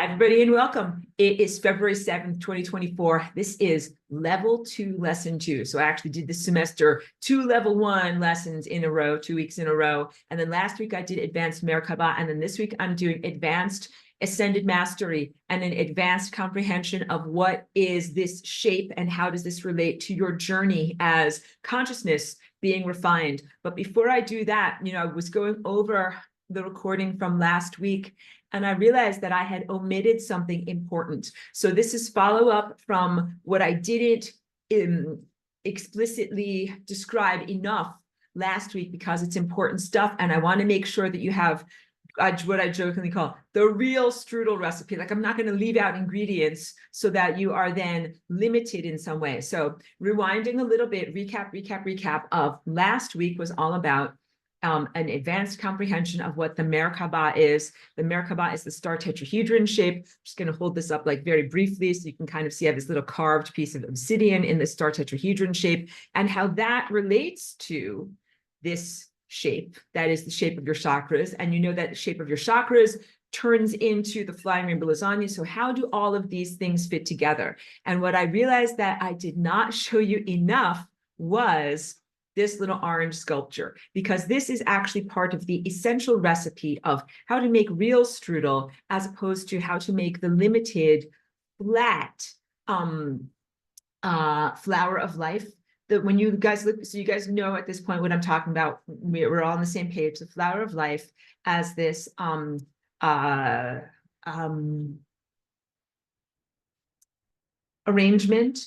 Hi, everybody, and welcome. It is February 7th, 2024. This is level 2, lesson 2. So I actually did this semester 2 level 1 lessons in a row, 2 weeks in a row. And then last week I did advanced Merkaba. And then this week I'm doing advanced ascended mastery and an advanced comprehension of what is this shape and how does this relate to your journey as consciousness being refined. But before I do that, I was going over the recording from last week, and I realized that I had omitted something important. So this is follow-up from what I didn't explicitly describe enough last week because it's important stuff, and I want to make sure that you have what I jokingly call the real strudel recipe. Like, I'm not going to leave out ingredients so that you are then limited in some way. So rewinding a little bit, recap of last week was all about an advanced comprehension of what the Merkaba is. The Merkaba is the star tetrahedron shape. I'm just going to hold this up like very briefly so you can kind of see I have this little carved piece of obsidian in the star tetrahedron shape and how that relates to this shape. That is the shape of your chakras. And you know that the shape of your chakras turns into the flying rainbow lasagna. So how do all of these things fit together? And what I realized that I did not show you enough was this little orange sculpture, because this is actually part of the essential recipe of how to make real strudel as opposed to how to make the limited flat flower of life. That when you guys look, so you guys know at this point what I'm talking about, we're all on the same page. The flower of life as this arrangement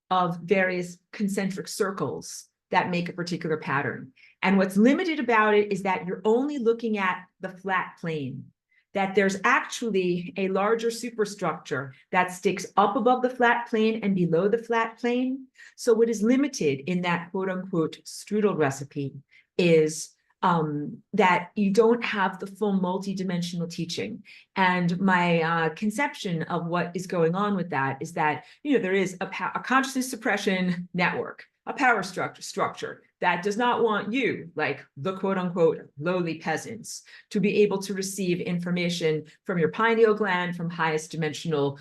of various concentric circles that make a particular pattern. And what's limited about it is that you're only looking at the flat plane, that there's actually a larger superstructure that sticks up above the flat plane and below the flat plane. So what is limited in that quote unquote strudel recipe is that you don't have the full multi-dimensional teaching. And my conception of what is going on with that is that, there is a consciousness suppression network, a power structure that does not want you, like the quote unquote lowly peasants, to be able to receive information from your pineal gland, from highest dimensional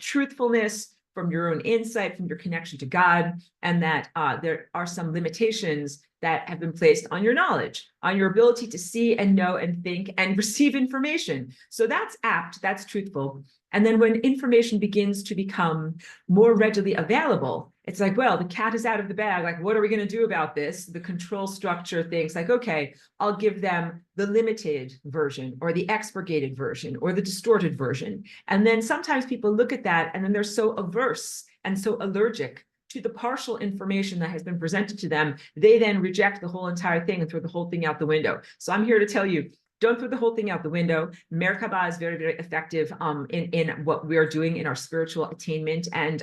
truthfulness, from your own insight, from your connection to God, and that there are some limitations that have been placed on your knowledge, on your ability to see and know and think and receive information. So that's apt, that's truthful. And then when information begins to become more readily available, it's like, well, the cat is out of the bag. Like, what are we going to do about this? The control structure thinks like, okay, I'll give them the limited version or the expurgated version or the distorted version. And then sometimes people look at that and then they're so averse and so allergic to the partial information that has been presented to them, they then reject the whole entire thing and throw the whole thing out the window. So I'm here to tell you, don't throw the whole thing out the window. Merkaba is very, very effective in what we are doing in our spiritual attainment and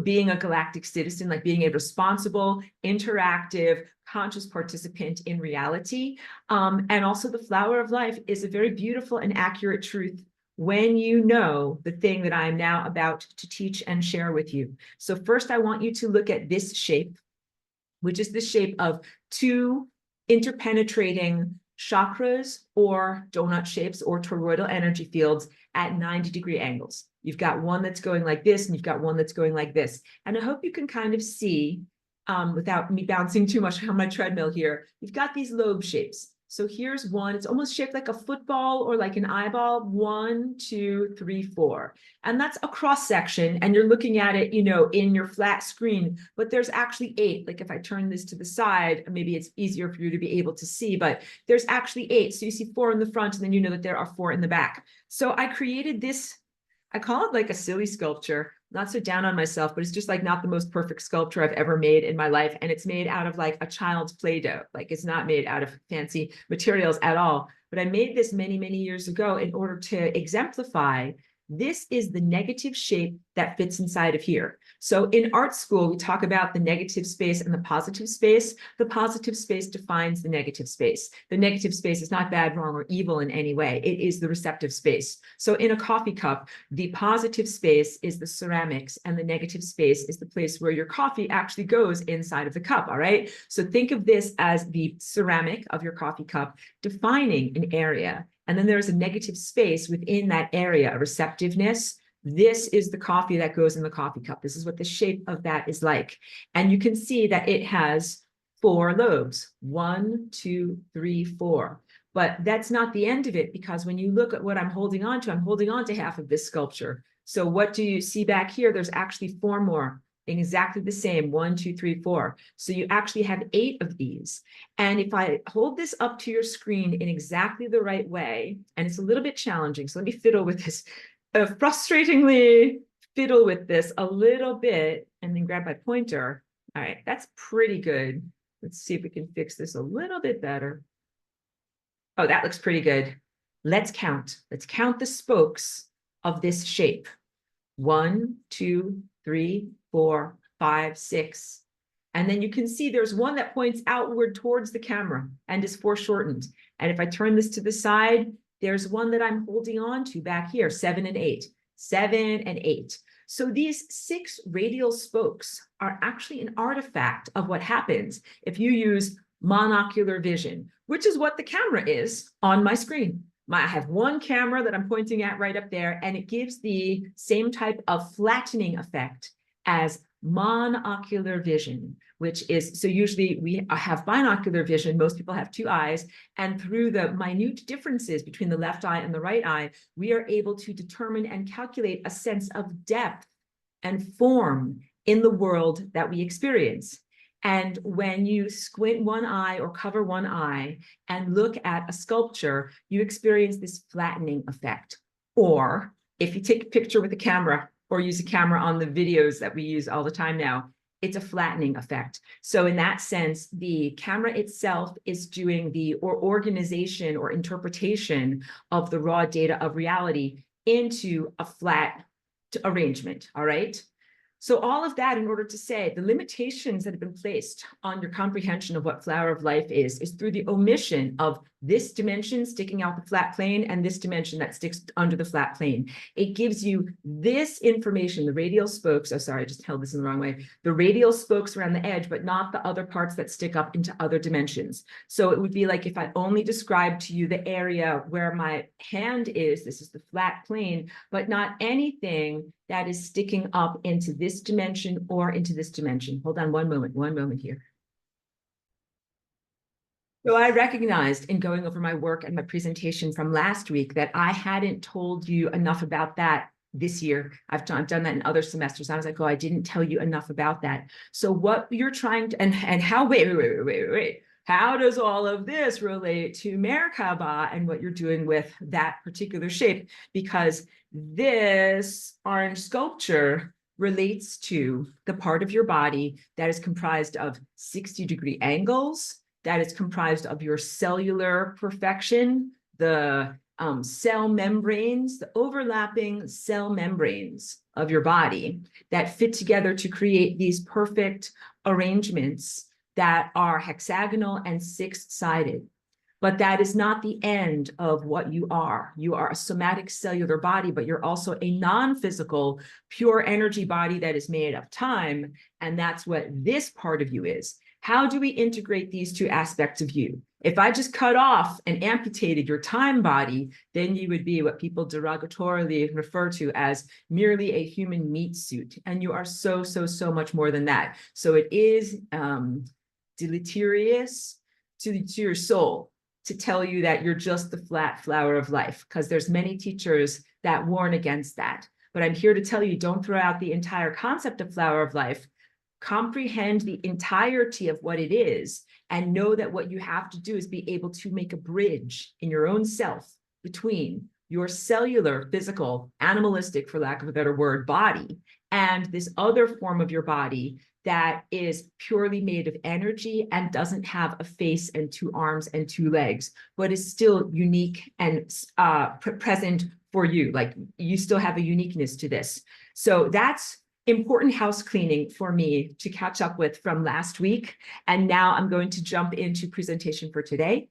being a galactic citizen, like being a responsible, interactive, conscious participant in reality. And also the flower of life is a very beautiful and accurate truth when you know the thing that I am now about to teach and share with you. So first, I want you to look at this shape, which is the shape of two interpenetrating chakras or donut shapes or toroidal energy fields at 90-degree angles. You've got one that's going like this, and you've got one that's going like this. And I hope you can kind of see, without me bouncing too much on my treadmill here, you've got these lobe shapes. So here's one, it's almost shaped like a football or like an eyeball, 1, 2, 3, 4. And that's a cross section, and you're looking at it, in your flat screen, but there's actually 8. Like if I turn this to the side, maybe it's easier for you to be able to see, but there's actually 8. So you see 4 in the front, and then you know that there are 4 in the back. So I created this, I call it like a silly sculpture, not so down on myself, but it's just like not the most perfect sculpture I've ever made in my life. And it's made out of like a child's Play-Doh. Like it's not made out of fancy materials at all. But I made this many, many years ago in order to exemplify this is the negative shape that fits inside of here. So in art school, we talk about the negative space and the positive space. The positive space defines the negative space. The negative space is not bad, wrong, or evil in any way. It is the receptive space. So in a coffee cup, the positive space is the ceramics and the negative space is the place where your coffee actually goes inside of the cup, all right? So think of this as the ceramic of your coffee cup defining an area and then there's a negative space within that area, a receptiveness. This is the coffee that goes in the coffee cup. This is what the shape of that is like. And you can see that it has 4 lobes, 1, 2, 3, 4. But that's not the end of it, because when you look at what I'm holding on to, I'm holding on to half of this sculpture. So what do you see back here? There's actually 4 more, exactly the same, 1, 2, 3, 4. So you actually have 8 of these. And if I hold this up to your screen in exactly the right way, and it's a little bit challenging, so let me fiddle with this, frustratingly fiddle with this a little bit, and then grab my pointer. All right, that's pretty good. Let's see if we can fix this a little bit better. Oh, that looks pretty good. Let's count. Let's count the spokes of this shape. 1, 2, 3, 4, 5, 6. And then you can see there's one that points outward towards the camera and is foreshortened. And if I turn this to the side, there's one that I'm holding on to back here, 7 and 8. 7 and 8. So these 6 radial spokes are actually an artifact of what happens if you use monocular vision, which is what the camera is on my screen. I have one camera that I'm pointing at right up there, and it gives the same type of flattening effect as monocular vision, which is, so usually we have binocular vision. Most people have 2 eyes, and through the minute differences between the left eye and the right eye, we are able to determine and calculate a sense of depth and form in the world that we experience. And when you squint one eye or cover one eye and look at a sculpture, you experience this flattening effect. Or if you take a picture with a camera or use a camera on the videos that we use all the time now, it's a flattening effect. So in that sense, the camera itself is doing the organization or interpretation of the raw data of reality into a flat arrangement, all right? So all of that in order to say the limitations that have been placed on your comprehension of what flower of life is through the omission of this dimension sticking out the flat plane and this dimension that sticks under the flat plane. It gives you this information, the radial spokes. Oh, sorry, I just held this in the wrong way. The radial spokes around the edge, but not the other parts that stick up into other dimensions. So it would be like if I only described to you the area where my hand is, this is the flat plane, but not anything that is sticking up into this dimension or into this dimension. Hold on one moment here. So I recognized in going over my work and my presentation from last week that I hadn't told you enough about that this year. I've done that in other semesters. I was like, oh, I didn't tell you enough about that. So what you're trying to, and how, wait. How does all of this relate to Merkaba and what you're doing with that particular shape? Because this orange sculpture relates to the part of your body that is comprised of 60-degree angles, that is comprised of your cellular perfection, the cell membranes, the overlapping cell membranes of your body that fit together to create these perfect arrangements that are hexagonal and 6-sided. But that is not the end of what you are. You are a somatic cellular body, but you're also a non-physical, pure energy body that is made of time. And that's what this part of you is. How do we integrate these 2 aspects of you? If I just cut off and amputated your time body, then you would be what people derogatorily refer to as merely a human meat suit. And you are so much more than that. So it is deleterious to your soul to tell you that you're just the flat flower of life, because there's many teachers that warn against that. But I'm here to tell you, don't throw out the entire concept of flower of life. Comprehend the entirety of what it is, and know that what you have to do is be able to make a bridge in your own self between your cellular, physical, animalistic, for lack of a better word, body, and this other form of your body that is purely made of energy and doesn't have a face and 2 arms and 2 legs, but is still unique and present for you. Like, you still have a uniqueness to this. So that's important house cleaning for me to catch up with from last week. And now I'm going to jump into presentation for today.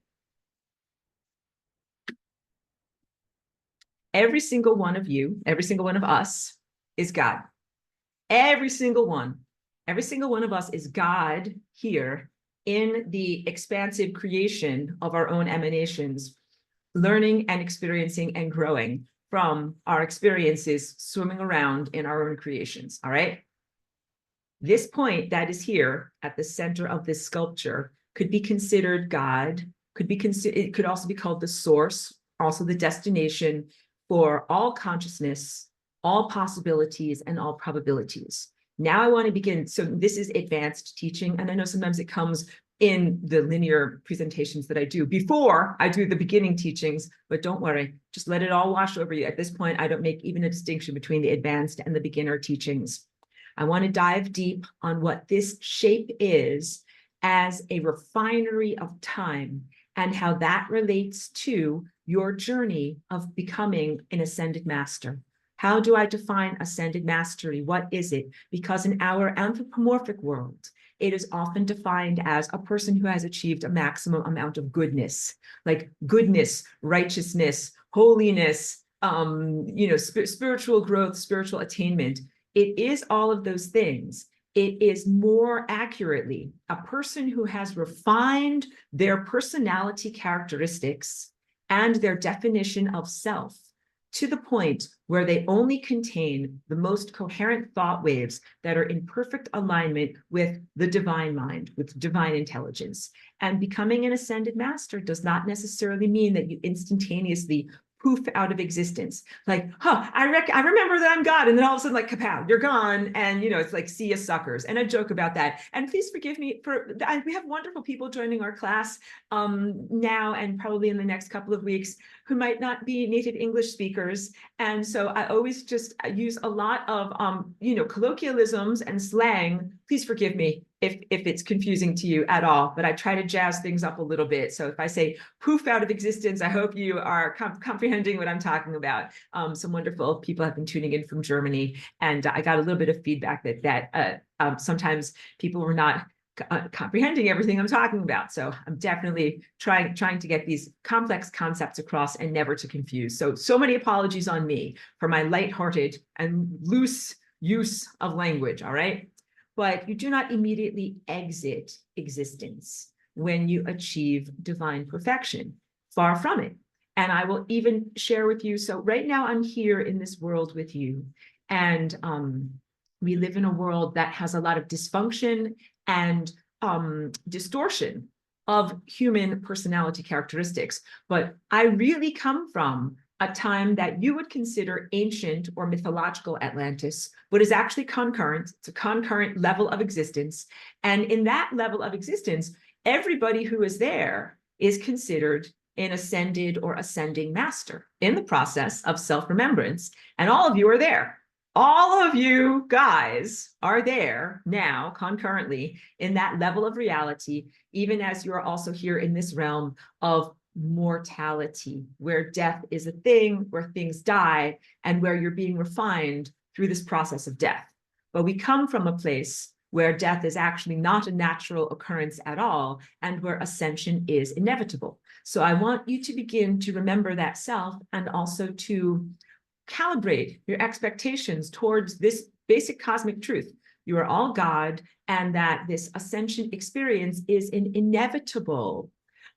Every single one of you, every single one of us is God. Every single one of us is God here in the expansive creation of our own emanations. learning and experiencing and growing from our experiences swimming around in our own creations, all right? This point that is here at the center of this sculpture could be considered God, it could also be called the source, also the destination for all consciousness, all possibilities, and all probabilities. Now I want to begin. So this is advanced teaching, and I know sometimes it comes in the linear presentations that I do before I do the beginning teachings, but don't worry, just let it all wash over you. At this point, I don't make even a distinction between the advanced and the beginner teachings. I want to dive deep on what this shape is as a refinery of time and how that relates to your journey of becoming an ascended master. How do I define ascended mastery? What is it? Because in our anthropomorphic world, it is often defined as a person who has achieved a maximum amount of goodness, like goodness, righteousness, holiness, spiritual growth, spiritual attainment. It is all of those things. It is more accurately a person who has refined their personality characteristics and their definition of self to the point where they only contain the most coherent thought waves that are in perfect alignment with the divine mind, with divine intelligence. And becoming an ascended master does not necessarily mean that you instantaneously poof out of existence. Like, I remember that I'm God. And then all of a sudden, like, kapow, you're gone. And, it's like, see you suckers. And I joke about that. And please forgive me we have wonderful people joining our class now and probably in the next couple of weeks who might not be native English speakers. And so I always just use a lot of, colloquialisms and slang. Please forgive me if it's confusing to you at all, but I try to jazz things up a little bit. So if I say poof out of existence, I hope you are comprehending what I'm talking about. Some wonderful people have been tuning in from Germany, and I got a little bit of feedback that sometimes people were not comprehending everything I'm talking about. So I'm definitely trying to get these complex concepts across and never to confuse. So many apologies on me for my lighthearted and loose use of language, all right? But you do not immediately exit existence when you achieve divine perfection. Far from it. And I will even share with you, so right now I'm here in this world with you, and we live in a world that has a lot of dysfunction and distortion of human personality characteristics. But I really come from a time that you would consider ancient or mythological Atlantis, but is actually concurrent. It's a concurrent level of existence. And in that level of existence, everybody who is there is considered an ascended or ascending master in the process of self-remembrance. And all of you are there. All of you guys are there now concurrently in that level of reality, even as you are also here in this realm of mortality, where death is a thing, where things die, and where you're being refined through this process of death. But we come from a place where death is actually not a natural occurrence at all, and where ascension is inevitable. So I want you to begin to remember that self, and also to calibrate your expectations towards this basic cosmic truth. You are all God, and that this ascension experience is an inevitable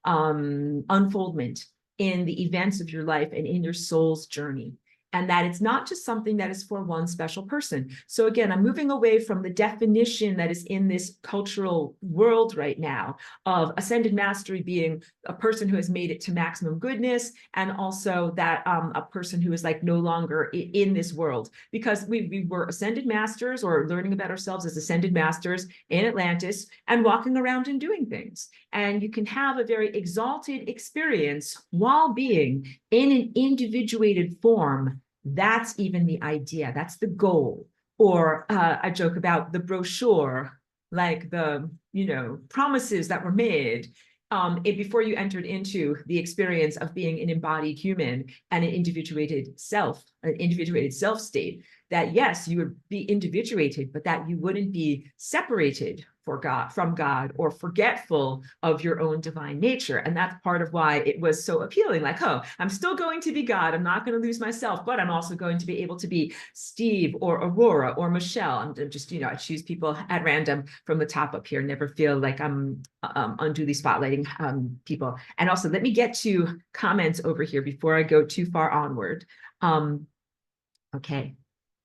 unfoldment in the events of your life and in your soul's journey. And that it's not just something that is for one special person. So again, I'm moving away from the definition that is in this cultural world right now of ascended mastery being a person who has made it to maximum goodness, and also that a person who is like no longer in this world. Because we were ascended masters, or learning about ourselves as ascended masters in Atlantis, and walking around and doing things. And you can have a very exalted experience while being in an individuated form. That's even the idea. That's the goal. Or I joke about the brochure, like the promises that were made before you entered into the experience of being an embodied human and an individuated self state. That yes, you would be individuated, but that you wouldn't be separated from God, or forgetful of your own divine nature. And that's part of why it was so appealing. Like, oh, I'm still going to be God. I'm not going to lose myself, but I'm also going to be able to be Steve or Aurora or Michelle. I'm just, I choose people at random from the top up here. Never feel like I'm unduly spotlighting people. And also, let me get to comments over here before I go too far onward. Okay.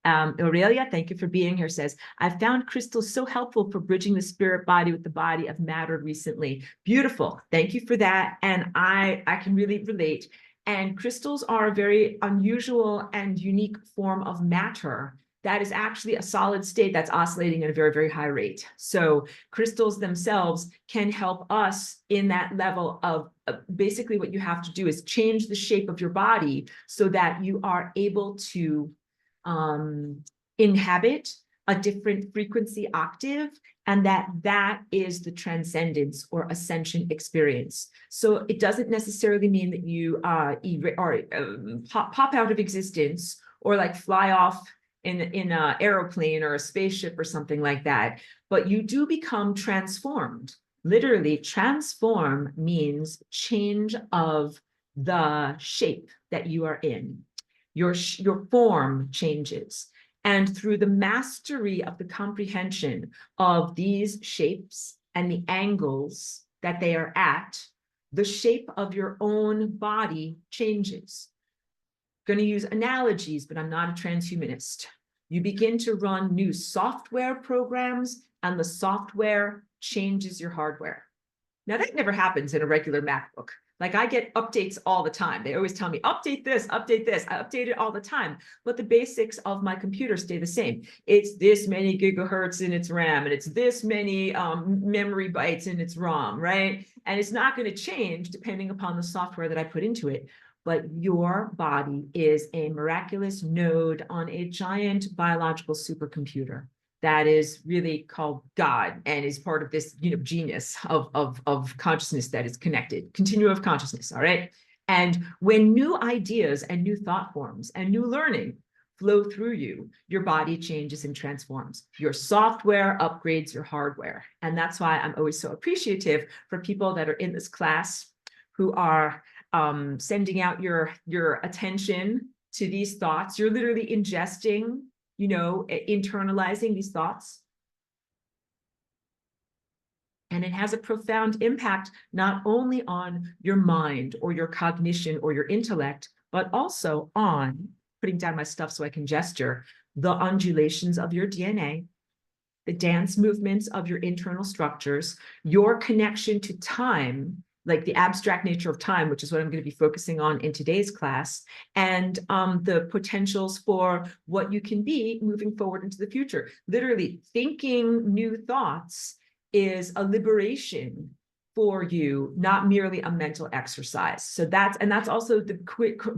Aurelia, thank you for being here, says, I found crystals so helpful for bridging the spirit body with the body of matter recently. Beautiful. Thank you for that. And I can really relate. And crystals are a very unusual and unique form of matter that is actually a solid state that's oscillating at a very, very high rate. So crystals themselves can help us in that level of basically what you have to do is change the shape of your body so that you are able to inhabit a different frequency octave, and that is the transcendence or ascension experience. So it doesn't necessarily mean that you pop out of existence or like fly off in an aeroplane or a spaceship or something like that, but you do become transformed. Literally, transform means change of the shape that you are in. Your form changes. And through the mastery of the comprehension of these shapes and the angles that they are at, the shape of your own body changes. I'm going to use analogies, but I'm not a transhumanist. You begin to run new software programs, and the software changes your hardware. Now, that never happens in a regular MacBook. Like, I get updates all the time. They always tell me, update this, update this. I update it all the time. But the basics of my computer stay the same. It's this many gigahertz in its RAM, and it's this many memory bytes in its ROM, right? And it's not going to change depending upon the software that I put into it. But your body is a miraculous node on a giant biological supercomputer that is really called God and is part of this, genius of consciousness that is connected, continuum of consciousness, all right? And when new ideas and new thought forms and new learning flow through you, your body changes and transforms. Your software upgrades your hardware. And that's why I'm always so appreciative for people that are in this class who are sending out your attention to these thoughts. You're literally ingesting, internalizing these thoughts. And it has a profound impact, not only on your mind or your cognition or your intellect, but also on, putting down my stuff so I can gesture, the undulations of your DNA, the dance movements of your internal structures, your connection to time, like the abstract nature of time, which is what I'm going to be focusing on in today's class, and the potentials for what you can be moving forward into the future. Literally, thinking new thoughts is a liberation for you, not merely a mental exercise. So that's also the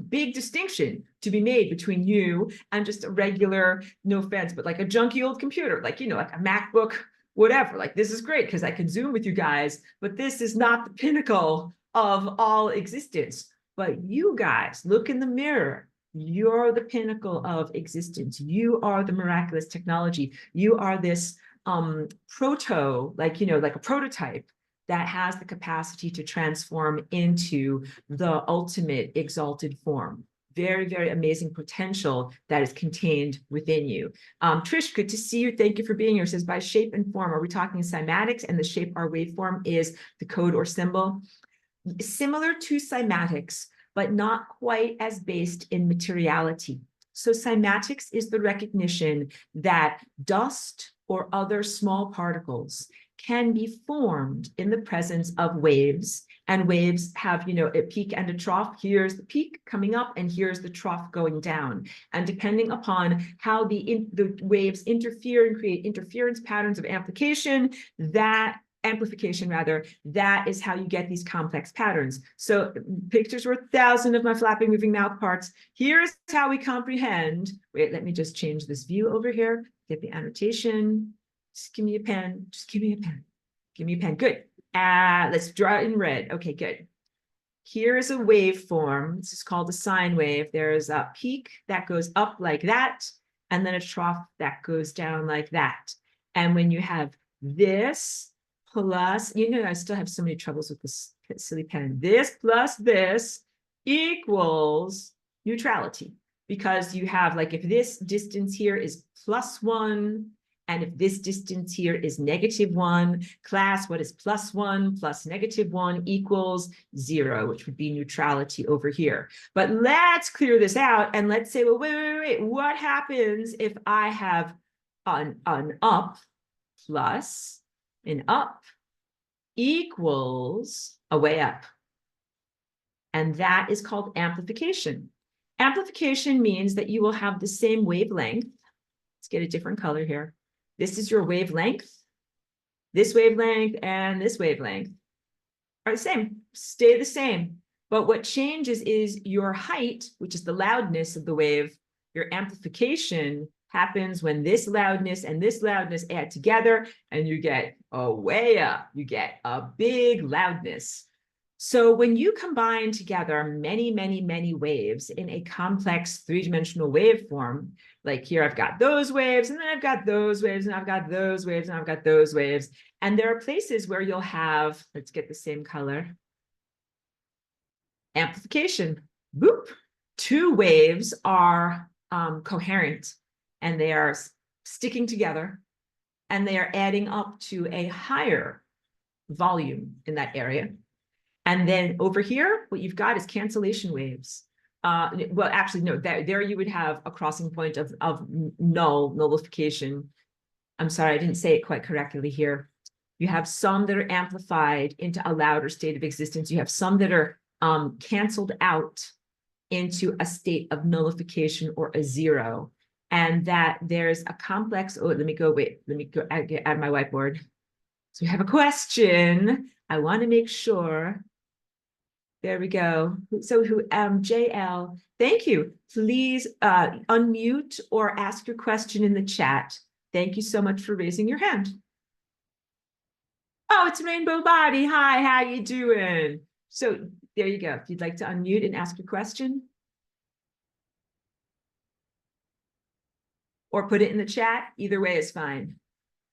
big distinction to be made between you and just a regular, no offense, but like a junky old computer, like, like a MacBook, whatever. Like, this is great because I can Zoom with you guys, but this is not the pinnacle of all existence. But you guys, look in the mirror. You're the pinnacle of existence. You are the miraculous technology. You are this like a prototype that has the capacity to transform into the ultimate exalted form. Very, very amazing potential that is contained within you. Trish, good to see you. Thank you for being here. It says, by shape and form, are we talking cymatics, and the shape, our waveform, is the code or symbol? Similar to cymatics, but not quite as based in materiality. So cymatics is the recognition that dust or other small particles can be formed in the presence of waves, and waves have, a peak and a trough. Here's the peak coming up, and here's the trough going down. And depending upon how the waves interfere and create interference patterns of amplification, that is how you get these complex patterns. So pictures worth 1,000 of my flapping, moving mouth parts. Here's how we comprehend. Wait, let me just change this view over here, get the annotation. Just give me a pen. Just give me a pen. Give me a pen. Good. Let's draw it in red. Okay, good. Here is a waveform. This is called a sine wave. There's a peak that goes up like that, and then a trough that goes down like that. And when you have this plus, you know, I still have so many troubles with this silly pen. This plus this equals neutrality, because you have, like, if this distance here is +1, and if this distance here is -1, class, what is +1 plus -1 equals 0, which would be neutrality over here. But let's clear this out, and let's say, well, wait, what happens if I have an up plus an up equals a way up? And that is called amplification. Amplification means that you will have the same wavelength. Let's get a different color here. This is your wavelength. This wavelength and this wavelength are the same, stay the same. But what changes is your height, which is the loudness of the wave. Your amplification happens when this loudness and this loudness add together, and you get a way up. You get a big loudness. So when you combine together many, many, many waves in a complex three-dimensional waveform, like here I've got those waves, and then I've got those waves, and I've got those waves, and I've got those waves. And there are places where you'll have, let's get the same color, amplification. Boop. Two waves are coherent, and they are sticking together, and they are adding up to a higher volume in that area. And then over here, what you've got is cancellation waves. Well, actually, no, there you would have a crossing point of nullification. I'm sorry, I didn't say it quite correctly here. You have some that are amplified into a louder state of existence. You have some that are canceled out into a state of nullification or a zero. And that there's a complex, let me go add my whiteboard. So we have a question. I want to make sure. There we go. So JL, thank you. Please unmute or ask your question in the chat. Thank you so much for raising your hand. Oh, it's Rainbow Body. Hi, how you doing? So there you go. If you'd like to unmute and ask your question. Or put it in the chat, either way is fine.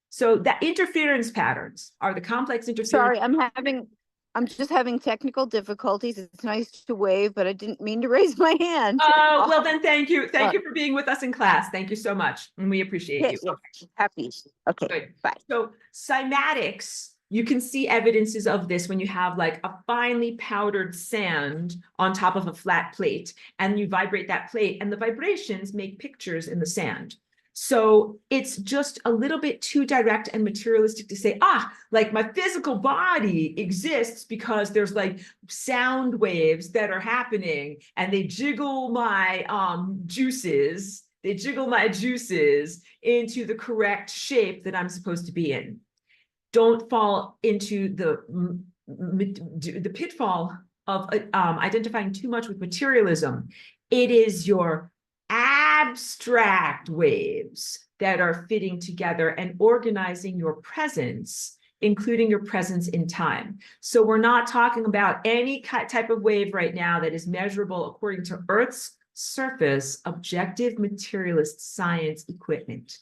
So that interference patterns are the complex interference. Sorry, I'm just having technical difficulties. It's nice to wave, but I didn't mean to raise my hand. Oh, well then, thank you. Thank you for being with us in class. Thank you so much. And we appreciate you. Okay. Happy. Okay, good. Bye. So cymatics, you can see evidences of this when you have like a finely powdered sand on top of a flat plate, and you vibrate that plate, and the vibrations make pictures in the sand. So it's just a little bit too direct and materialistic to say, like my physical body exists because there's like sound waves that are happening, and they jiggle my juices. They jiggle my juices into the correct shape that I'm supposed to be in. Don't fall into the pitfall of identifying too much with materialism. It is your abstract waves that are fitting together and organizing your presence, including your presence in time. So we're not talking about any type of wave right now that is measurable according to Earth's surface objective materialist science equipment.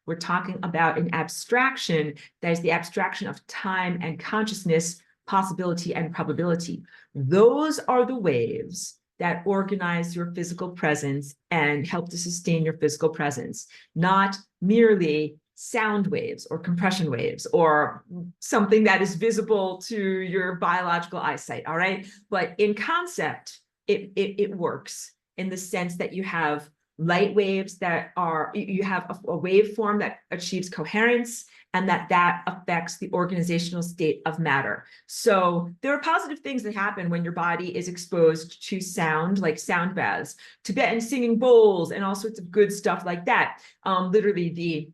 We're talking about an abstraction that is the abstraction of time and consciousness, possibility and probability. Those are the waves that organize your physical presence and help to sustain your physical presence, not merely sound waves or compression waves or something that is visible to your biological eyesight, all right? But in concept, it works in the sense that you have light waves that are, you have a waveform that achieves coherence, and that affects the organizational state of matter. So there are positive things that happen when your body is exposed to sound, like sound baths, Tibetan singing bowls, and all sorts of good stuff like that. Literally the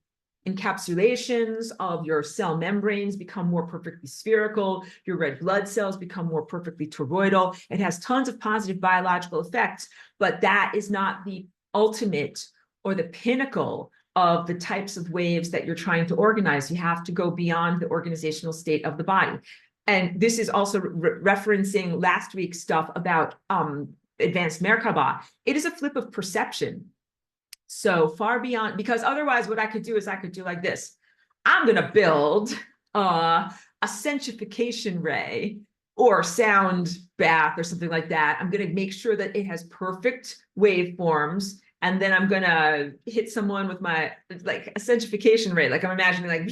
encapsulations of your cell membranes become more perfectly spherical. Your red blood cells become more perfectly toroidal. It has tons of positive biological effects, but that is not the ultimate or the pinnacle of the types of waves that you're trying to organize. You have to go beyond the organizational state of the body. And this is also referencing last week's stuff about advanced Merkaba. It is a flip of perception. So far beyond, because otherwise what I could do is I could do like this. I'm going to build a centrifugation ray or sound bath or something like that. I'm going to make sure that it has perfect waveforms. And then I'm going to hit someone with my, like, a centrifugation ray. Like, I'm imagining, like,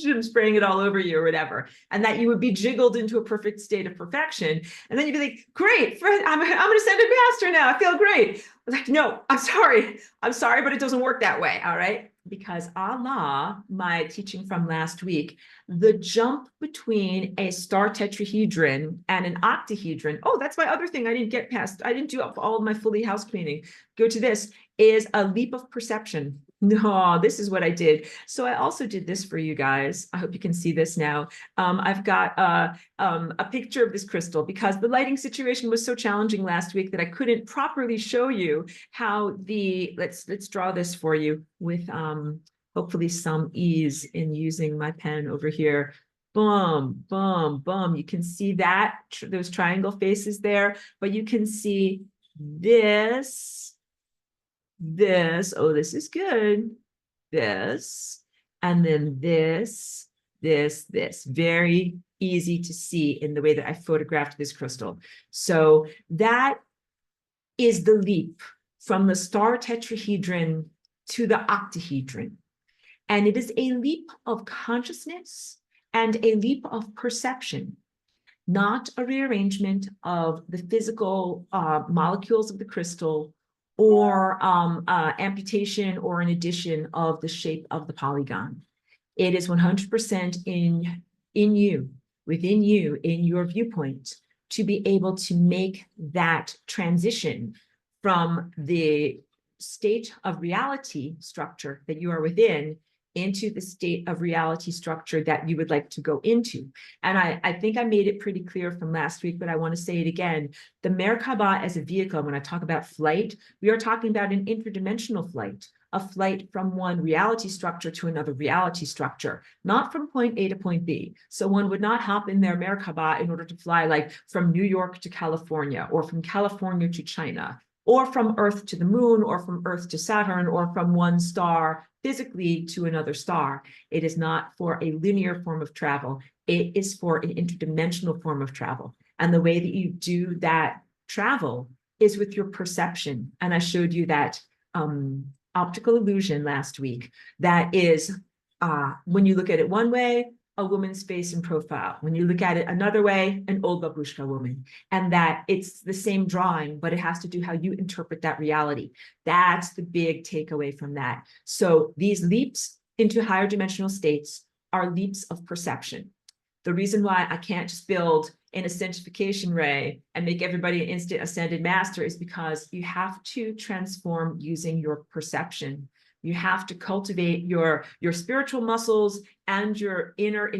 I'm spraying it all over you or whatever. And that you would be jiggled into a perfect state of perfection. And then you'd be like, great, I'm going to send a master now. I feel great. I was like, no, I'm sorry, but it doesn't work that way. All right. Because a la my teaching from last week, the jump between a star tetrahedron and an octahedron, oh, that's my other thing I didn't get past. I didn't do all of my fully house cleaning. Go to this, is a leap of perception. No, this is what I did. So I also did this for you guys. I hope you can see this now. I've got a picture of this crystal because the lighting situation was so challenging last week that I couldn't properly show you how the, let's draw this for you with hopefully some ease in using my pen over here. Boom, boom, boom. You can see that, those triangle faces there, but you can see this, oh, this is good, this, and then this, very easy to see in the way that I photographed this crystal. So that is the leap from the star tetrahedron to the octahedron. And it is a leap of consciousness and a leap of perception, not a rearrangement of the physical molecules of the crystal or amputation or an addition of the shape of the polygon. It is 100% in you, within you, in your viewpoint, to be able to make that transition from the state of reality structure that you are within into the state of reality structure that you would like to go into. And I think I made it pretty clear from last week, but I want to say it again. The Merkaba as a vehicle, when I talk about flight, we are talking about an interdimensional flight, a flight from one reality structure to another reality structure, not from point A to point B. So one would not hop in their Merkaba in order to fly like from New York to California or from California to China, or from Earth to the moon, or from Earth to Saturn, or from one star physically to another star. It is not for a linear form of travel. It is for an interdimensional form of travel. And the way that you do that travel is with your perception. And I showed you that optical illusion last week. That is, when you look at it one way, a woman's face and profile. When you look at it another way, an old babushka woman. And that it's the same drawing, but it has to do how you interpret that reality. That's the big takeaway from that. So these leaps into higher dimensional states are leaps of perception. The reason why I can't just build an centrifugation ray and make everybody an instant ascended master is because you have to transform using your perception. You have to cultivate your spiritual muscles and your inner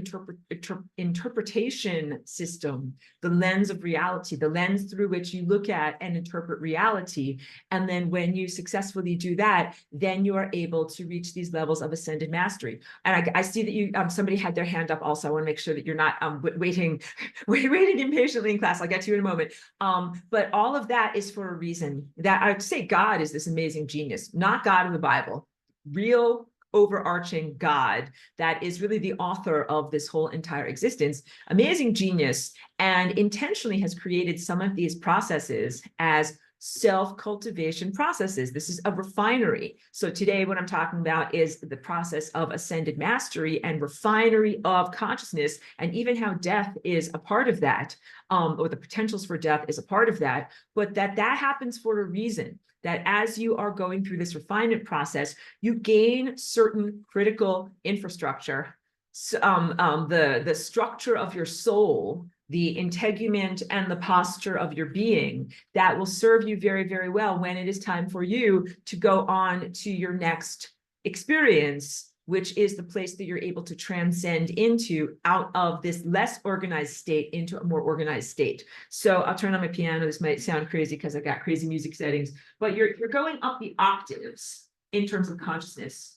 interpretation system, the lens of reality, the lens through which you look at and interpret reality. And then when you successfully do that, then you are able to reach these levels of ascended mastery. And I see that you somebody had their hand up also. I want to make sure that you're not waiting impatiently in class. I'll get to you in a moment. But all of that is for a reason. That I'd say God is this amazing genius, not God of the Bible. Real overarching God that is really the author of this whole entire existence, amazing genius, and intentionally has created some of these processes as self-cultivation processes. This is a refinery. So today what I'm talking about is the process of ascended mastery and refinery of consciousness, and even how death is a part of that, or the potentials for death is a part of that, but that happens for a reason. That as you are going through this refinement process, you gain certain critical infrastructure, the structure of your soul, the integument and the posture of your being that will serve you very, very well when it is time for you to go on to your next experience, which is the place that you're able to transcend into out of this less organized state into a more organized state. So I'll turn on my piano. This might sound crazy because I've got crazy music settings, but you're going up the octaves in terms of consciousness.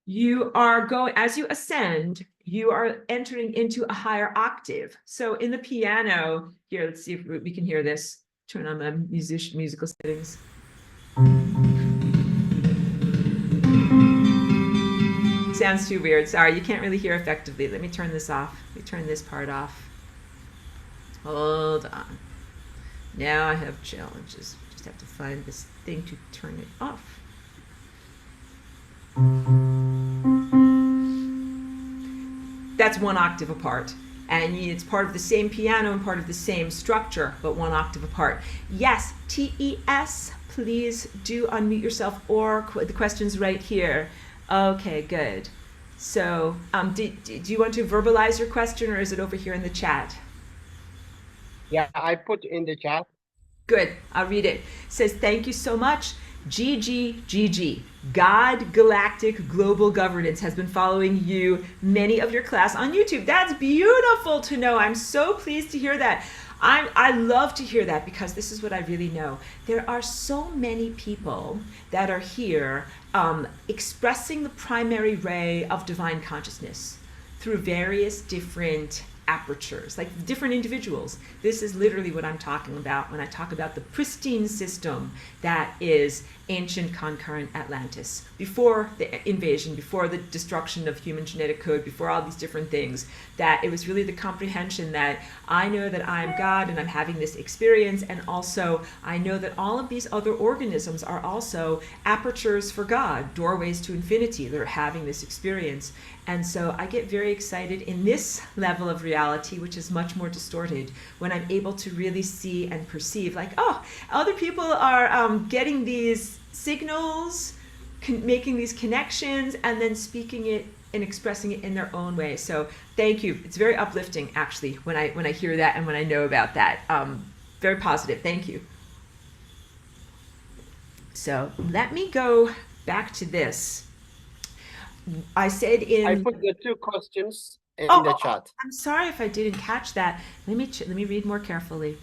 You are going, as you ascend, you are entering into a higher octave. So in the piano, here, let's see if we can hear this. Turn on my musical settings. sounds too weird. Sorry, you can't really hear effectively. Let me turn this off. Let me turn this part off. Hold on. Now I have challenges. Just have to find this thing to turn it off. That's one octave apart. And it's part of the same piano and part of the same structure, but one octave apart. Yes, TES, please do unmute yourself, or the question's right here. Okay, good. So do you want to verbalize your question, or is it over here in the chat? Yeah, I put in the chat. Good, I'll read it. It says, thank you so much. GG. God Galactic Global Governance has been following you, many of your class on YouTube. That's beautiful to know. I'm so pleased to hear that. I love to hear that, because this is what I really know. There are so many people that are here expressing the primary ray of divine consciousness through various different apertures, like different individuals. This is literally what I'm talking about when I talk about the pristine system that is ancient concurrent Atlantis. Before the invasion, before the destruction of human genetic code, before all these different things, that it was really the comprehension that I know that I'm God and I'm having this experience, and also I know that all of these other organisms are also apertures for God, doorways to infinity. They're having this experience. And so I get very excited in this level of reality, which is much more distorted, when I'm able to really see and perceive, like, oh, other people are getting these signals, making these connections, and then speaking it and expressing it in their own way. So thank you. It's very uplifting, actually, when I hear that and when I know about that. Very positive. Thank you. So let me go back to this. I said I put the two questions in the chat. I'm sorry if I didn't catch that. Let me read more carefully.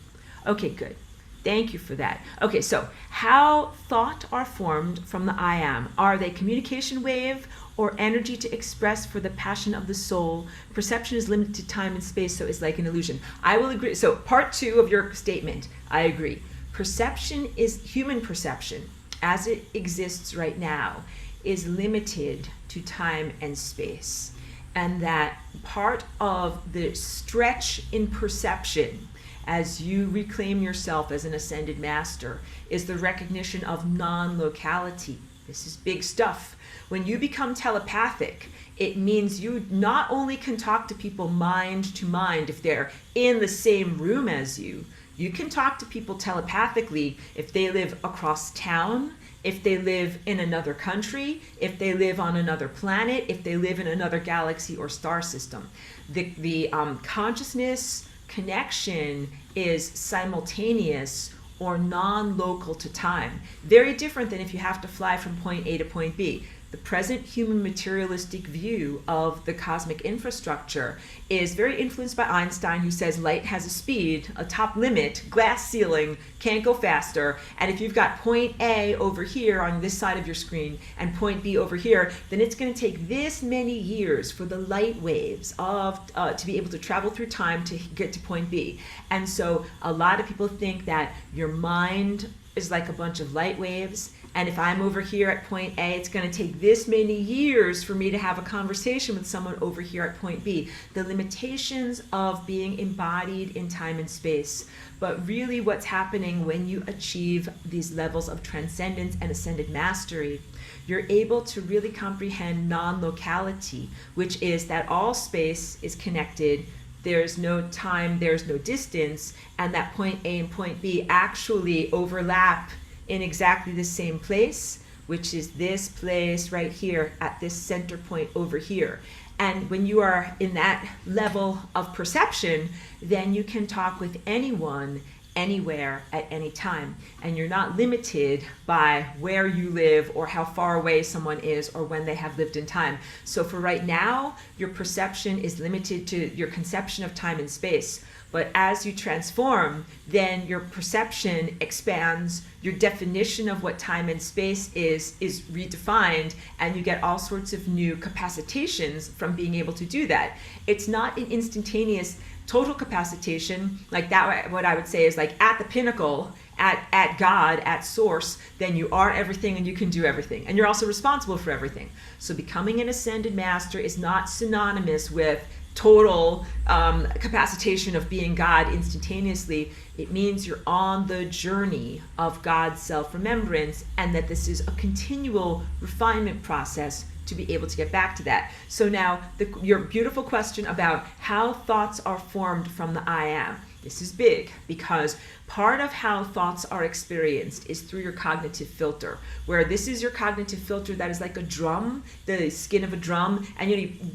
Okay, good. Thank you for that. Okay, so how thought are formed from the I am? Are they communication wave or energy to express for the passion of the soul? Perception is limited to time and space, so it's like an illusion. I will agree. So part 2 of your statement, I agree. Perception is human perception as it exists right now is limited to time and space. And that part of the stretch in perception as you reclaim yourself as an ascended master is the recognition of non-locality. This is big stuff. When you become telepathic, it means you not only can talk to people mind to mind if they're in the same room as you, you can talk to people telepathically if they live across town, if they live in another country, if they live on another planet, if they live in another galaxy or star system. The consciousness connection is simultaneous or non-local to time. Very different than if you have to fly from point A to point B. The present human materialistic view of the cosmic infrastructure is very influenced by Einstein, who says light has a speed, a top limit, glass ceiling, can't go faster. And if you've got point A over here on this side of your screen and point B over here, then it's going to take this many years for the light waves to be able to travel through time to get to point B. And so a lot of people think that your mind is like a bunch of light waves, and if I'm over here at point A, it's going to take this many years for me to have a conversation with someone over here at point B. The limitations of being embodied in time and space. But really what's happening when you achieve these levels of transcendence and ascended mastery, you're able to really comprehend non-locality, which is that all space is connected. There's no time, there's no distance, and that point A and point B actually overlap in exactly the same place, which is this place right here at this center point over here. And when you are in that level of perception, then you can talk with anyone, anywhere, at any time. And you're not limited by where you live or how far away someone is or when they have lived in time. So for right now, your perception is limited to your conception of time and space. But as you transform, then your perception expands, your definition of what time and space is redefined, and you get all sorts of new capacitations from being able to do that. It's not an instantaneous total capacitation like that. What I would say is like at the pinnacle, at God, at source, then you are everything and you can do everything. And you're also responsible for everything. So becoming an ascended master is not synonymous with total capacitation of being God instantaneously. It means you're on the journey of God's self-remembrance, and that this is a continual refinement process to be able to get back to that. So now, your beautiful question about how thoughts are formed from the I am. This is big, because part of how thoughts are experienced is through your cognitive filter, where this is your cognitive filter that is like a drum, the skin of a drum, and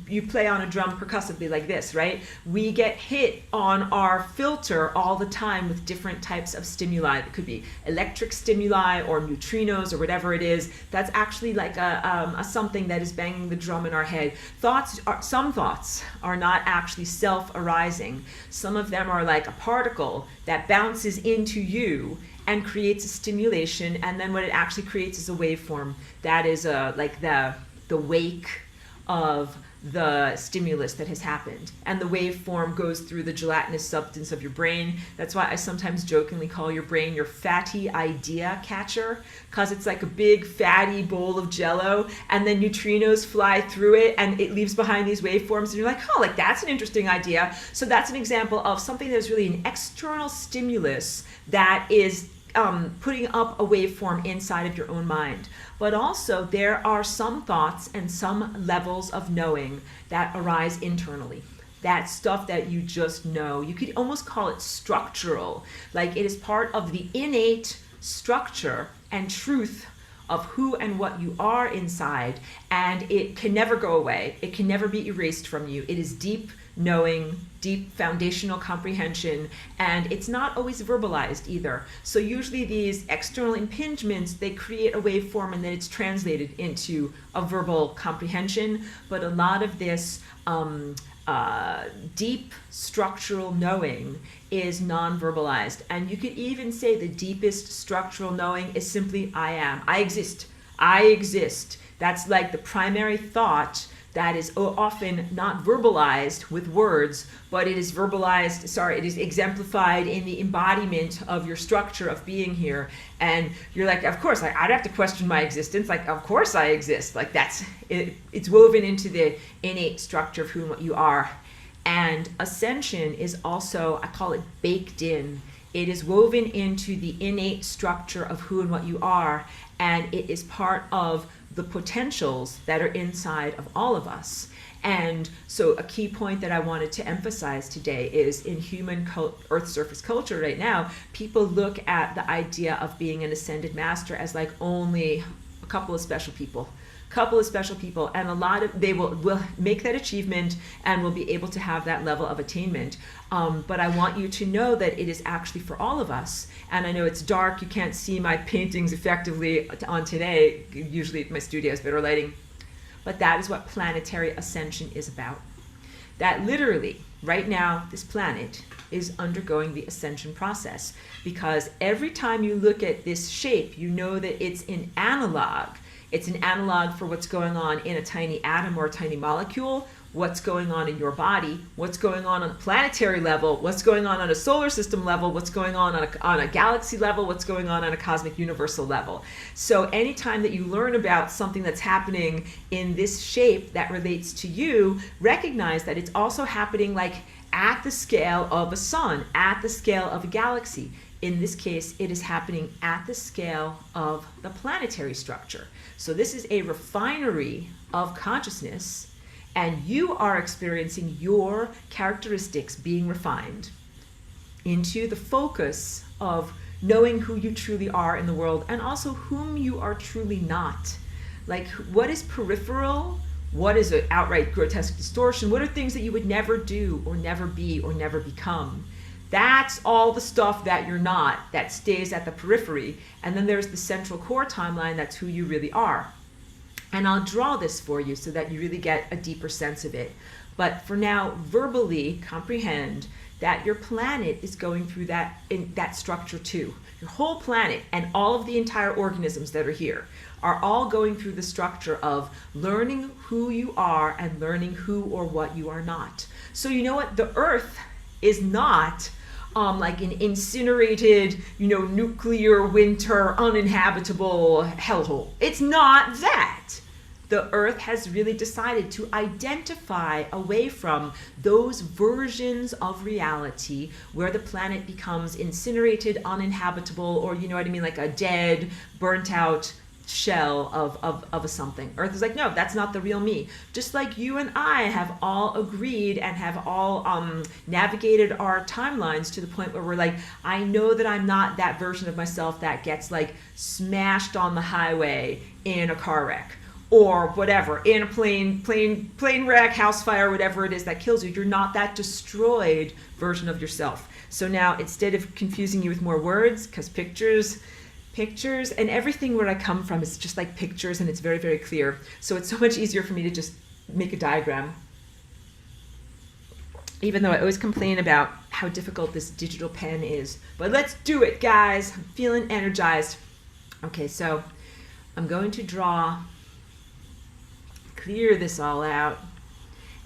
you play on a drum percussively like this, right? We get hit on our filter all the time with different types of stimuli. It could be electric stimuli or neutrinos or whatever it is. That's actually like a something that is banging the drum in our head. Some thoughts are not actually self-arising. Some of them are like a particle that bounces into you and creates a stimulation, and then what it actually creates is a waveform that is like the wake of the stimulus that has happened, and the waveform goes through the gelatinous substance of your brain. That's why I sometimes jokingly call your brain your fatty idea catcher, because it's like a big fatty bowl of jello, and then neutrinos fly through it and it leaves behind these waveforms, and you're like, oh, like that's an interesting idea. So that's an example of something that is really an external stimulus that is putting up a waveform inside of your own mind. But also there are some thoughts and some levels of knowing that arise internally. That stuff that you just know. You could almost call it structural. Like it is part of the innate structure and truth of who and what you are inside, and it can never go away. It can never be erased from you. It is deep knowing, deep foundational comprehension, and it's not always verbalized either. So usually these external impingements, they create a waveform and then it's translated into a verbal comprehension. But a lot of this deep structural knowing is non-verbalized. And you could even say the deepest structural knowing is simply I am. I exist. I exist. That's like the primary thought that is often not verbalized with words, but it is it is exemplified in the embodiment of your structure of being here. And you're like, of course, I'd have to question my existence. Like, of course I exist. Like that's, it's woven into the innate structure of who and what you are. And ascension is also, I call it baked in. It is woven into the innate structure of who and what you are, and it is part of the potentials that are inside of all of us. And so a key point that I wanted to emphasize today is in human Earth surface culture right now, people look at the idea of being an ascended master as like only a couple of special people, and a lot of they will make that achievement and will be able to have that level of attainment. But I want you to know that it is actually for all of us. And I know it's dark, you can't see my paintings effectively on today. Usually my studio has better lighting. But that is what planetary ascension is about. That literally, right now, this planet is undergoing the ascension process. Because every time you look at this shape, you know that it's an analog. It's an analog for what's going on in a tiny atom or a tiny molecule, what's going on in your body, what's going on a planetary level, what's going on a solar system level, what's going on a galaxy level, what's going on a cosmic universal level. So anytime that you learn about something that's happening in this shape that relates to you, recognize that it's also happening like at the scale of a sun, at the scale of a galaxy. In this case, it is happening at the scale of the planetary structure. So this is a refinery of consciousness, and you are experiencing your characteristics being refined into the focus of knowing who you truly are in the world, and also whom you are truly not. Like, what is peripheral? What is an outright grotesque distortion? What are things that you would never do or never be or never become? That's all the stuff that you're not, that stays at the periphery. And then there's the central core timeline, that's who you really are. And I'll draw this for you so that you really get a deeper sense of it. But for now, verbally comprehend that your planet is going through that structure too. Your whole planet and all of the entire organisms that are here are all going through the structure of learning who you are and learning who or what you are not. So you know what? The Earth is not like an incinerated, nuclear winter, uninhabitable hellhole. It's not that. The Earth has really decided to identify away from those versions of reality where the planet becomes incinerated, uninhabitable, or like a dead, burnt out shell of a something. Earth is like, no, that's not the real me. Just like you and I have all agreed and have all navigated our timelines to the point where we're like, I know that I'm not that version of myself that gets like smashed on the highway in a car wreck, or whatever, in a plane wreck, house fire, whatever it is that kills you. You're not that destroyed version of yourself. So now, instead of confusing you with more words, because pictures and everything where I come from is just like pictures, and it's very, very clear. So it's so much easier for me to just make a diagram. Even though I always complain about how difficult this digital pen is. But let's do it, guys. I'm feeling energized. Okay, so I'm going to clear this all out,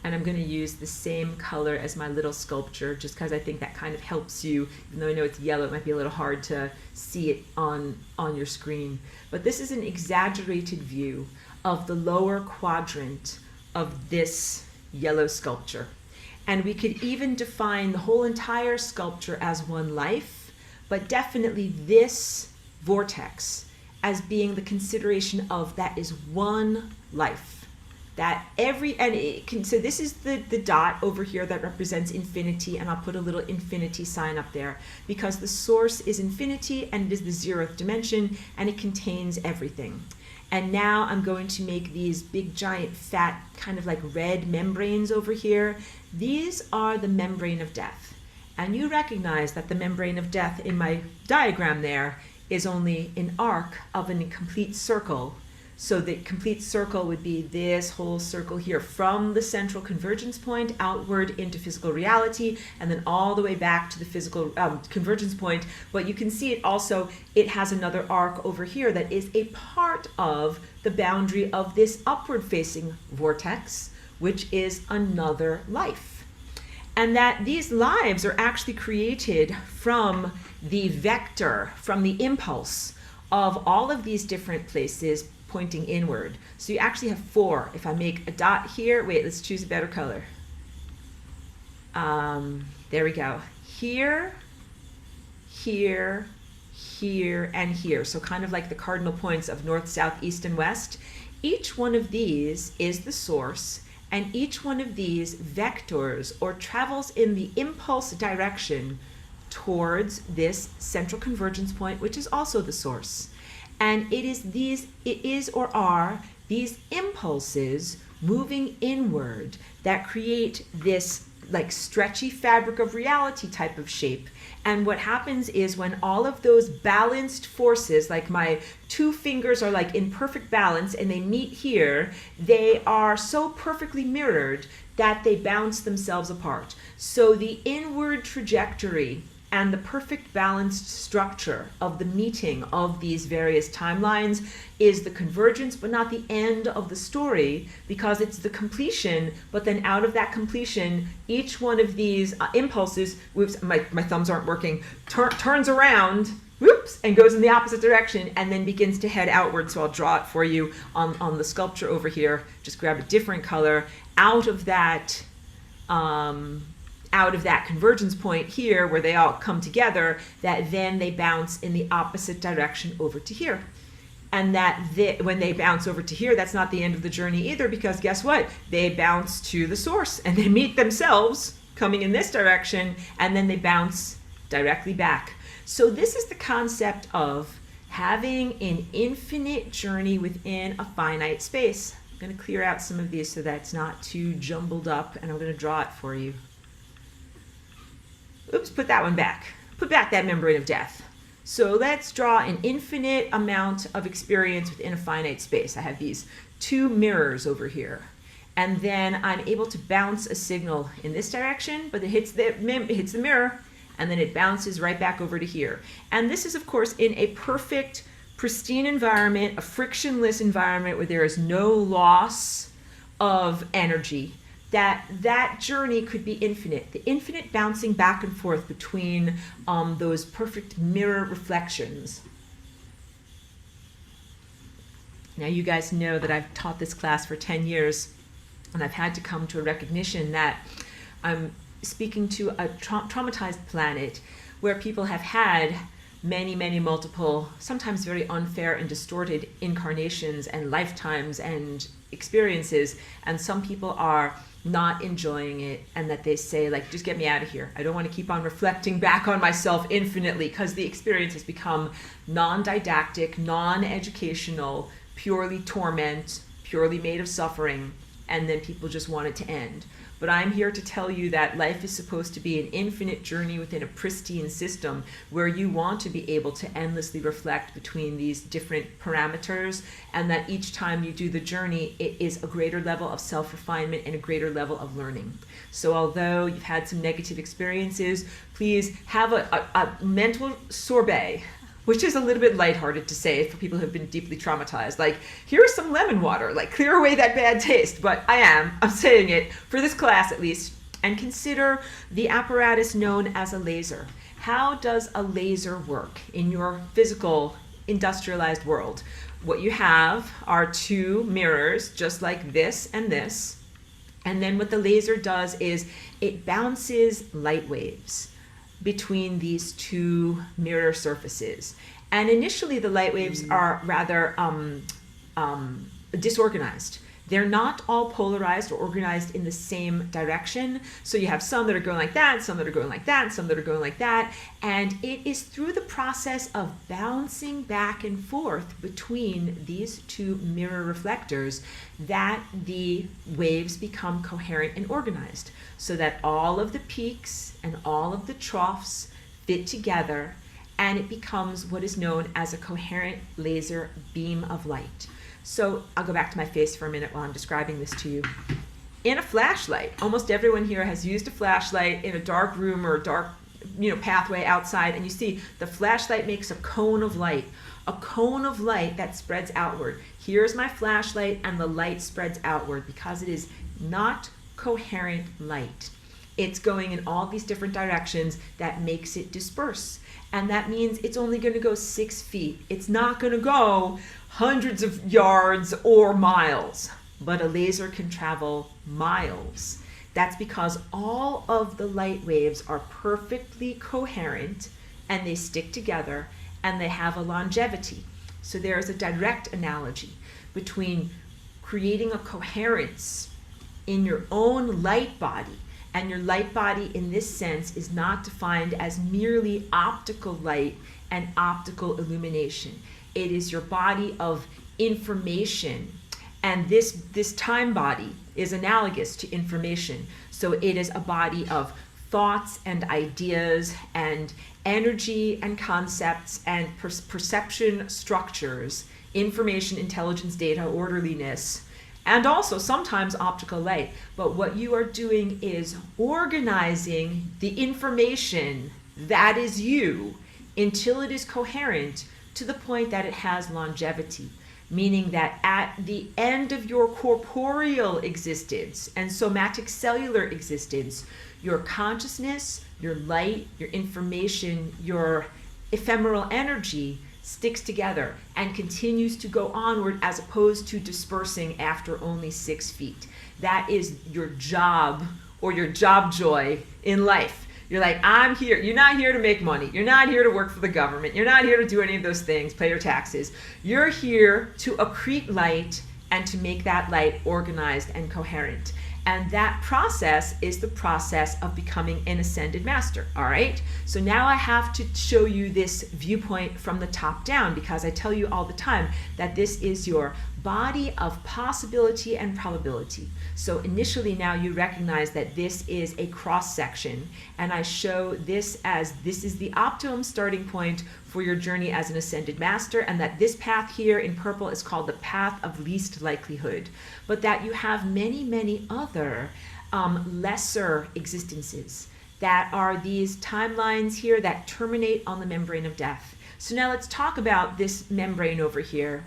and I'm going to use the same color as my little sculpture, just because I think that kind of helps you. Even though I know it's yellow, it might be a little hard to see it on your screen. But this is an exaggerated view of the lower quadrant of this yellow sculpture. And we could even define the whole entire sculpture as one life, but definitely this vortex as being the consideration of that is one life. That so this is the dot over here that represents infinity, and I'll put a little infinity sign up there because the source is infinity and it is the 0th dimension and it contains everything. And now I'm going to make these big giant fat kind of like red membranes over here. These are the membrane of death. And you recognize that the membrane of death in my diagram there is only an arc of an incomplete circle. So the complete circle would be this whole circle here, from the central convergence point outward into physical reality, and then all the way back to the physical convergence point. But you can see it has another arc over here that is a part of the boundary of this upward facing vortex, which is another life. And that these lives are actually created from the vector, from the impulse of all of these different places pointing inward. So you actually have 4. If I make a dot here, wait, let's choose a better color. There we go. Here, here, here, and here. So kind of like the cardinal points of north, south, east, and west. Each one of these is the source, and each one of these vectors or travels in the impulse direction towards this central convergence point, which is also the source. And it is or are these impulses moving inward that create this like stretchy fabric of reality type of shape. And what happens is when all of those balanced forces, like my 2 fingers are like in perfect balance and they meet here, they are so perfectly mirrored that they bounce themselves apart. So the inward trajectory and the perfect balanced structure of the meeting of these various timelines is the convergence, but not the end of the story, because it's the completion. But then out of that completion, each one of these impulses, whoops, my thumbs aren't working, turns around, whoops, and goes in the opposite direction, and then begins to head outward. So I'll draw it for you on the sculpture over here. Just grab a different color out of that convergence point here where they all come together, that then they bounce in the opposite direction over to here. And that when they bounce over to here, that's not the end of the journey either, because guess what? They bounce to the source and they meet themselves coming in this direction, and then they bounce directly back. So this is the concept of having an infinite journey within a finite space. I'm going to clear out some of these so that it's not too jumbled up, and I'm going to draw it for you. Oops, put that one back. Put back that membrane of death. So let's draw an infinite amount of experience within a finite space. I have these 2 mirrors over here. And then I'm able to bounce a signal in this direction, but it hits the mirror, and then it bounces right back over to here. And this is, of course, in a perfect, pristine environment, a frictionless environment where there is no loss of energy. that journey could be infinite, the infinite bouncing back and forth between those perfect mirror reflections. Now, you guys know that I've taught this class for 10 years, and I've had to come to a recognition that I'm speaking to a traumatized planet where people have had many, many multiple, sometimes very unfair and distorted incarnations and lifetimes and experiences, and some people are not enjoying it, and that they say, like, just get me out of here. I don't want to keep on reflecting back on myself infinitely, because the experience has become non-didactic, non-educational, purely torment, purely made of suffering, and then people just want it to end. But I'm here to tell you that life is supposed to be an infinite journey within a pristine system where you want to be able to endlessly reflect between these different parameters, and that each time you do the journey, it is a greater level of self-refinement and a greater level of learning. So although you've had some negative experiences, please have a mental sorbet, which is a little bit lighthearted to say for people who have been deeply traumatized. Like, here's some lemon water, like, clear away that bad taste. But I'm saying it for this class at least. And consider the apparatus known as a laser. How does a laser work in your physical, industrialized world? What you have are two mirrors, just like this and this. And then what the laser does is it bounces light waves between these two mirror surfaces. And initially the light waves are rather disorganized. They're not all polarized or organized in the same direction. So you have some that are going like that, some that are going like that, some that are going like that. And it is through the process of bouncing back and forth between these two mirror reflectors that the waves become coherent and organized, so that all of the peaks and all of the troughs fit together, and it becomes what is known as a coherent laser beam of light. So I'll go back to my face for a minute while I'm describing this to you. In a flashlight, almost everyone here has used a flashlight in a dark room or a dark, pathway outside, and you see the flashlight makes a cone of light that spreads outward. Here's my flashlight, and the light spreads outward because it is not coherent light. It's going in all these different directions that makes it disperse. And that means it's only going to go 6 feet. It's not going to go hundreds of yards or miles, but a laser can travel miles. That's because all of the light waves are perfectly coherent, and they stick together, and they have a longevity. So there is a direct analogy between creating a coherence in your own light body. And your light body in this sense is not defined as merely optical light and optical illumination. It is your body of information. And this time body is analogous to information. So it is a body of thoughts and ideas and energy and concepts and perception structures, information, intelligence, data, orderliness, and also sometimes optical light. But what you are doing is organizing the information that is you until it is coherent to the point that it has longevity, meaning that at the end of your corporeal existence and somatic cellular existence, your consciousness, your light, your information, your ephemeral energy sticks together and continues to go onward, as opposed to dispersing after only 6 feet. That is your job, or your job joy in life. You're like, I'm here. You're not here to make money. You're not here to work for the government. You're not here to do any of those things, pay your taxes. You're here to accrete light and to make that light organized and coherent. And that process is the process of becoming an ascended master, all right? So now I have to show you this viewpoint from the top down, because I tell you all the time that this is your body of possibility and probability. So initially now you recognize that this is a cross section, and I show this as this is the optimum starting point for your journey as an ascended master, and that this path here in purple is called the path of least likelihood, but that you have many, many other lesser existences that are these timelines here that terminate on the membrane of death. So now let's talk about this membrane over here.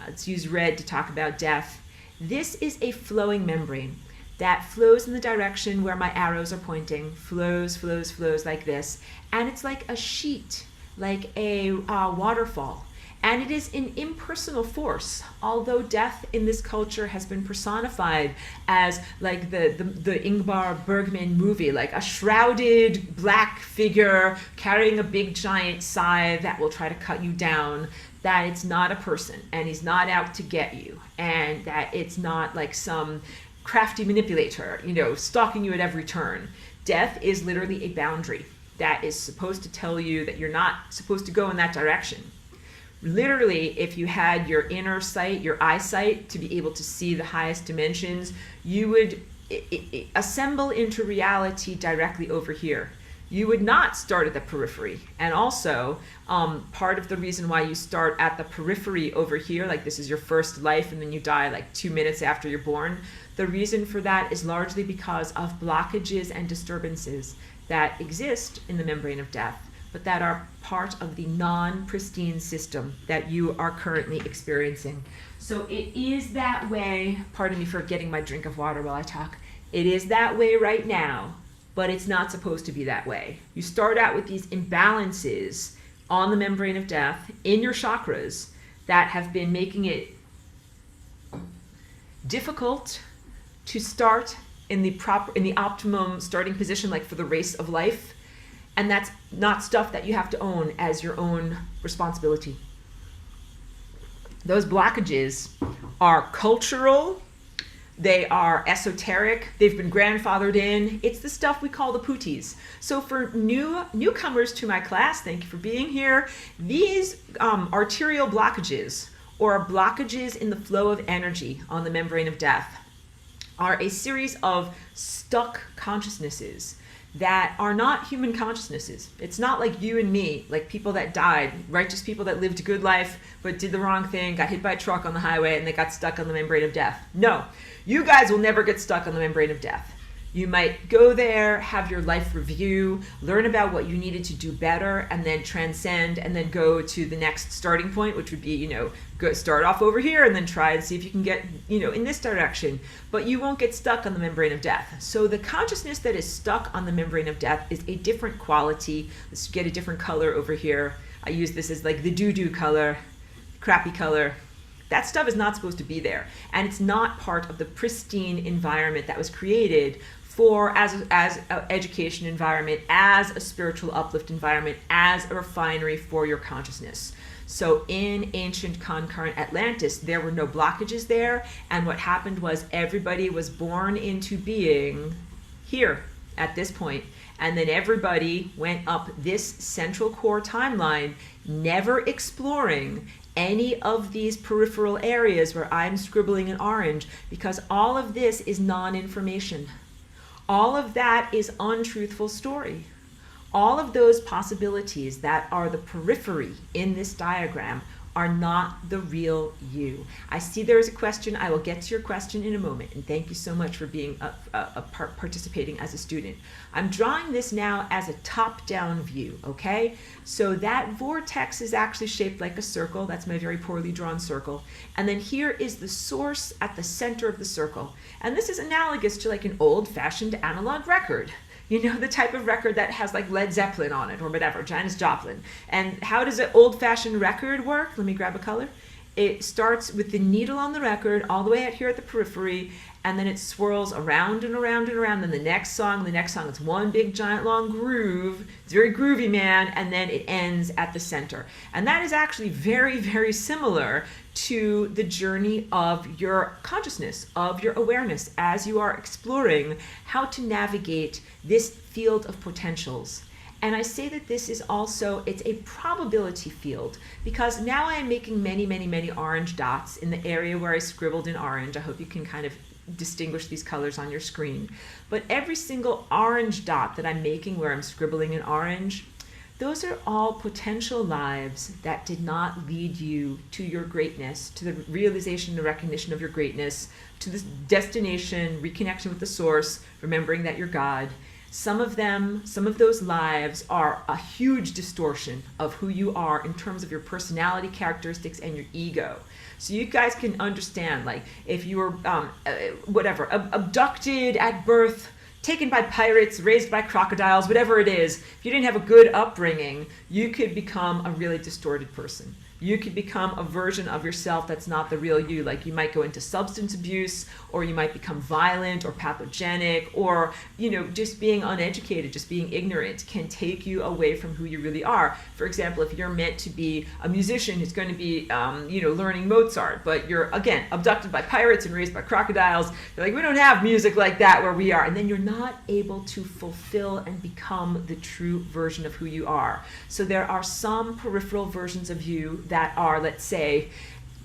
Let's use red to talk about death. This is a flowing membrane that flows in the direction where my arrows are pointing, flows, flows, flows like this. And it's like a sheet, like a waterfall. And it is an impersonal force, although death in this culture has been personified as like the Ingmar Bergman movie, like a shrouded black figure carrying a big giant scythe that will try to cut you down, that it's not a person and he's not out to get you, and that it's not like some crafty manipulator, stalking you at every turn. Death is literally a boundary that is supposed to tell you that you're not supposed to go in that direction. Literally, if you had your inner sight, your eyesight, to be able to see the highest dimensions, you would assemble into reality directly over here. You would not start at the periphery. And also, part of the reason why you start at the periphery over here, like this is your first life and then you die like 2 minutes after you're born, the reason for that is largely because of blockages and disturbances that exist in the membrane of death, but that are part of the non-pristine system that you are currently experiencing. So it is that way, pardon me for getting my drink of water while I talk, it is that way right now, but it's not supposed to be that way. You start out with these imbalances on the membrane of death in your chakras that have been making it difficult to start in the optimum starting position, like for the race of life. And that's not stuff that you have to own as your own responsibility. Those blockages are cultural, they are esoteric, they've been grandfathered in. It's the stuff we call the putis. So for newcomers to my class, thank you for being here, these arterial blockages, or blockages in the flow of energy on the membrane of death, are a series of stuck consciousnesses that are not human consciousnesses. It's not like you and me, like people that died, righteous people that lived a good life but did the wrong thing, got hit by a truck on the highway, and they got stuck on the membrane of death. No, you guys will never get stuck on the membrane of death. You might go there, have your life review, learn about what you needed to do better, and then transcend, and then go to the next starting point, which would be, go start off over here and then try and see if you can get, in this direction. But you won't get stuck on the membrane of death. So the consciousness that is stuck on the membrane of death is a different quality. Let's get a different color over here. I use this as like the doo-doo color, crappy color. That stuff is not supposed to be there. And it's not part of the pristine environment that was created for as an education environment, as a spiritual uplift environment, as a refinery for your consciousness. So in ancient concurrent Atlantis, there were no blockages there, and what happened was everybody was born into being here at this point, and then everybody went up this central core timeline, never exploring any of these peripheral areas where I'm scribbling in orange, because all of this is non-information. All of that is untruthful story. All of those possibilities that are the periphery in this diagram are not the real you. I see there is a question. I will get to your question in a moment, and thank you so much for being participating as a student. I'm drawing this now as a top-down view, okay? So that vortex is actually shaped like a circle. That's my very poorly drawn circle. And then here is the source at the center of the circle. And this is analogous to like an old-fashioned analog record. The type of record that has like Led Zeppelin on it or whatever, Janis Joplin. And how does an old-fashioned record work? Let me grab a color. It starts with the needle on the record all the way out here at the periphery, and then it swirls around and around and around. Then the next song, it's one big giant long groove. It's very groovy, man, and then it ends at the center. And that is actually very, very similar to the journey of your consciousness, of your awareness, as you are exploring how to navigate this field of potentials. And I say that this is also, it's a probability field, because now I am making many, many, many orange dots in the area where I scribbled in orange. I hope you can kind of distinguish these colors on your screen. But every single orange dot that I'm making where I'm scribbling in orange, those are all potential lives that did not lead you to your greatness, to the realization and recognition of your greatness, to this destination, reconnection with the source, remembering that you're God. some of those lives are a huge distortion of who you are in terms of your personality characteristics and your ego. So you guys can understand, like, if you were abducted at birth, taken by pirates, raised by crocodiles, whatever it is, if you didn't have a good upbringing, you could become a really distorted person. You could become a version of yourself that's not the real you. Like, you might go into substance abuse, or you might become violent or pathogenic, or, just being uneducated, just being ignorant can take you away from who you really are. For example, if you're meant to be a musician who's going to be, learning Mozart, but you're, again, abducted by pirates and raised by crocodiles, they're like, we don't have music like that where we are. And then you're not able to fulfill and become the true version of who you are. So there are some peripheral versions of you that are, let's say,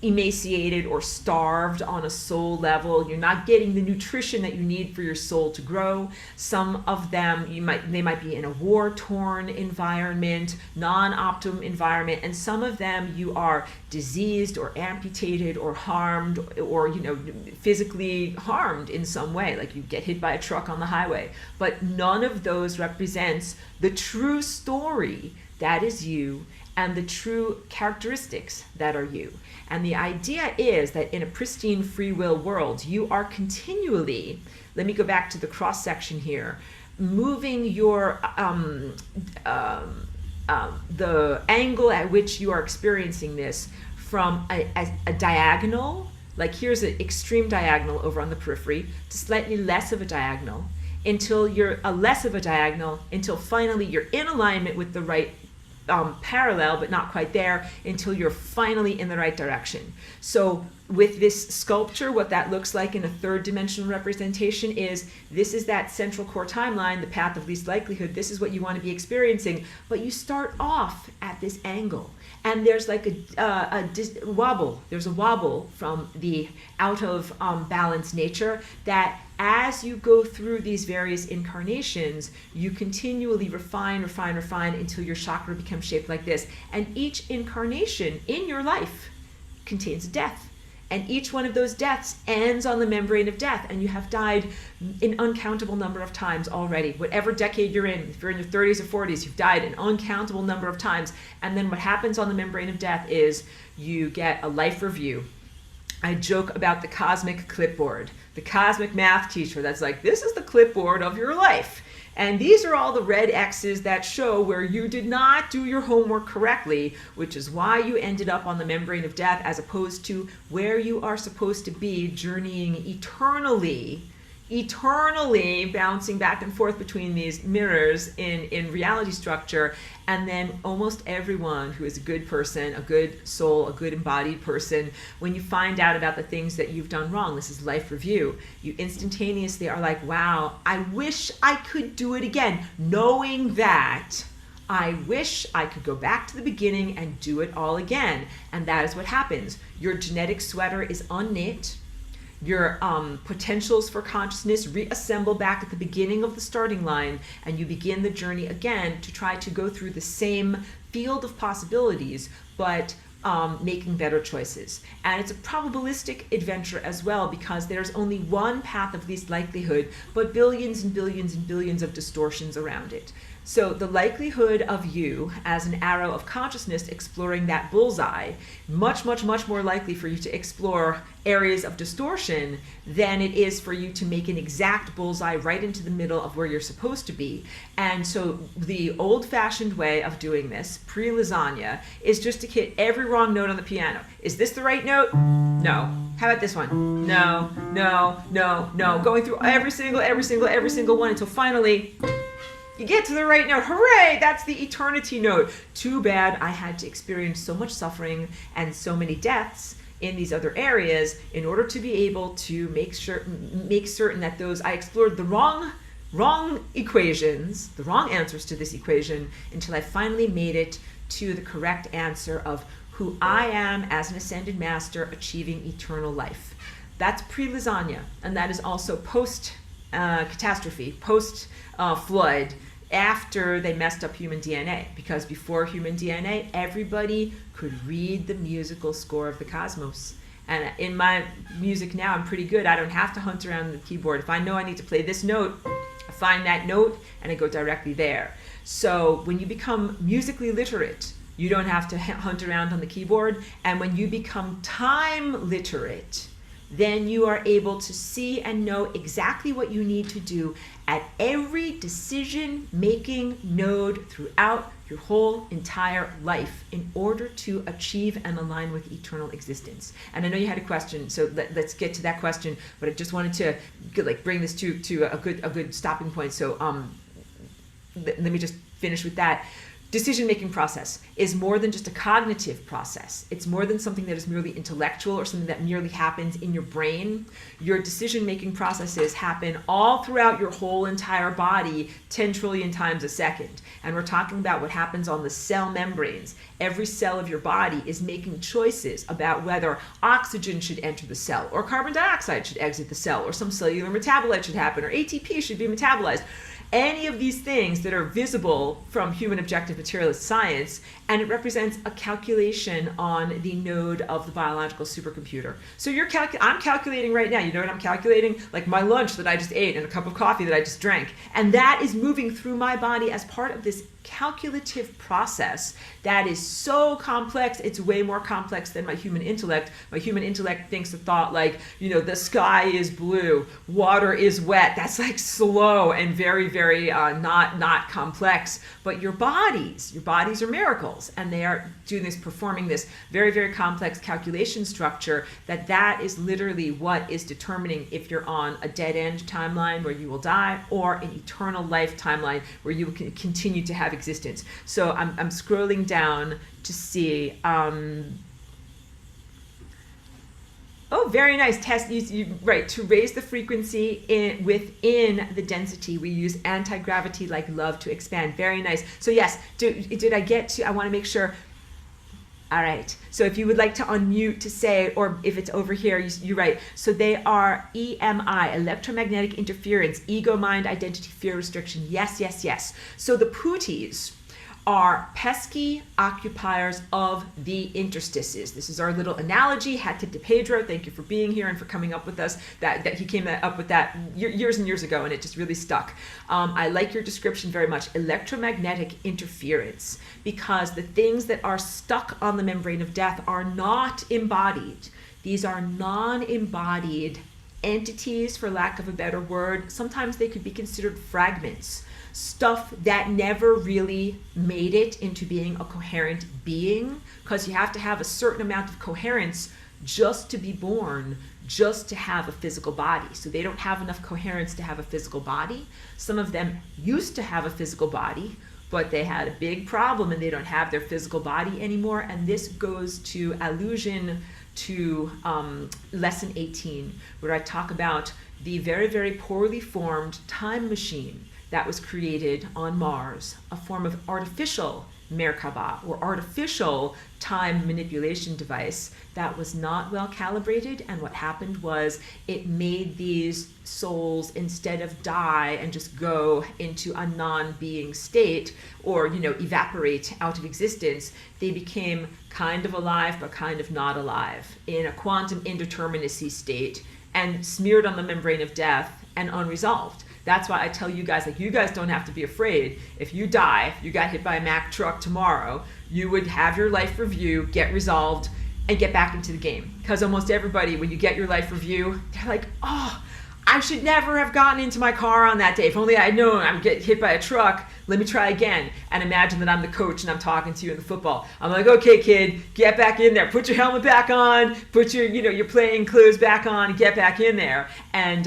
emaciated or starved on a soul level. You're not getting the nutrition that you need for your soul to grow. Some of them, they might be in a war-torn environment, non-optimum environment, and some of them you are diseased or amputated or harmed, or physically harmed in some way, like you get hit by a truck on the highway. But none of those represents the true story that is you, and the true characteristics that are you. And the idea is that in a pristine free will world, you are continually, let me go back to the cross section here, moving your, the angle at which you are experiencing this from a diagonal, like here's an extreme diagonal over on the periphery, to slightly less of a diagonal, until you're a less of a diagonal, until finally you're in alignment with the right parallel, but not quite there, until you're finally in the right direction. So with this sculpture, what that looks like in a third dimensional representation is, this is that central core timeline, the path of least likelihood. This is what you want to be experiencing, but you start off at this angle, and there's like a wobble. There's a wobble from the out of balance nature that, as you go through these various incarnations, you continually refine until your chakra becomes shaped like this. And each incarnation in your life contains a death. And each one of those deaths ends on the membrane of death, and you have died an uncountable number of times already. Whatever decade you're in, if you're in your 30s or 40s, you've died an uncountable number of times. And then what happens on the membrane of death is you get a life review. I joke about the cosmic clipboard, the cosmic math teacher that's like, this is the clipboard of your life. And these are all the red X's that show where you did not do your homework correctly, which is why you ended up on the membrane of death, as opposed to where you are supposed to be, journeying eternally, bouncing back and forth between these mirrors in reality structure. And then almost everyone who is a good person, a good soul, a good embodied person, when you find out about the things that you've done wrong, this is life review, you instantaneously are like, wow, I wish I could do it again, knowing that I wish I could go back to the beginning and do it all again. And that is what happens. Your genetic sweater is unknit. Your potentials for consciousness reassemble back at the beginning of the starting line, and you begin the journey again to try to go through the same field of possibilities, but making better choices. And it's a probabilistic adventure as well, because there's only one path of least likelihood, but billions and billions and billions of distortions around it. So the likelihood of you as an arrow of consciousness exploring that bullseye, much, much, much more likely for you to explore areas of distortion than it is for you to make an exact bullseye right into the middle of where you're supposed to be. And so the old-fashioned way of doing this, pre-lasagna, is just to hit every wrong note on the piano. Is this the right note? No. How about this one? No, no, no, no. Going through every single one until finally you get to the right note. Hooray! That's the eternity note. Too bad I had to experience so much suffering and so many deaths in these other areas in order to be able to make certain that I explored the wrong equations, the wrong answers to this equation, until I finally made it to the correct answer of who I am as an ascended master achieving eternal life. That's pre-lasagna, and that is also post-catastrophe, post-flood, after they messed up human DNA. Because before human DNA, everybody could read the musical score of the cosmos. And in my music now, I'm pretty good. I don't have to hunt around the keyboard. If I know I need to play this note, I find that note and I go directly there. So when you become musically literate, you don't have to hunt around on the keyboard. And when you become time literate, then you are able to see and know exactly what you need to do at every decision-making node throughout your whole entire life in order to achieve and align with eternal existence. And I know you had a question, so let's get to that question, but I just wanted to like bring this to a good stopping point. So let me just finish with that. Decision-making process is more than just a cognitive process. It's more than something that is merely intellectual or something that merely happens in your brain. Your decision-making processes happen all throughout your whole entire body 10 trillion times a second. And we're talking about what happens on the cell membranes. Every cell of your body is making choices about whether oxygen should enter the cell, or carbon dioxide should exit the cell, or some cellular metabolite should happen, or ATP should be metabolized. Any of these things that are visible from human objective materialist science, and it represents a calculation on the node of the biological supercomputer. So I'm calculating right now. You know what I'm calculating? Like my lunch that I just ate and a cup of coffee that I just drank. And that is moving through my body as part of this calculative process that is so complex. It's way more complex than my human intellect. My human intellect thinks a thought like, you know, the sky is blue, water is wet. That's like slow and very, very not complex. But your bodies are miracles, and they are doing this, performing this very, very complex calculation structure that is literally what is determining if you're on a dead end timeline where you will die, or an eternal life timeline where you will continue to have existence. So I'm scrolling down to see. Oh, very nice test. Right, to raise the frequency within the density, we use anti-gravity like love to expand. Very nice. So yes, did I get to? I want to make sure. All right. So if you would like to unmute to say, or if it's over here, you're right. So they are EMI, electromagnetic interference, ego, mind, identity, fear, restriction. Yes, yes, yes. So the Pooties are pesky occupiers of the interstices. This is our little analogy. Hat tip to Pedro. Thank you for being here and for coming up with us. That he came up with that years and years ago, and it just really stuck. I like your description very much. Electromagnetic interference, because the things that are stuck on the membrane of death are not embodied. These are non-embodied entities, for lack of a better word. Sometimes they could be considered fragments. Stuff that never really made it into being a coherent being, because you have to have a certain amount of coherence just to be born, just to have a physical body. So they don't have enough coherence to have a physical body. Some of them used to have a physical body, but they had a big problem and they don't have their physical body anymore. And this goes to allusion to lesson 18, where I talk about the very, very poorly formed time machine that was created on Mars, a form of artificial Merkaba, or artificial time manipulation device that was not well calibrated. And what happened was it made these souls, instead of die and just go into a non-being state, or, you know, evaporate out of existence, they became kind of alive but kind of not alive in a quantum indeterminacy state, and smeared on the membrane of death and unresolved. That's why I tell you guys, like, you guys don't have to be afraid. If you die, if you got hit by a Mack truck tomorrow, you would have your life review, get resolved, and get back into the game. Because almost everybody, when you get your life review, they're like, oh, I should never have gotten into my car on that day. If only I'd known I'm getting hit by a truck, let me try again. And imagine that I'm the coach and I'm talking to you in the football. I'm like, okay, kid, get back in there. Put your helmet back on. Put your, you know, your playing clothes back on. Get back in there. And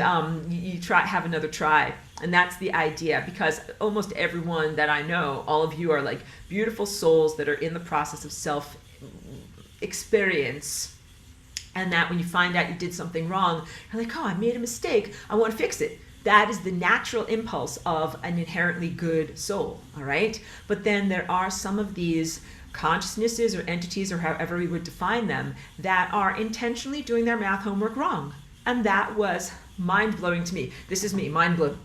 you have another try. And that's the idea, because almost everyone that I know, all of you are like beautiful souls that are in the process of self-experience. And that when you find out you did something wrong, you're like, oh, I made a mistake. I want to fix it. That is the natural impulse of an inherently good soul, all right? But then there are some of these consciousnesses or entities, or however we would define them, that are intentionally doing their math homework wrong. And that was mind-blowing to me. This is me, mind-blowing.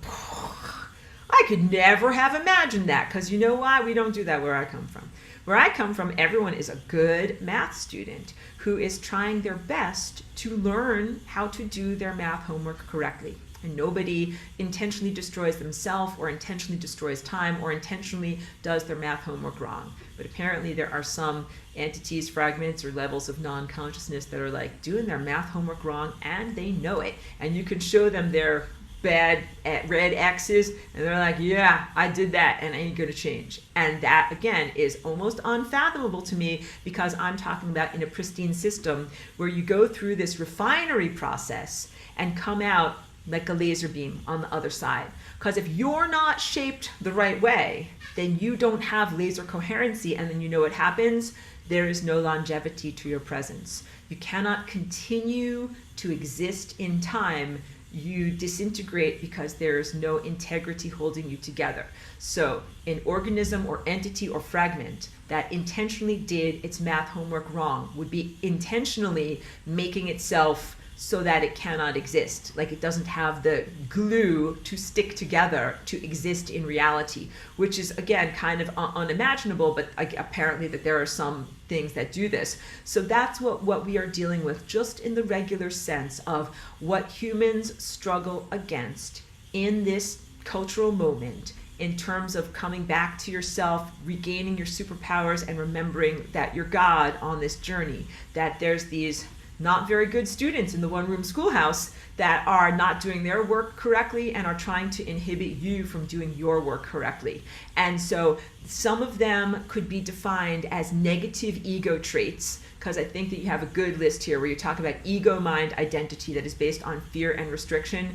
I could never have imagined that, because you know why? We don't do that where I come from. Where I come from, everyone is a good math student who is trying their best to learn how to do their math homework correctly. And nobody intentionally destroys themselves or intentionally destroys time or intentionally does their math homework wrong. But apparently there are some entities, fragments, or levels of non-consciousness that are like doing their math homework wrong and they know it. And you can show them their bad red X's and they're like, yeah, I did that and I ain't gonna change. And that again is almost unfathomable to me, because I'm talking about in a pristine system where you go through this refinery process and come out like a laser beam on the other side. Because if you're not shaped the right way, then you don't have laser coherency, and then you know what happens? There is no longevity to your presence. You cannot continue to exist in time. You disintegrate because there's no integrity holding you together. So an organism or entity or fragment that intentionally did its math homework wrong would be intentionally making itself so that it cannot exist. Like it doesn't have the glue to stick together to exist in reality, which is again kind of unimaginable, but apparently that there are some things that do this. So that's what we are dealing with just in the regular sense of what humans struggle against in this cultural moment, in terms of coming back to yourself, regaining your superpowers, and remembering that you're God on this journey, that there's these not very good students in the one-room schoolhouse that are not doing their work correctly and are trying to inhibit you from doing your work correctly. And so some of them could be defined as negative ego traits, because I think that you have a good list here where you talk about ego mind identity that is based on fear and restriction.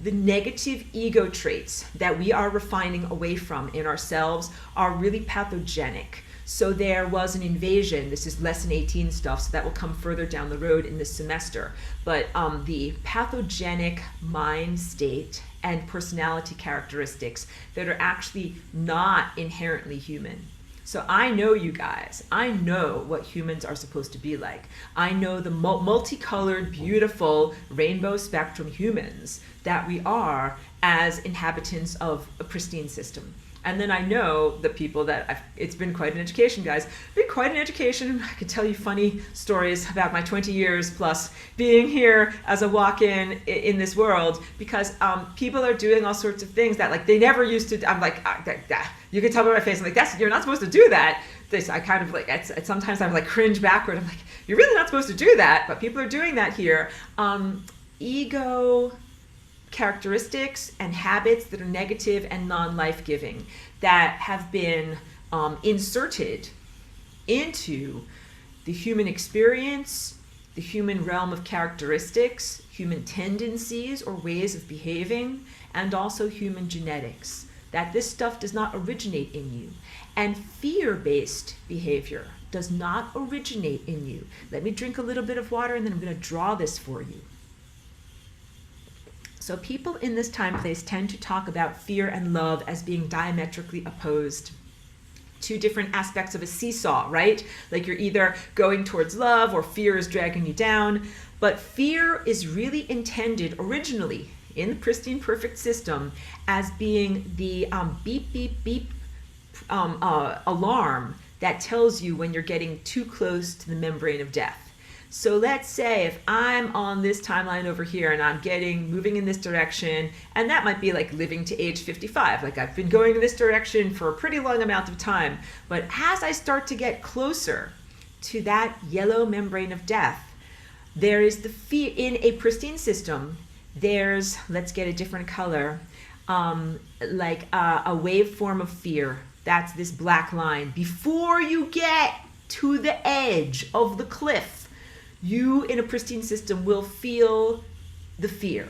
The negative ego traits that we are refining away from in ourselves are really pathogenic. So there was an invasion. This is lesson 18 stuff, so that will come further down the road in this semester. But the pathogenic mind state and personality characteristics that are actually not inherently human. So I know you guys. I know what humans are supposed to be like. I know the multicolored, beautiful, rainbow spectrum humans that we are as inhabitants of a pristine system. And then I know the people that it's been quite an education, guys. It's been quite an education. I could tell you funny stories about my 20 years plus being here as a walk-in in this world, because people are doing all sorts of things that like they never used to. I'm like, you can tell by my face. I'm like, you're not supposed to do that. I kind of like, sometimes I'm like cringe backward. I'm like, you're really not supposed to do that, but people are doing that here. Ego characteristics and habits that are negative and non-life-giving that have been inserted into the human experience, the human realm of characteristics, human tendencies or ways of behaving, and also human genetics. That this stuff does not originate in you. And fear-based behavior does not originate in you. Let me drink a little bit of water and then I'm going to draw this for you. So people in this time place tend to talk about fear and love as being diametrically opposed. Two different aspects of a seesaw, right? Like you're either going towards love or fear is dragging you down. But fear is really intended originally in the pristine perfect system as being the beep, beep, beep alarm that tells you when you're getting too close to the membrane of death. So let's say if I'm on this timeline over here and I'm moving in this direction, and that might be like living to age 55, like I've been going in this direction for a pretty long amount of time, but as I start to get closer to that yellow membrane of death, there is the fear. In a pristine system, there's, let's get a different color, like a waveform of fear. That's this black line. Before you get to the edge of the cliff, you in a pristine system will feel the fear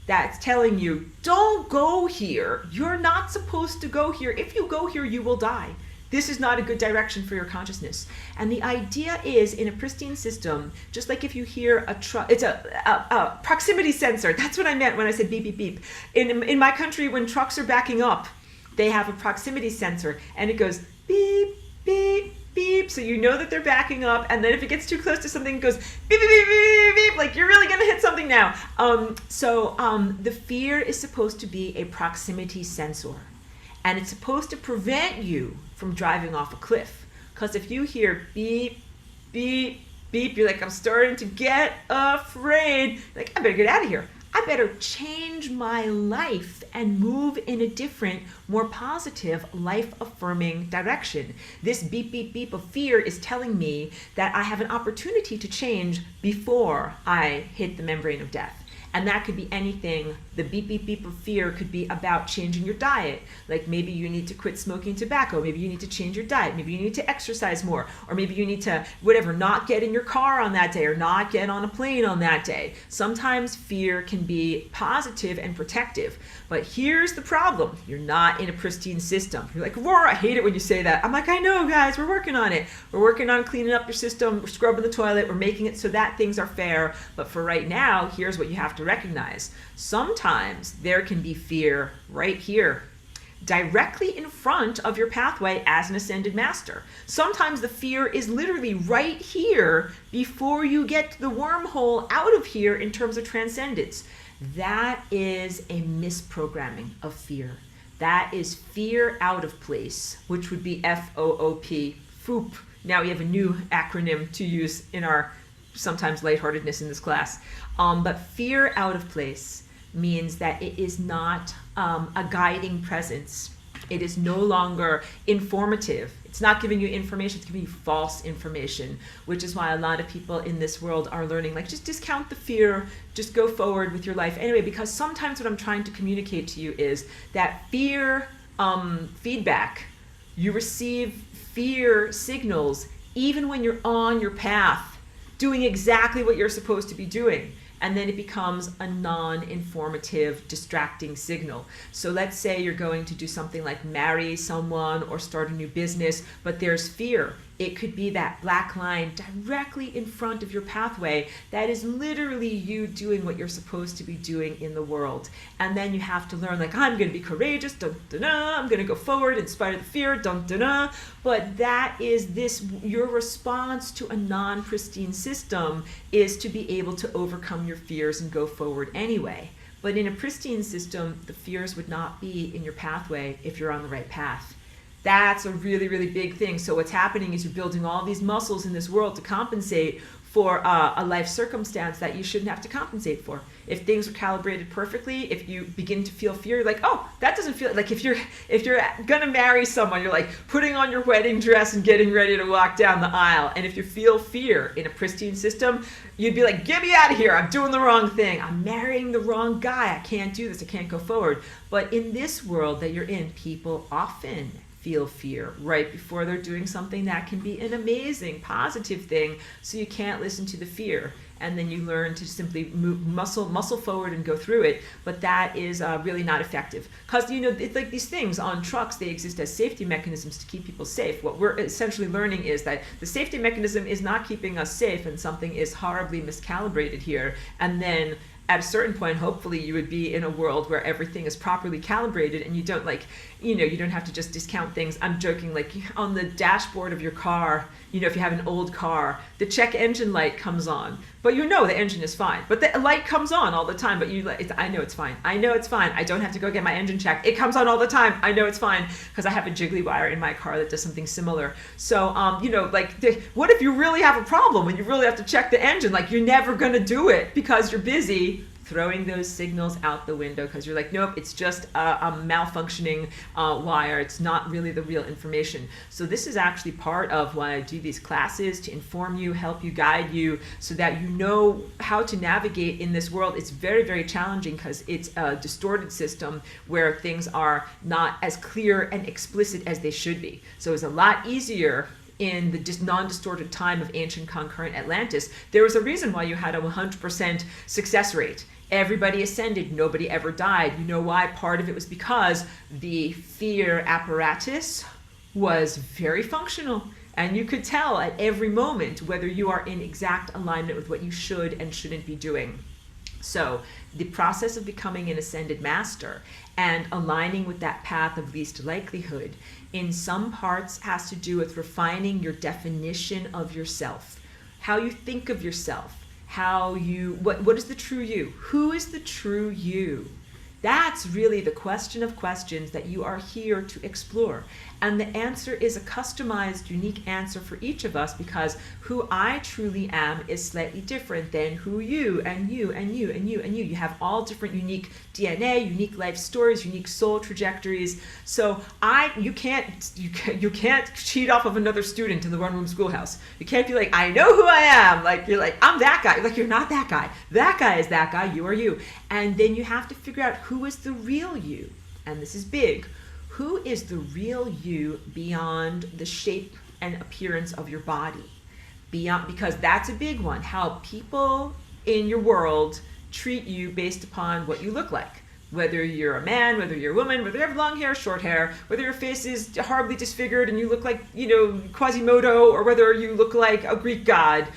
that's telling you, don't go here. You're not supposed to go here. If you go here, you will die. This is not a good direction for your consciousness. And the idea is, in a pristine system, just like if you hear a truck, it's a proximity sensor. That's what I meant when I said beep, beep, beep. In my country, when trucks are backing up, they have a proximity sensor and it goes beep, beep, beep, so you know that they're backing up, and then if it gets too close to something, it goes beep, beep, beep, beep, beep, like you're really gonna hit something now. The fear is supposed to be a proximity sensor, and it's supposed to prevent you from driving off a cliff. Because if you hear beep, beep, beep, you're like, I'm starting to get afraid. Like, I better get out of here. I better change my life and move in a different, more positive, life-affirming direction. This beep, beep, beep of fear is telling me that I have an opportunity to change before I hit the membrane of death. And that could be anything. The beep, beep, beep of fear could be about changing your diet. Like maybe you need to quit smoking tobacco. Maybe you need to change your diet. Maybe you need to exercise more. Or maybe you need to, whatever, not get in your car on that day or not get on a plane on that day. Sometimes fear can be positive and protective. But here's the problem. You're not in a pristine system. You're like, Aurora, I hate it when you say that. I'm like, I know, guys, we're working on it. We're working on cleaning up your system. We're scrubbing the toilet. We're making it so that things are fair. But for right now, here's what you have to recognize. Sometimes there can be fear right here, directly in front of your pathway as an ascended master. Sometimes the fear is literally right here before you get to the wormhole out of here in terms of transcendence. That is a misprogramming of fear. That is fear out of place, which would be FOOP, FOOP. Now we have a new acronym to use in our sometimes lightheartedness in this class. But fear out of place means that it is not a guiding presence. It is no longer informative. It's not giving you information, it's giving you false information, which is why a lot of people in this world are learning, like, just discount the fear, just go forward with your life. Anyway, because sometimes what I'm trying to communicate to you is that fear feedback, you receive fear signals even when you're on your path, doing exactly what you're supposed to be doing. And then it becomes a non-informative, distracting signal. So let's say you're going to do something like marry someone or start a new business, but there's fear. It could be that black line directly in front of your pathway that is literally you doing what you're supposed to be doing in the world. And then you have to learn, like, I'm going to be courageous, dun, dun, dun, I'm going to go forward in spite of the fear, dun, dun, dun. But that is this, your response to a non-pristine system is to be able to overcome your fears and go forward anyway. But in a pristine system, the fears would not be in your pathway if you're on the right path. That's a really, really big thing. So what's happening is you're building all these muscles in this world to compensate for a life circumstance that you shouldn't have to compensate for. If things are calibrated perfectly, if you begin to feel fear, you're like, oh, that doesn't feel like, if you're gonna marry someone, you're like putting on your wedding dress and getting ready to walk down the aisle. And if you feel fear in a pristine system, you'd be like, get me out of here. I'm doing the wrong thing. I'm marrying the wrong guy. I can't do this. I can't go forward. But in this world that you're in, people often feel fear right before they're doing something that can be an amazing, positive thing. So you can't listen to the fear. And then you learn to simply move, muscle forward and go through it. But that is really not effective. Because, you know, it's like these things on trucks, they exist as safety mechanisms to keep people safe. What we're essentially learning is that the safety mechanism is not keeping us safe, and something is horribly miscalibrated here. And then at a certain point, hopefully you would be in a world where everything is properly calibrated and you don't, like, you know, you don't have to just discount things. I'm joking, like on the dashboard of your car, you know, if you have an old car, the check engine light comes on, but you know the engine is fine. But the light comes on all the time, but I know it's fine. I know it's fine. I don't have to go get my engine checked. It comes on all the time. I know it's fine because I have a jiggly wire in my car that does something similar. So, you know, like, what if you really have a problem and you really have to check the engine? Like, you're never going to do it because you're busy throwing those signals out the window because you're like, nope, it's just a malfunctioning wire. It's not really the real information. So this is actually part of why I do these classes, to inform you, help you, guide you, so that you know how to navigate in this world. It's very, very challenging because it's a distorted system where things are not as clear and explicit as they should be. So it's a lot easier in the non-distorted time of ancient concurrent Atlantis. There was a reason why you had a 100% success rate. Everybody ascended, nobody ever died. You know why? Part of it was because the fear apparatus was very functional. And you could tell at every moment whether you are in exact alignment with what you should and shouldn't be doing. So the process of becoming an ascended master and aligning with that path of least likelihood in some parts has to do with refining your definition of yourself, how you think of yourself, how you, what is the true you? Who is the true you? That's really the question of questions that you are here to explore. And the answer is a customized, unique answer for each of us, because who I truly am is slightly different than who you and you and you and you and you. You have all different unique DNA, unique life stories, unique soul trajectories. So you can't cheat off of another student in the one-room schoolhouse. You can't be like, I know who I am. Like, you're like, I'm that guy. Like, you're not that guy. That guy is that guy. You are you. And then you have to figure out who is the real you. And this is big. Who is the real you beyond the shape and appearance of your body? Because that's a big one. How people in your world treat you based upon what you look like. Whether you're a man, whether you're a woman, whether you have long hair, short hair, whether your face is horribly disfigured and you look like, Quasimodo, or whether you look like a Greek god.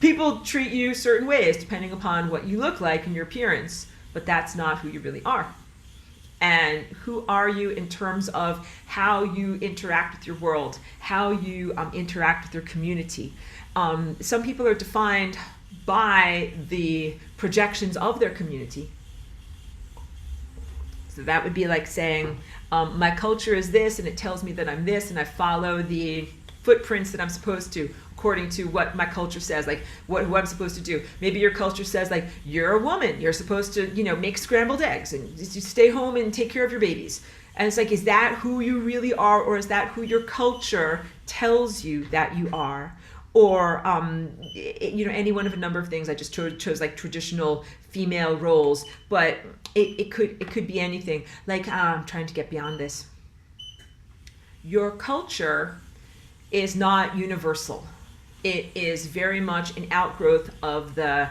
People treat you certain ways depending upon what you look like and your appearance, but that's not who you really are. And who are you in terms of how you interact with your world, how you interact with your community. Some people are defined by the projections of their community. So that would be like saying, my culture is this, and it tells me that I'm this, and I follow the footprints that I'm supposed to, according to what my culture says, like who I'm supposed to do. Maybe your culture says, like, you're a woman, you're supposed to, make scrambled eggs and you stay home and take care of your babies. And it's like, is that who you really are, or is that who your culture tells you that you are? Or any one of a number of things. I just chose like traditional female roles, but it could be anything. Like, I'm trying to get beyond this. Your culture is not universal. It is very much an outgrowth of the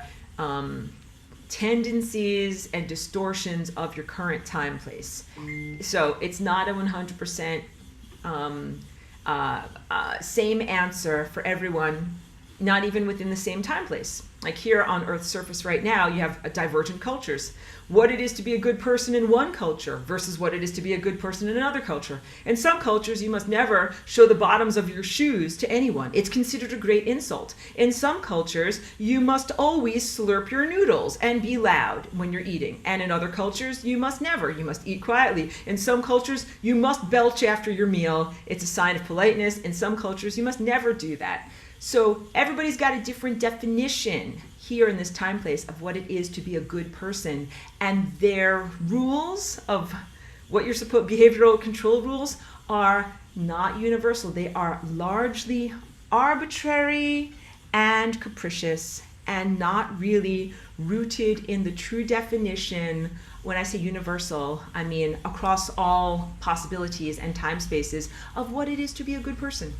tendencies and distortions of your current time place. So it's not a 100% same answer for everyone, not even within the same time place. Like here on Earth's surface right now, you have divergent cultures. What it is to be a good person in one culture versus what it is to be a good person in another culture. In some cultures, you must never show the bottoms of your shoes to anyone. It's considered a great insult. In some cultures, you must always slurp your noodles and be loud when you're eating. And in other cultures, you must never. You must eat quietly. In some cultures, you must belch after your meal. It's a sign of politeness. In some cultures, you must never do that. So everybody's got a different definition here in this time place of what it is to be a good person, and their rules of what you're supposed, behavioral control rules, are not universal. They are largely arbitrary and capricious and not really rooted in the true definition. When I say universal, I mean across all possibilities and time spaces of what it is to be a good person.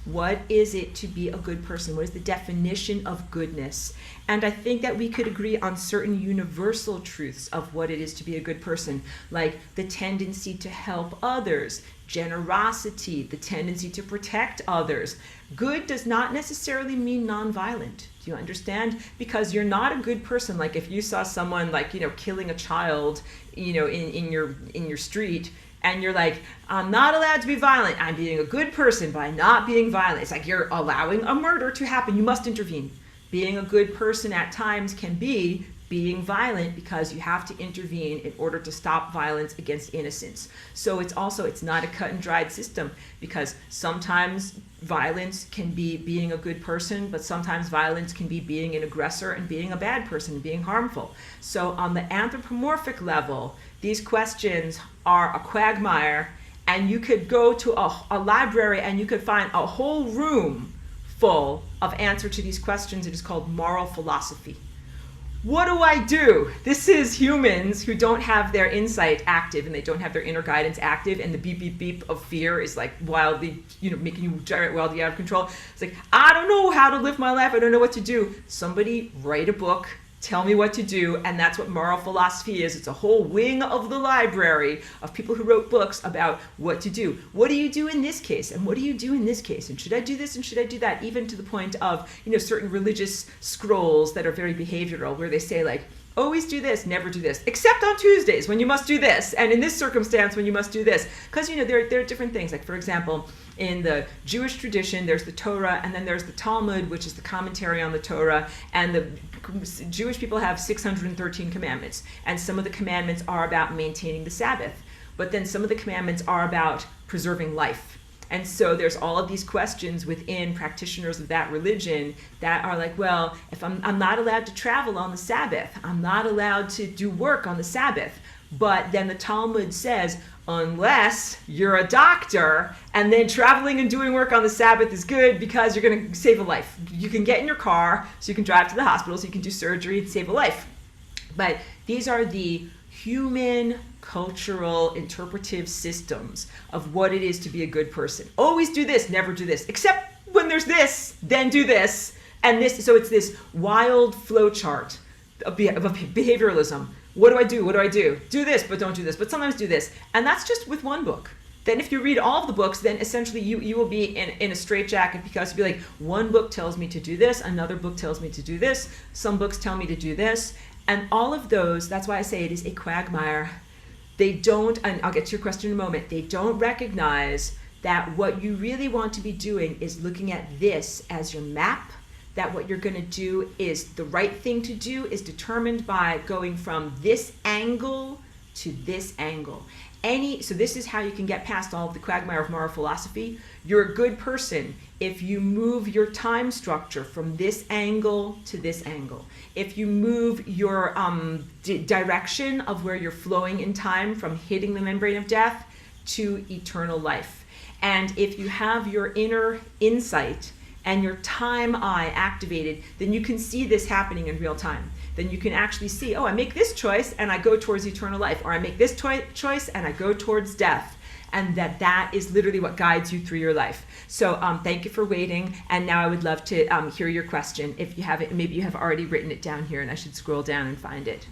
What is it to be a good person? What is the definition of goodness? And I think that we could agree on certain universal truths of what it is to be a good person, like the tendency to help others, generosity, the tendency to protect others. Good does not necessarily mean nonviolent. Do you understand? Because you're not a good person. Like if you saw someone like, killing a child, in your street, and you're like, I'm not allowed to be violent. I'm being a good person by not being violent. It's like you're allowing a murder to happen. You must intervene. Being a good person at times can be being violent because you have to intervene in order to stop violence against innocents. So it's not a cut and dried system, because sometimes violence can be being a good person, but sometimes violence can be being an aggressor and being a bad person and being harmful. So on the anthropomorphic level, these questions are a quagmire, and you could go to a library and you could find a whole room full of answer to these questions. It is called moral philosophy. What do I do? This is humans who don't have their insight active and they don't have their inner guidance active, and the beep, beep, beep of fear is like wildly, making you gyrate wildly out of control. It's like, I don't know how to live my life. I don't know what to do. Somebody write a book. Tell me what to do. And that's what moral philosophy is. It's a whole wing of the library of people who wrote books about what to do. What do you do in this case? And what do you do in this case? And should I do this? And should I do that? Even to the point of, certain religious scrolls that are very behavioral, where they say like, always do this, never do this, except on Tuesdays when you must do this, and in this circumstance when you must do this. Because, there are different things. Like, for example, in the Jewish tradition, there's the Torah, and then there's the Talmud, which is the commentary on the Torah. And the Jewish people have 613 commandments, and some of the commandments are about maintaining the Sabbath, but then some of the commandments are about preserving life. And so there's all of these questions within practitioners of that religion that are like, well, if I'm not allowed to travel on the Sabbath, I'm not allowed to do work on the Sabbath. But then the Talmud says, unless you're a doctor, and then traveling and doing work on the Sabbath is good because you're going to save a life. You can get in your car, so you can drive to the hospital, so you can do surgery and save a life. But these are the human cultural interpretive systems of what it is to be a good person. Always do this, never do this, except when there's this, then do this, and this. So it's this wild flow chart of behavioralism. What do I do? What do I do? Do this, but don't do this, but sometimes do this. And that's just with one book. Then if you read all of the books, then essentially you will be in a straitjacket, because you'll be like, one book tells me to do this, another book tells me to do this, some books tell me to do this. And all of those, that's why I say it is a quagmire. They don't, and I'll get to your question in a moment, they don't recognize that what you really want to be doing is looking at this as your map, that what you're going to do is the right thing to do is determined by going from this angle to this angle. So this is how you can get past all of the quagmire of moral philosophy. You're a good person if you move your time structure from this angle to this angle. If you move your direction of where you're flowing in time from hitting the membrane of death to eternal life. And if you have your inner insight and your time eye activated, then you can see this happening in real time. Then you can actually see, oh, I make this choice and I go towards eternal life, or I make this choice and I go towards death. And that is literally what guides you through your life. So thank you for waiting. And now I would love to hear your question. If you haven't, maybe you have already written it down here and I should scroll down and find it.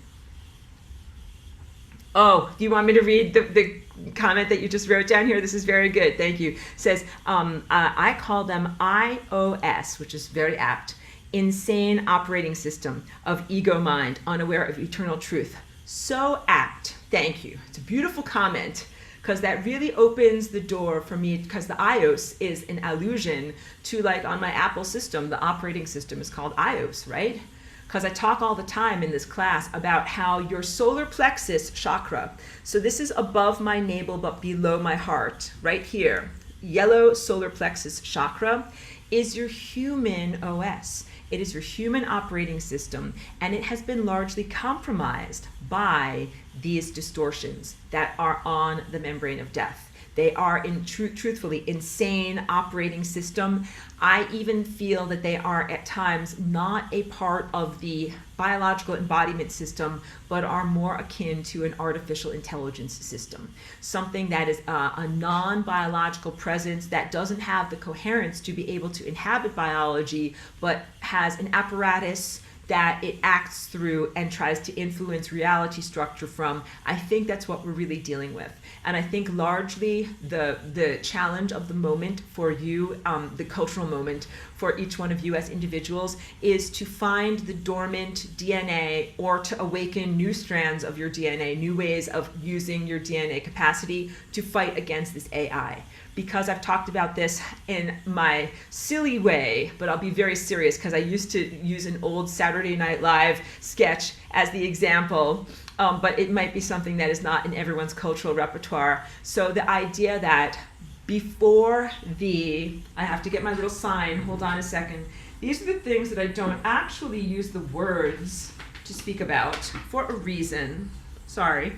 Oh, do you want me to read the comment that you just wrote down here? This is very good. Thank you. It says, I call them IOS, which is very apt. Insane operating system of ego mind, unaware of eternal truth. So apt. Thank you. It's a beautiful comment, because that really opens the door for me, because the iOS is an allusion to, like, on my Apple system, the operating system is called iOS, right? Because I talk all the time in this class about how your solar plexus chakra, so this is above my navel but below my heart, right here, yellow solar plexus chakra is your human OS. It is your human operating system, and it has been largely compromised by these distortions that are on the membrane of death. They are, truthfully, insane operating system. I even feel that they are at times not a part of the biological embodiment system, but are more akin to an artificial intelligence system. Something that is a non-biological presence that doesn't have the coherence to be able to inhabit biology, but has an apparatus that it acts through and tries to influence reality structure from. I think that's what we're really dealing with. And I think largely the challenge of the moment for you, the cultural moment for each one of you as individuals, is to find the dormant DNA, or to awaken new strands of your DNA, new ways of using your DNA capacity to fight against this AI. Because I've talked about this in my silly way, but I'll be very serious, because I used to use an old Saturday Night Live sketch as the example, but it might be something that is not in everyone's cultural repertoire. So the idea that before I have to get my little sign, hold on a second. These are the things that I don't actually use the words to speak about for a reason. Sorry.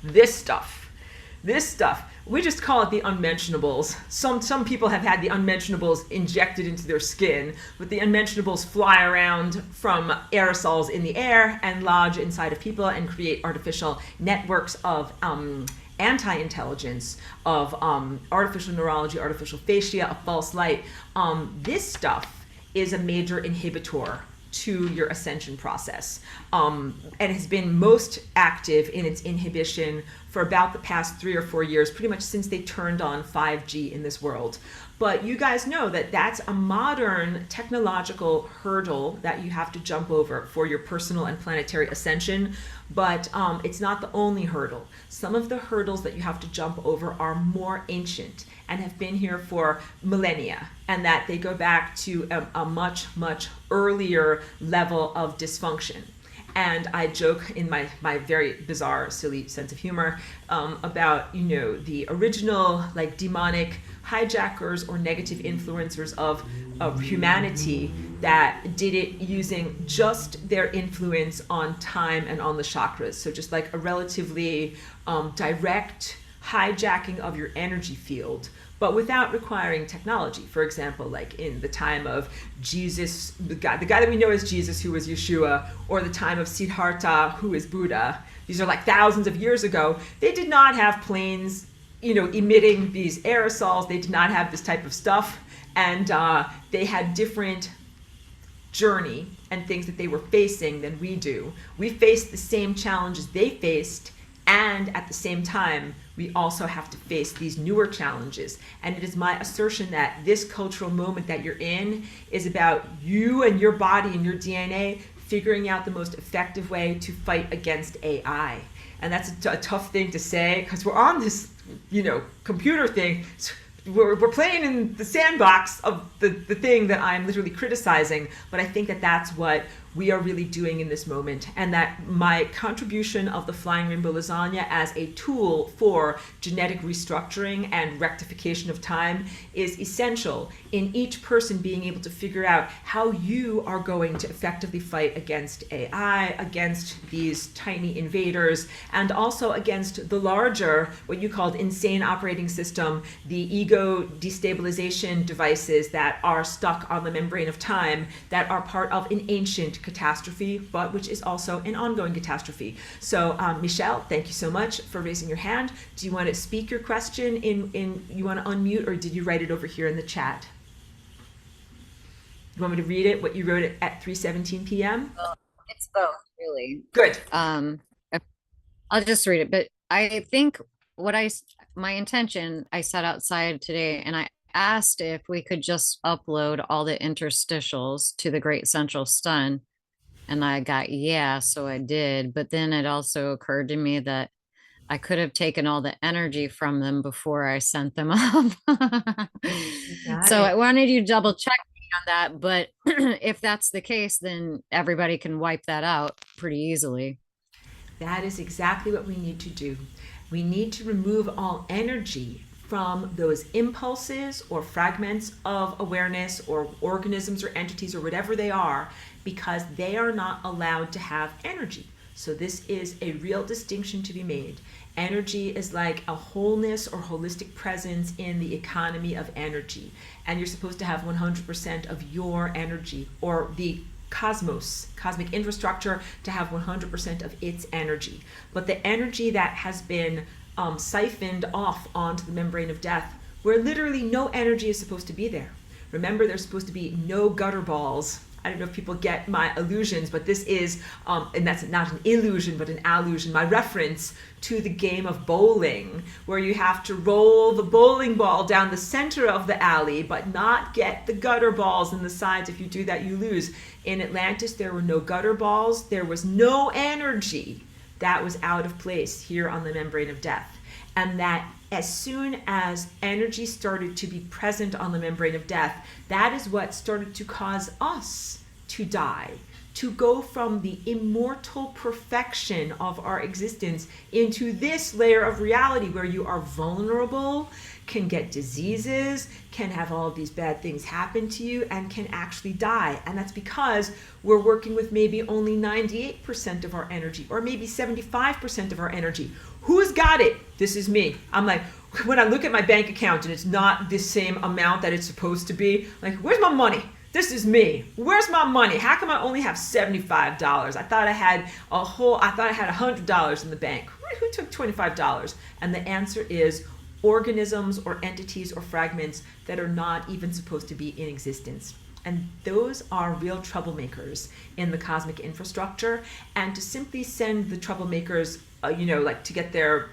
This stuff. We just call it the unmentionables. Some people have had the unmentionables injected into their skin, but the unmentionables fly around from aerosols in the air and lodge inside of people and create artificial networks of anti-intelligence, of artificial neurology, artificial fascia, of false light. This stuff is a major inhibitor to your ascension process, and has been most active in its inhibition for about the past 3 or 4 years, pretty much since they turned on 5G in this world. But you guys know that that's a modern technological hurdle that you have to jump over for your personal and planetary ascension. But it's not the only hurdle. Some of the hurdles that you have to jump over are more ancient and have been here for millennia, and that they go back to a much, much earlier level of dysfunction. And I joke in my very bizarre, silly sense of humor about, the original like demonic hijackers or negative influencers of humanity that did it using just their influence on time and on the chakras. So just like a relatively direct hijacking of your energy field, but without requiring technology. For example, like in the time of Jesus, the guy that we know as Jesus, who was Yeshua, or the time of Siddhartha, who is Buddha. These are like thousands of years ago. They did not have planes, emitting these aerosols. They did not have this type of stuff. And they had different journey and things that they were facing than we do. We faced the same challenges they faced, and at the same time, we also have to face these newer challenges. And it is my assertion that this cultural moment that you're in is about you and your body and your DNA figuring out the most effective way to fight against AI. And that's a tough thing to say because we're on this, computer thing. We're playing in the sandbox of the thing that I'm literally criticizing, but I think that that's what we are really doing in this moment, and that my contribution of the Flying Rainbow Lasagna as a tool for genetic restructuring and rectification of time is essential in each person being able to figure out how you are going to effectively fight against AI, against these tiny invaders, and also against the larger, what you called insane operating system, the ego destabilization devices that are stuck on the membrane of time, that are part of an ancient catastrophe, but which is also an ongoing catastrophe. So Michelle, thank you so much for raising your hand. Do you want to speak your question you want to unmute, or did you write it over here in the chat? You want me to read it, what you wrote it at 3:17 p.m.? It's both, really. Good. I'll just read it, but I think my intention I set outside today, and I asked if we could just upload all the interstitials to the Great Central Stun. And I got, so I did. But then it also occurred to me that I could have taken all the energy from them before I sent them up. So I wanted you to double check me on that. But if that's the case, then everybody can wipe that out pretty easily. That is exactly what we need to do. We need to remove all energy from those impulses or fragments of awareness or organisms or entities or whatever they are, because they are not allowed to have energy. So this is a real distinction to be made. Energy is like a wholeness or holistic presence in the economy of energy. And you're supposed to have 100% of your energy, or the cosmic infrastructure to have 100% of its energy. But the energy that has been siphoned off onto the membrane of death, where literally no energy is supposed to be there. Remember, there's supposed to be no gutter balls. I don't know if people get my illusions, but this is, and that's not an illusion, but an allusion, my reference to the game of bowling, where you have to roll the bowling ball down the center of the alley, but not get the gutter balls in the sides. If you do that, you lose. In Atlantis, there were no gutter balls. There was no energy that was out of place here on the membrane of death. And that as soon as energy started to be present on the membrane of death, that is what started to cause us to die, to go from the immortal perfection of our existence into this layer of reality where you are vulnerable, can get diseases, can have all of these bad things happen to you, and can actually die. And that's because we're working with maybe only 98% of our energy, or maybe 75% of our energy. Who's got it? This is me. I'm like, when I look at my bank account and it's not the same amount that it's supposed to be, like, where's my money? This is me. Where's my money? How come I only have $75? I thought I had $100 in the bank. Who took $25? And the answer is organisms or entities or fragments that are not even supposed to be in existence. And those are real troublemakers in the cosmic infrastructure. And to simply send the troublemakers, like to get their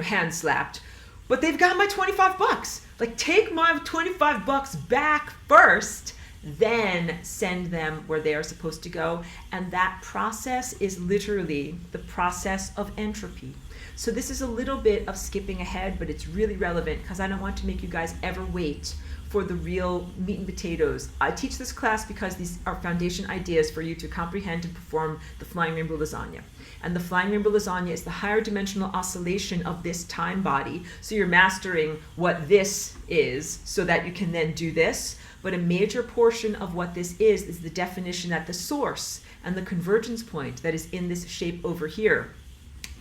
hands slapped, but they've got my $25. Like, take my $25 back first, then send them where they are supposed to go. And that process is literally the process of entropy. So this is a little bit of skipping ahead, but it's really relevant because I don't want to make you guys ever wait for the real meat and potatoes. I teach this class because these are foundation ideas for you to comprehend and perform the flying rainbow lasagna. And the flying rainbow lasagna is the higher dimensional oscillation of this time body. So you're mastering what this is so that you can then do this. But a major portion of what this is the definition that the source and the convergence point that is in this shape over here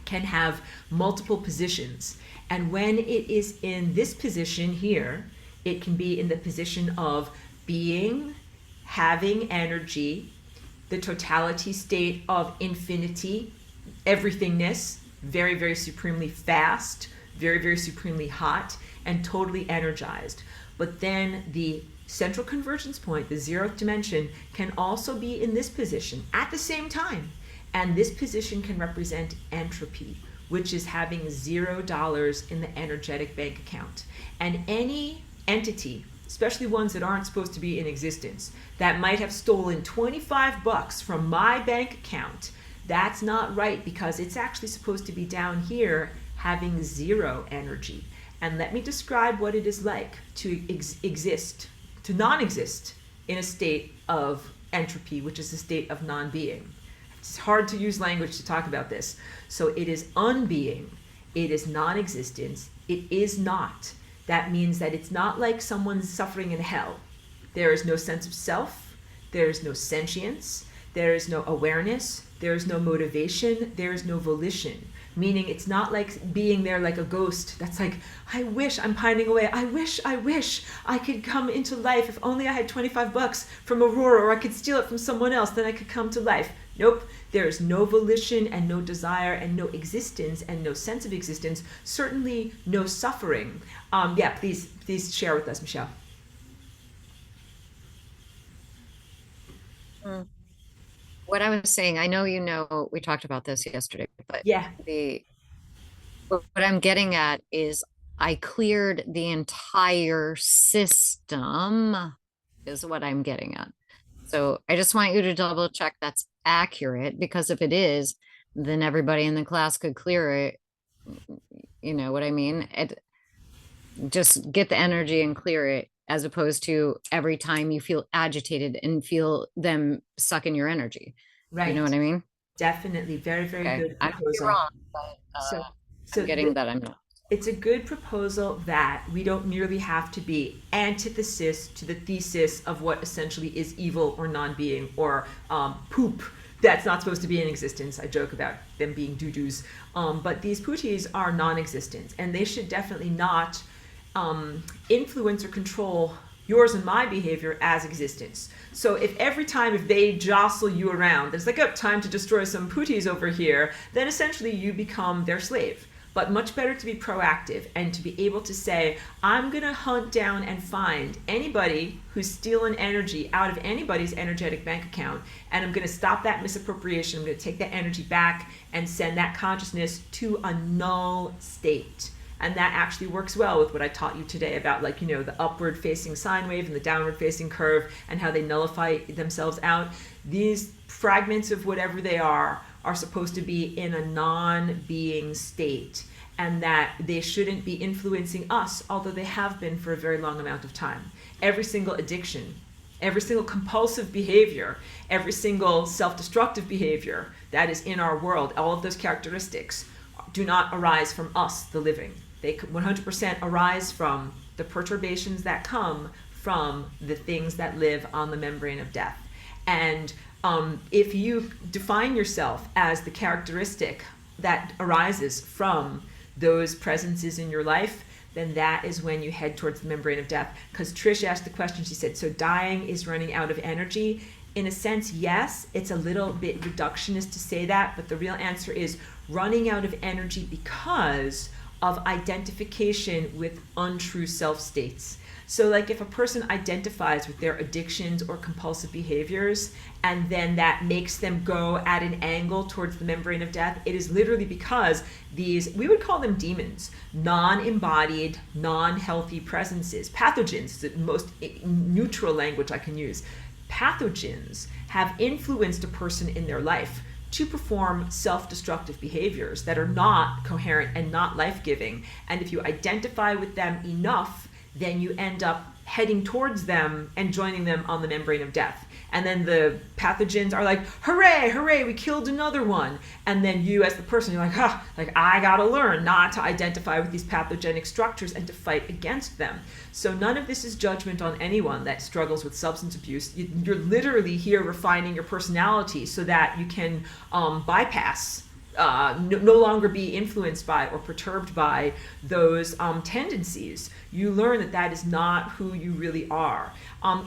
can have multiple positions. And when it is in this position here, it can be in the position of being, having energy, the totality state of infinity, everythingness, very, very supremely fast, very, very supremely hot, and totally energized. But then the central convergence point, the 0th dimension, can also be in this position at the same time. And this position can represent entropy, which is having $0 in the energetic bank account. And any entity, especially ones that aren't supposed to be in existence, that might have stolen $25 from my bank account, that's not right, because it's actually supposed to be down here having 0 energy. And let me describe what it is like to exist, to non-exist in a state of entropy, which is a state of non-being. It's hard to use language to talk about this. So it is unbeing, it is non-existence, it is not. That means that it's not like someone's suffering in hell. There is no sense of self, there is no sentience, there is no awareness, there is no motivation, there is no volition. Meaning it's not like being there like a ghost that's like, I wish, I'm pining away, I wish I could come into life. If only I had $25 from Aurora, or I could steal it from someone else, then I could come to life. Nope, there is no volition and no desire and no existence and no sense of existence, certainly no suffering. Please share with us, Michelle. What I was saying, I know we talked about this yesterday, but Yeah. What I'm getting at is I cleared the entire system, is what I'm getting at. So I just want you to double check that's accurate, because if it is, then everybody in the class could clear it. You know what I mean? Just get the energy and clear it, as opposed to every time you feel agitated and feel them sucking your energy. Right. You know what I mean? Definitely. Very, very good I could be proposal. wrong, but I'm getting that I'm not. It's a good proposal that we don't merely have to be antithesis to the thesis of what essentially is evil or non-being or poop that's not supposed to be in existence. I joke about them being doo-doos. But these pooties are non-existent, and they should definitely not influence or control yours and my behavior as existence. So if every time if they jostle you around, there's like, time to destroy some pooties over here, then essentially you become their slave. But much better to be proactive and to be able to say, I'm going to hunt down and find anybody who's stealing energy out of anybody's energetic bank account, and I'm going to stop that misappropriation. I'm going to take that energy back and send that consciousness to a null state. And that actually works well with what I taught you today about, the upward facing sine wave and the downward facing curve and how they nullify themselves out. These fragments of whatever they are supposed to be in a non-being state, and that they shouldn't be influencing us, although they have been for a very long amount of time. Every single addiction, every single compulsive behavior, every single self-destructive behavior that is in our world, all of those characteristics do not arise from us, the living. They 100% arise from the perturbations that come from the things that live on the membrane of death. And if you define yourself as the characteristic that arises from those presences in your life, then that is when you head towards the membrane of death. Because Trish asked the question, she said, so dying is running out of energy? In a sense, yes, it's a little bit reductionist to say that, but the real answer is running out of energy because of identification with untrue self states. So like if a person identifies with their addictions or compulsive behaviors, and then that makes them go at an angle towards the membrane of death, it is literally because these, we would call them demons, non-embodied, non-healthy presences, pathogens is the most neutral language I can use. Pathogens have influenced a person in their life to perform self-destructive behaviors that are not coherent and not life-giving. And if you identify with them enough, then you end up heading towards them and joining them on the membrane of death. And then the pathogens are like, hooray, hooray, we killed another one. And then you as the person, you're like, I gotta learn not to identify with these pathogenic structures and to fight against them. So none of this is judgment on anyone that struggles with substance abuse. You're literally here refining your personality so that you can bypass, no longer be influenced by or perturbed by those tendencies. You learn that that is not who you really are.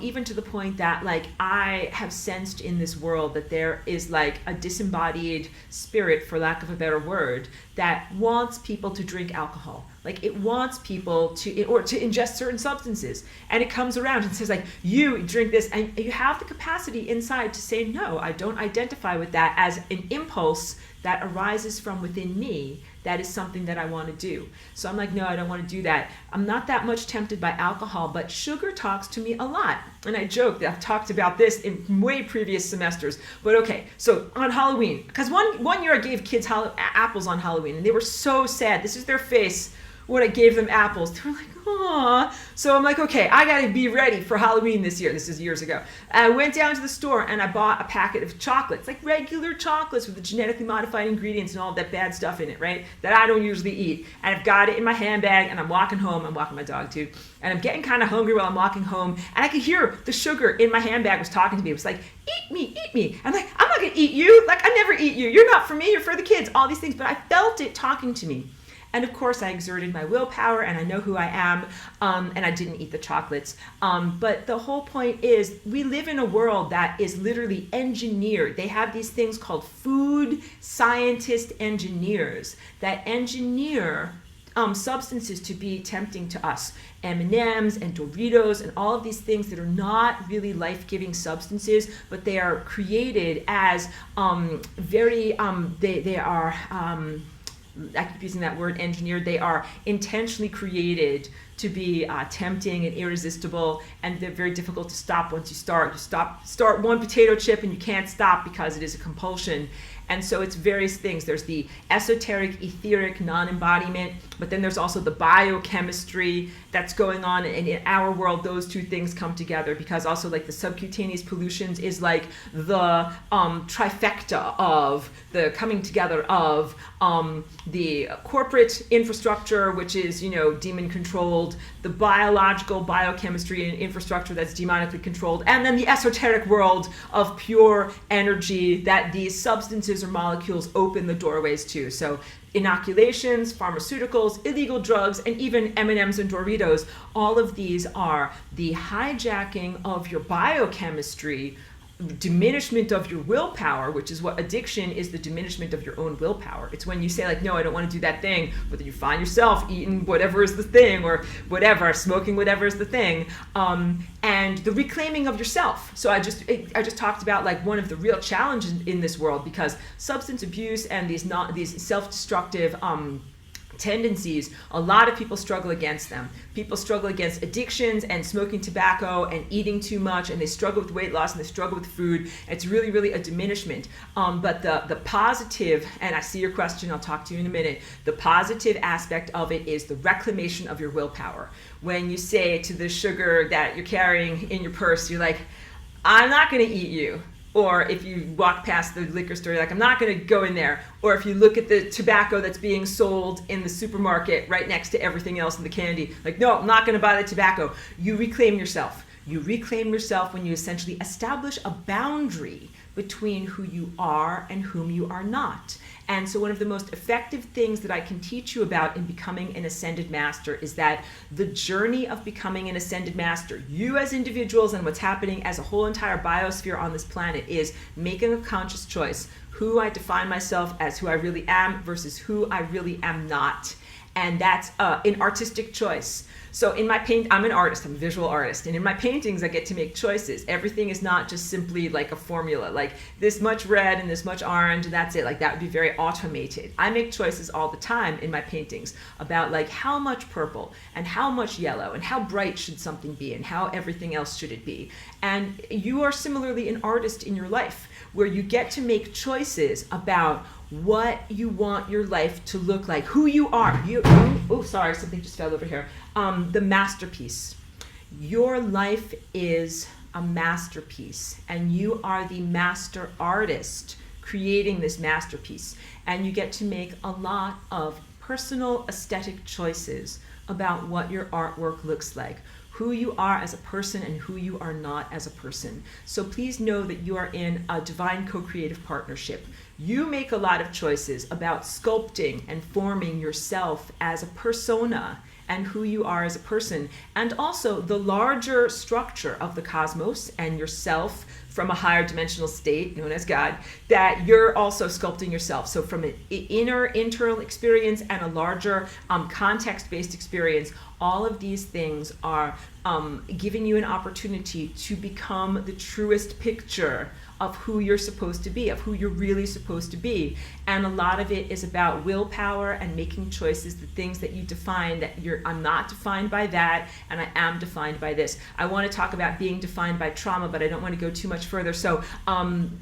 Even to the point that like I have sensed in this world that there is like a disembodied spirit, for lack of a better word, that wants people to drink alcohol. Like it wants people to, or to ingest certain substances. And it comes around and says like, you drink this, and you have the capacity inside to say, no, I don't identify with that as an impulse that arises from within me. That is something that I want to do. So I'm like, no, I don't want to do that. I'm not that much tempted by alcohol, but sugar talks to me a lot. And I joke that I've talked about this in way previous semesters. But okay, so on Halloween, because one year I gave kids apples on Halloween, and they were so sad. This is their face when I gave them apples. They were like, aw. So I'm like, okay, I gotta be ready for Halloween this year. This is years ago. I went down to the store and I bought a packet of chocolates, like regular chocolates with the genetically modified ingredients and all that bad stuff in it, right? That I don't usually eat. And I've got it in my handbag and I'm walking home. I'm walking my dog too. And I'm getting kind of hungry while I'm walking home. And I could hear the sugar in my handbag was talking to me. It was like, eat me, eat me. I'm like, I'm not gonna eat you. Like, I never eat you. You're not for me, you're for the kids. All these things. But I felt it talking to me. And of course, I exerted my willpower and I know who I am, and I didn't eat the chocolates. But the whole point is we live in a world that is literally engineered. They have these things called food scientist engineers that engineer substances to be tempting to us. M&Ms and Doritos and all of these things that are not really life-giving substances, but they are created as they are... I keep using that word, engineered. They are intentionally created to be tempting and irresistible, and they're very difficult to stop once you start. You start one potato chip and you can't stop because it is a compulsion. And so it's various things. There's the esoteric, etheric, non-embodiment, but then there's also the biochemistry that's going on. And in our world, those two things come together because also like the subcutaneous pollutions is like the trifecta of the coming together of the corporate infrastructure, which is, demon controlled, the biological biochemistry and infrastructure that's demonically controlled, and then the esoteric world of pure energy that these substances or molecules open the doorways to. So inoculations, pharmaceuticals, illegal drugs, and even M&Ms and Doritos, all of these are the hijacking of your biochemistry, diminishment of your willpower, which is what addiction is, the diminishment of your own willpower. It's when you say like, no, I don't want to do that thing, but then you find yourself eating whatever is the thing, or whatever, smoking whatever is the thing, and the reclaiming of yourself. So I just talked about like one of the real challenges in this world, because substance abuse and these self-destructive tendencies, a lot of people struggle against them. People struggle against addictions and smoking tobacco and eating too much, and they struggle with weight loss and they struggle with food. It's really, really a diminishment. But the positive, and I see your question, I'll talk to you in a minute, the positive aspect of it is the reclamation of your willpower. When you say to the sugar that you're carrying in your purse, you're like, I'm not gonna eat you. Or if you walk past the liquor store, you're like, I'm not going to go in there. Or if you look at the tobacco that's being sold in the supermarket right next to everything else in the candy, like, no, I'm not going to buy the tobacco. You reclaim yourself. You reclaim yourself when you essentially establish a boundary between who you are and whom you are not. And so one of the most effective things that I can teach you about in becoming an ascended master is that the journey of becoming an ascended master, you as individuals and what's happening as a whole entire biosphere on this planet, is making a conscious choice. Who I define myself as who I really am versus who I really am not. And that's an artistic choice. So in my I'm an artist, I'm a visual artist, and in my paintings I get to make choices. Everything is not just simply like a formula, like this much red and this much orange and that's it. Like that would be very automated. I make choices all the time in my paintings about like how much purple and how much yellow and how bright should something be and how everything else should it be. And you are similarly an artist in your life where you get to make choices about what you want your life to look like, who you are. Oh, sorry, something just fell over here. The masterpiece. Your life is a masterpiece, and you are the master artist creating this masterpiece. And you get to make a lot of personal aesthetic choices about what your artwork looks like, who you are as a person and who you are not as a person. So please know that you are in a divine co-creative partnership. You make a lot of choices about sculpting and forming yourself as a persona and who you are as a person, and also the larger structure of the cosmos and yourself from a higher dimensional state known as God, that you're also sculpting yourself. So from an internal experience and a larger context-based experience, all of these things are giving you an opportunity to become the truest picture of who you're supposed to be, of who you're really supposed to be. And a lot of it is about willpower and making choices, the things that you define, that I'm not defined by that, and I am defined by this. I want to talk about being defined by trauma, but I don't want to go too much further. So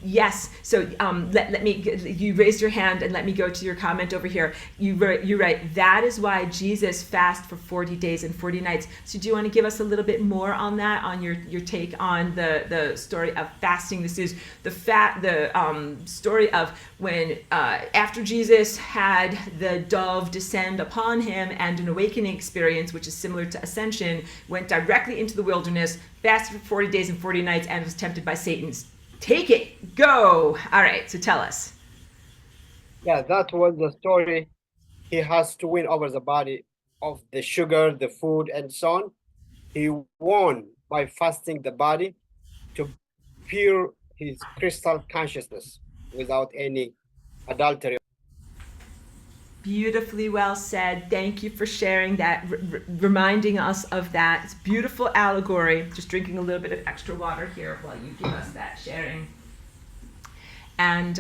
yes, so let me, you raised your hand and let me go to your comment over here. You're right, that is why Jesus fasted for 40 days and 40 nights. So do you want to give us a little bit more on that, on your take on the story of fasting? This is the story of when after Jesus had the dove descend upon him and an awakening experience, which is similar to ascension, went directly into the wilderness, fasted for 40 days and 40 nights, and was tempted by Satan. Take it, go. All right, so tell us. Yeah, that was the story. He has to win over the body of the sugar, the food, and so on. He won by fasting the body to pure his crystal consciousness without any adultery. Beautifully well said. Thank you for sharing that, reminding us of that. It's a beautiful allegory. Just drinking a little bit of extra water here while you give us that sharing. And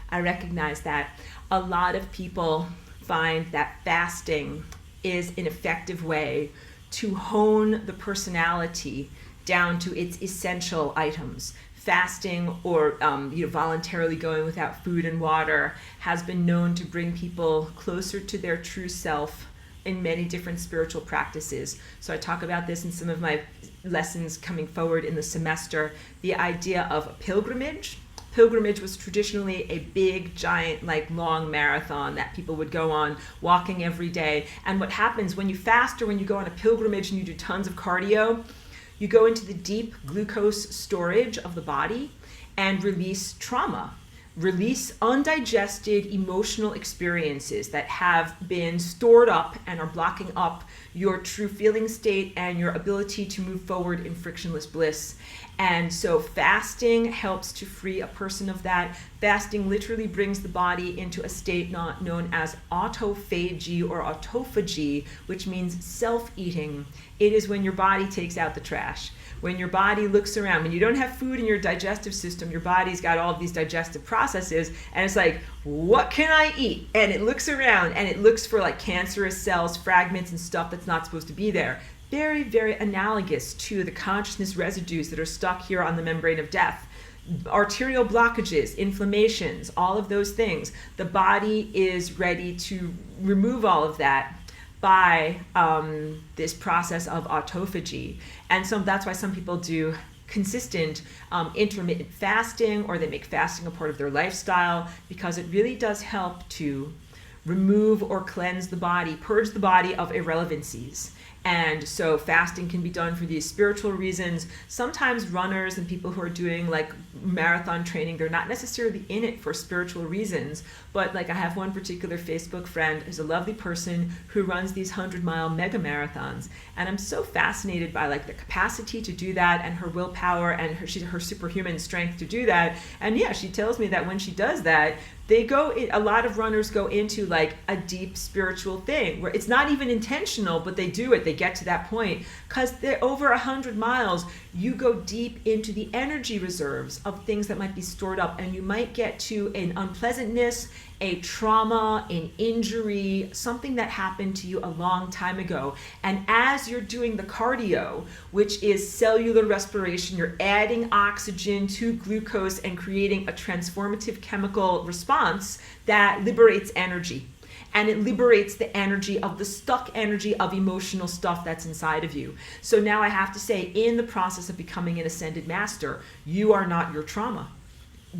I recognize that a lot of people find that fasting is an effective way to hone the personality down to its essential items. Fasting or voluntarily going without food and water has been known to bring people closer to their true self in many different spiritual practices. So I talk about this in some of my lessons coming forward in the semester. The idea of a pilgrimage. Pilgrimage was traditionally a big, giant, like long marathon that people would go on, walking every day. And what happens when you fast or when you go on a pilgrimage and you do tons of cardio, you go into the deep glucose storage of the body and release trauma, release undigested emotional experiences that have been stored up and are blocking up your true feeling state and your ability to move forward in frictionless bliss. And so fasting helps to free a person of that. Fasting literally brings the body into a state not known as autophagy or autophagy, which means self-eating. It is when your body takes out the trash. When your body looks around, when you don't have food in your digestive system, your body's got all of these digestive processes, and it's like, what can I eat? And it looks around and it looks for like cancerous cells, fragments, and stuff that's not supposed to be there. Very, very analogous to the consciousness residues that are stuck here on the membrane of death. Arterial blockages, inflammations, all of those things. The body is ready to remove all of that by this process of autophagy. And so that's why some people do consistent intermittent fasting, or they make fasting a part of their lifestyle, because it really does help to remove or cleanse the body, purge the body of irrelevancies. And so fasting can be done for these spiritual reasons. Sometimes runners and people who are doing like marathon training, they're not necessarily in it for spiritual reasons. But like I have one particular Facebook friend who's a lovely person who runs these 100-mile mega marathons. And I'm so fascinated by like the capacity to do that and her willpower and her superhuman strength to do that. And yeah, she tells me that when she does that, a lot of runners go into like a deep spiritual thing where it's not even intentional, but they do it. they get to that point, because they're over 100 miles, you go deep into the energy reserves of things that might be stored up, and you might get to an unpleasantness, a trauma, an injury, something that happened to you a long time ago. And as you're doing the cardio, which is cellular respiration, you're adding oxygen to glucose and creating a transformative chemical response that liberates energy. And it liberates the energy of the stuck energy of emotional stuff that's inside of you. So now I have to say, in the process of becoming an ascended master, you are not your trauma.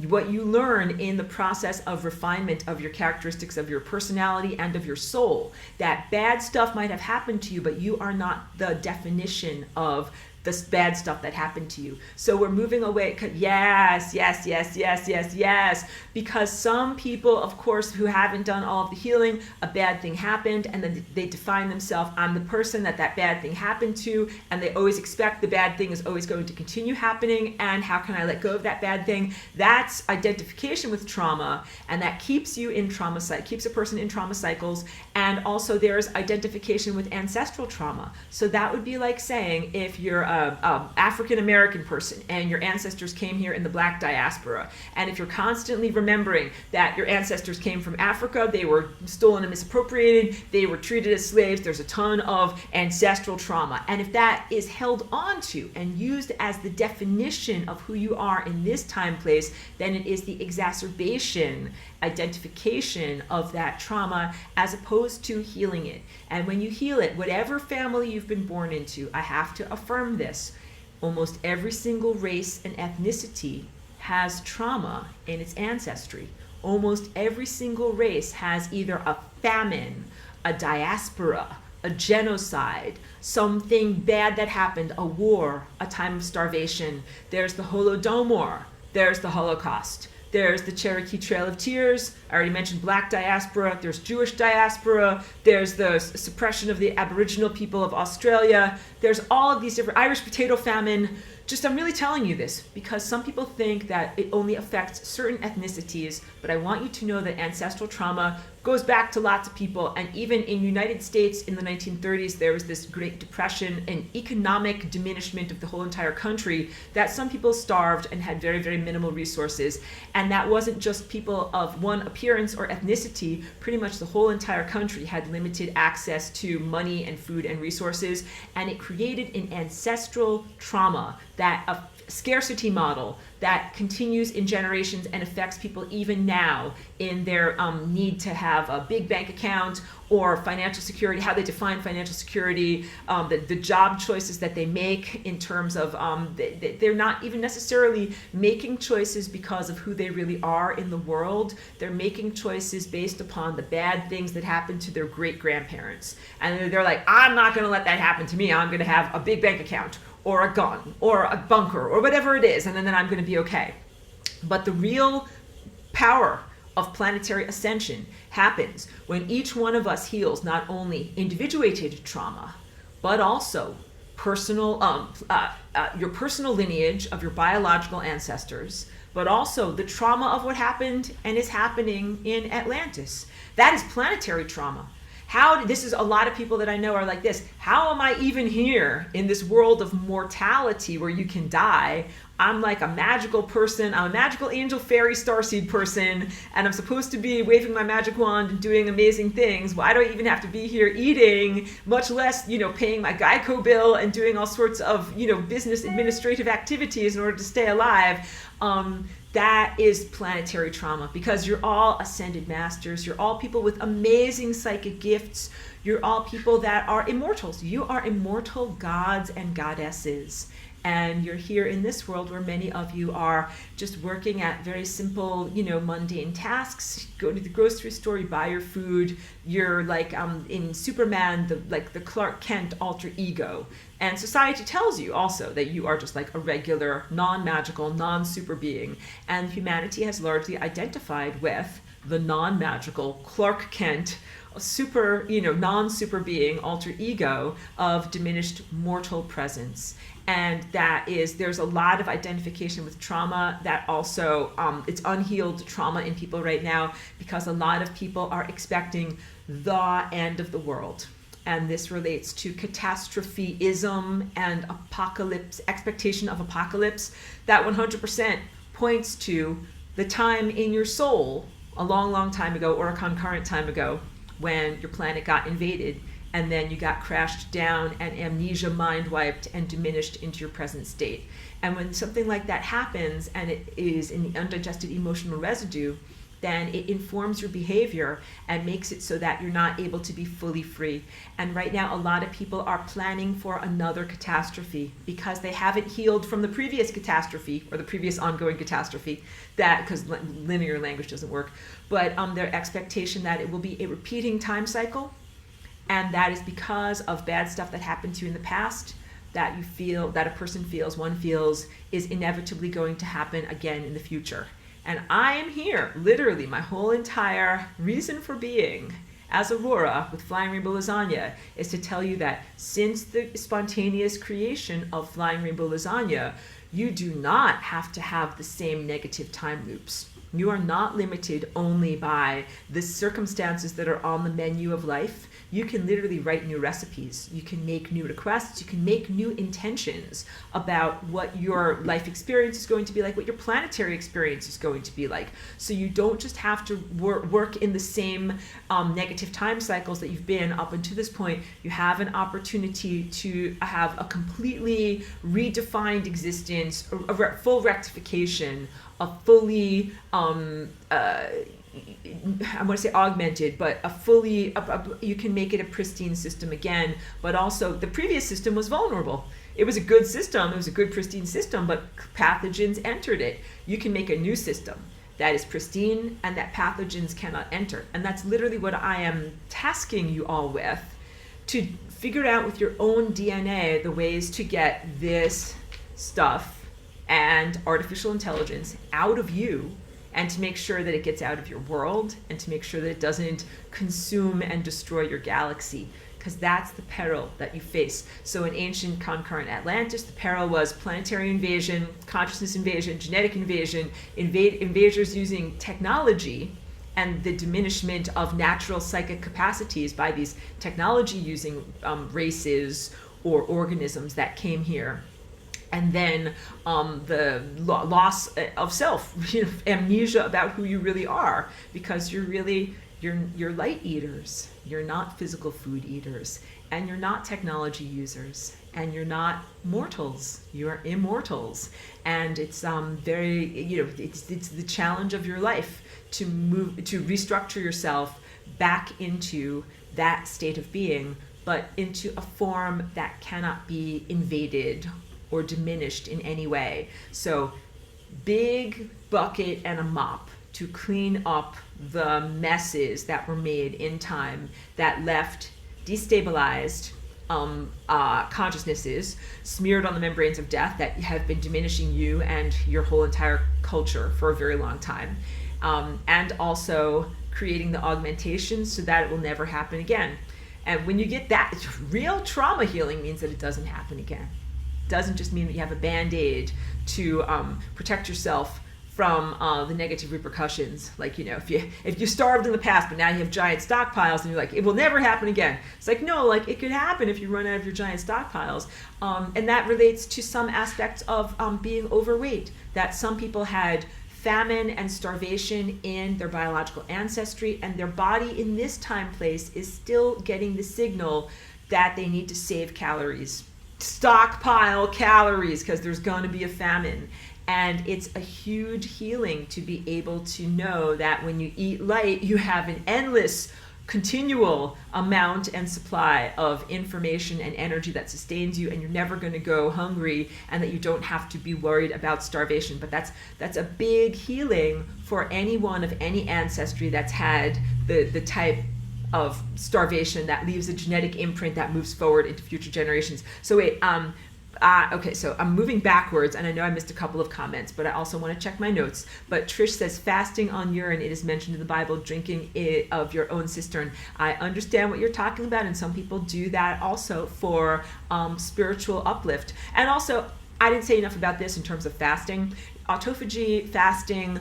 What you learn in the process of refinement of your characteristics of your personality and of your soul, that bad stuff might have happened to you, but you are not the definition of the bad stuff that happened to you. So we're moving away. Yes, yes, yes, yes, yes, yes. Because some people, of course, who haven't done all of the healing, a bad thing happened, and then they define themselves, I'm the person that bad thing happened to, and they always expect the bad thing is always going to continue happening, and how can I let go of that bad thing? That's identification with trauma, and that keeps you in trauma, keeps a person in trauma cycles. And also there's identification with ancestral trauma. So that would be like saying, if you're a African-American person and your ancestors came here in the Black diaspora, and if you're constantly remembering that your ancestors came from Africa, they were stolen and misappropriated, they were treated as slaves, there's a ton of ancestral trauma. And if that is held onto and used as the definition of who you are in this time place, then it is the exacerbation, identification of that trauma, as opposed to healing it. And when you heal it, whatever family you've been born into, I have to affirm this, almost every single race and ethnicity has trauma in its ancestry. Almost every single race has either a famine, a diaspora, a genocide, something bad that happened, a war, a time of starvation. There's the Holodomor, there's the Holocaust. There's the Cherokee Trail of Tears. I already mentioned Black diaspora. There's Jewish diaspora. There's the suppression of the Aboriginal people of Australia. There's all of these different Irish potato famine. Just, I'm really telling you this because some people think that it only affects certain ethnicities, but I want you to know that ancestral trauma goes back to lots of people. And even in United States in the 1930s, there was this Great Depression and economic diminishment of the whole entire country, that some people starved and had very, very minimal resources. And that wasn't just people of one appearance or ethnicity. Pretty much the whole entire country had limited access to money and food and resources. And it created an ancestral trauma, that a scarcity model that continues in generations and affects people even now in their need to have a big bank account or financial security, how they define financial security, the job choices that they make in terms of, they're not even necessarily making choices because of who they really are in the world. They're making choices based upon the bad things that happened to their great-grandparents. And they're like, I'm not gonna let that happen to me. I'm gonna have a big bank account, or a gun, or a bunker, or whatever it is, and then I'm going to be okay. But the real power of planetary ascension happens when each one of us heals not only individuated trauma, but also personal, your personal lineage of your biological ancestors, but also the trauma of what happened and is happening in Atlantis. That is planetary trauma. This is a lot of people that I know are like this. How am I even here in this world of mortality where you can die? I'm like a magical person. I'm a magical angel, fairy, starseed person, and I'm supposed to be waving my magic wand and doing amazing things. Why do I even have to be here eating, much less, paying my Geico bill and doing all sorts of, business administrative activities in order to stay alive? That is planetary trauma, because you're all ascended masters. You're all people with amazing psychic gifts. You're all people that are immortals. You are immortal gods and goddesses. And you're here in this world where many of you are just working at very simple, mundane tasks. Go to the grocery store, you buy your food. You're like in Superman, the Clark Kent alter ego. And society tells you also that you are just like a regular, non-magical, non-super being. And humanity has largely identified with the non-magical Clark Kent super, non-super being alter ego of diminished mortal presence. And there's a lot of identification with trauma that also, it's unhealed trauma in people right now, because a lot of people are expecting the end of the world. and this relates to catastrophism and apocalypse, expectation of apocalypse, that 100% points to the time in your soul a long, long time ago, or a concurrent time ago, when your planet got invaded and then you got crashed down and amnesia mind wiped and diminished into your present state. And when something like that happens and it is in the undigested emotional residue, then it informs your behavior and makes it so that you're not able to be fully free. And right now, a lot of people are planning for another catastrophe because they haven't healed from the previous catastrophe or the previous ongoing catastrophe, that, because linear language doesn't work, but their expectation that it will be a repeating time cycle. And that is because of bad stuff that happened to you in the past, that you feel, that a person feels, one feels, is inevitably going to happen again in the future. And I am here, literally, my whole entire reason for being as Aurora with Flying Rainbow Lasagna is to tell you that since the spontaneous creation of Flying Rainbow Lasagna, you do not have to have the same negative time loops. You are not limited only by the circumstances that are on the menu of life. You can literally write new recipes. You can make new requests. You can make new intentions about what your life experience is going to be like, what your planetary experience is going to be like. So you don't just have to work in the same negative time cycles that you've been up until this point. You have an opportunity to have a completely redefined existence, a full rectification, a fully I want to say augmented, but a fully, you can make it a pristine system again. But also, the previous system was vulnerable. It was a good system, it was a good pristine system, but pathogens entered it. You can make a new system that is pristine and that pathogens cannot enter. And that's literally what I am tasking you all with, to figure out with your own DNA the ways to get this stuff and artificial intelligence out of you, and to make sure that it gets out of your world, and to make sure that it doesn't consume and destroy your galaxy, because that's the peril that you face. So in ancient concurrent Atlantis, the peril was planetary invasion, consciousness invasion, genetic invasion, invaders using technology, and the diminishment of natural psychic capacities by these technology using races or organisms that came here. And then the loss of self, amnesia about who you really are, because you're light eaters. You're not physical food eaters, and you're not technology users, and you're not mortals. You are immortals, and it's very, it's the challenge of your life to restructure yourself back into that state of being, but into a form that cannot be invaded or diminished in any way. So big bucket and a mop to clean up the messes that were made in time that left destabilized consciousnesses smeared on the membranes of death that have been diminishing you and your whole entire culture for a very long time. And also creating the augmentations so that it will never happen again. And when you get that, real trauma healing means that it doesn't happen again. Doesn't just mean that you have a band-aid to protect yourself from the negative repercussions. Like, if you starved in the past, but now you have giant stockpiles, and you're like, it will never happen again. It's like, no, like it could happen if you run out of your giant stockpiles. And that relates to some aspects of being overweight, that some people had famine and starvation in their biological ancestry, and their body in this time place is still getting the signal that they need to save calories. Stockpile calories, because there's going to be a famine. And it's a huge healing to be able to know that when you eat light, you have an endless, continual amount and supply of information and energy that sustains you, and you're never going to go hungry, and that you don't have to be worried about starvation. But that's a big healing for anyone of any ancestry that's had the type of starvation that leaves a genetic imprint that moves forward into future generations. So wait, okay, so I'm moving backwards, and I know I missed a couple of comments, but I also want to check my notes. But Trish says, fasting on urine, it is mentioned in the Bible, drinking it of your own cistern. I understand what you're talking about, and some people do that also for spiritual uplift. And also, I didn't say enough about this in terms of fasting. autophagy, fasting,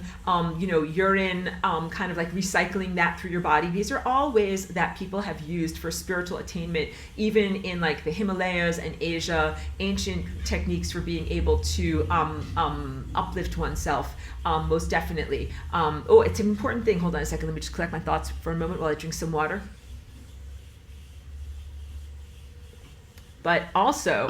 urine, kind of like recycling that through your body. These are all ways that people have used for spiritual attainment, even in like the Himalayas and Asia, ancient techniques for being able to uplift oneself, most definitely. It's an important thing. Hold on a second. Let me just collect my thoughts for a moment while I drink some water. But also,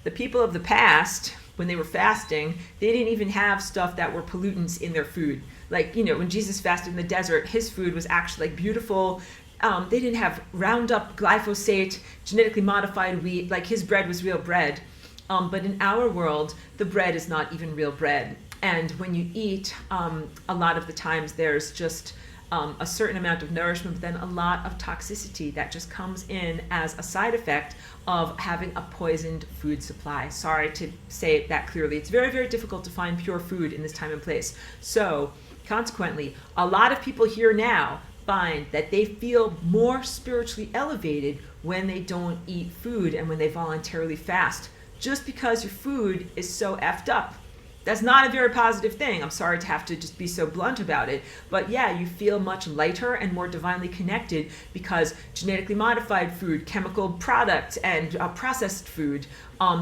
the people of the past, when they were fasting, they didn't even have stuff that were pollutants in their food. Like, when Jesus fasted in the desert, his food was actually like beautiful. They didn't have Roundup, glyphosate, genetically modified wheat. Like, his bread was real bread. But in our world, the bread is not even real bread. And when you eat, a lot of the times there's just a certain amount of nourishment, but then a lot of toxicity that just comes in as a side effect of having a poisoned food supply. Sorry to say it that clearly. It's very, very difficult to find pure food in this time and place. So consequently, a lot of people here now find that they feel more spiritually elevated when they don't eat food and when they voluntarily fast, just because your food is so effed up. That's not a very positive thing. I'm sorry to have to just be so blunt about it. But yeah, you feel much lighter and more divinely connected because genetically modified food, chemical products, and processed food,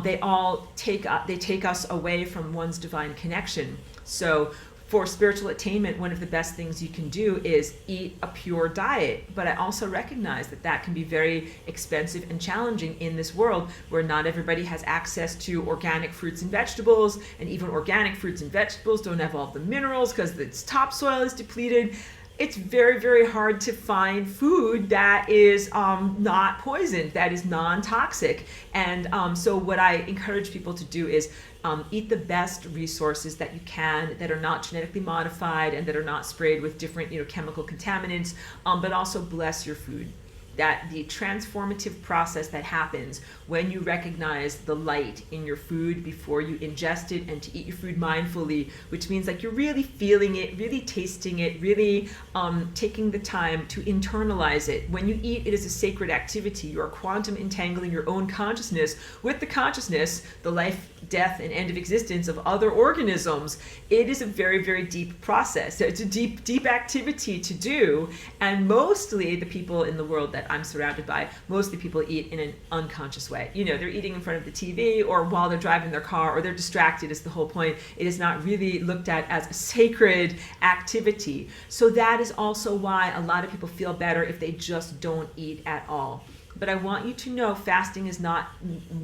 they all take us away from one's divine connection. So for spiritual attainment, one of the best things you can do is eat a pure diet. But I also recognize that that can be very expensive and challenging in this world where not everybody has access to organic fruits and vegetables, and even organic fruits and vegetables don't have all the minerals because its topsoil is depleted. It's very, very hard to find food that is not poisoned, that is non-toxic. And so what I encourage people to do is eat the best resources that you can that are not genetically modified and that are not sprayed with different chemical contaminants, but also bless your food. That the transformative process that happens when you recognize the light in your food before you ingest it, and to eat your food mindfully, which means like you're really feeling it, really tasting it, really taking the time to internalize it. When you eat, it is a sacred activity. You are quantum entangling your own consciousness with the consciousness, the life, death, and end of existence of other organisms. It is a very, very deep process. It's a deep, deep activity to do. And mostly the people in the world that I'm surrounded by, mostly people eat in an unconscious way. They're eating in front of the TV or while they're driving their car, or they're distracted is the whole point. It is not really looked at as a sacred activity. So that is also why a lot of people feel better if they just don't eat at all. But I want you to know fasting is not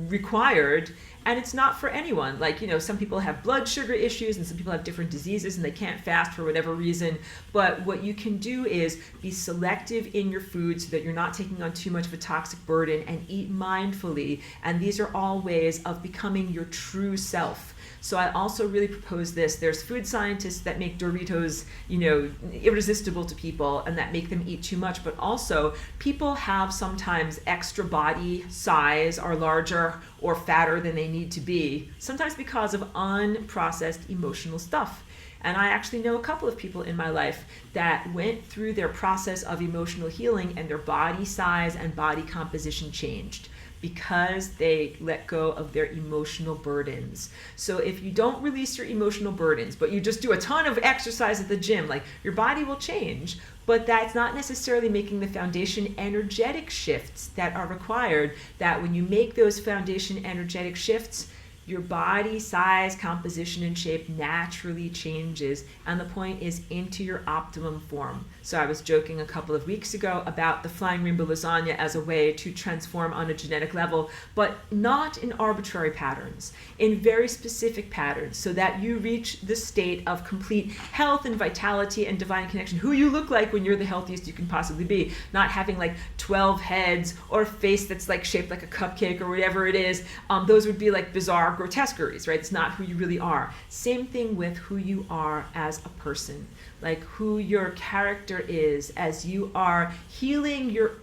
required, and it's not for anyone. Like, some people have blood sugar issues and some people have different diseases and they can't fast for whatever reason. But what you can do is be selective in your food so that you're not taking on too much of a toxic burden, and eat mindfully. And these are all ways of becoming your true self. So I also really propose this. There's food scientists that make Doritos, irresistible to people and that make them eat too much. But also people have sometimes extra body size, are larger or fatter than they need to be, sometimes because of unprocessed emotional stuff. And I actually know a couple of people in my life that went through their process of emotional healing and their body size and body composition changed, because they let go of their emotional burdens. So if you don't release your emotional burdens, but you just do a ton of exercise at the gym, like, your body will change, but that's not necessarily making the foundation energetic shifts that are required, that when you make those foundation energetic shifts, your body size, composition, and shape naturally changes, and the point is into your optimum form. So I was joking a couple of weeks ago about the flying rainbow lasagna as a way to transform on a genetic level, but not in arbitrary patterns, in very specific patterns, so that you reach the state of complete health and vitality and divine connection, who you look like when you're the healthiest you can possibly be, not having like 12 heads or a face that's like shaped like a cupcake or whatever it is. Those would be like bizarre grotesqueries, right? It's not who you really are. Same thing with who you are as a person, like who your character is as you are healing your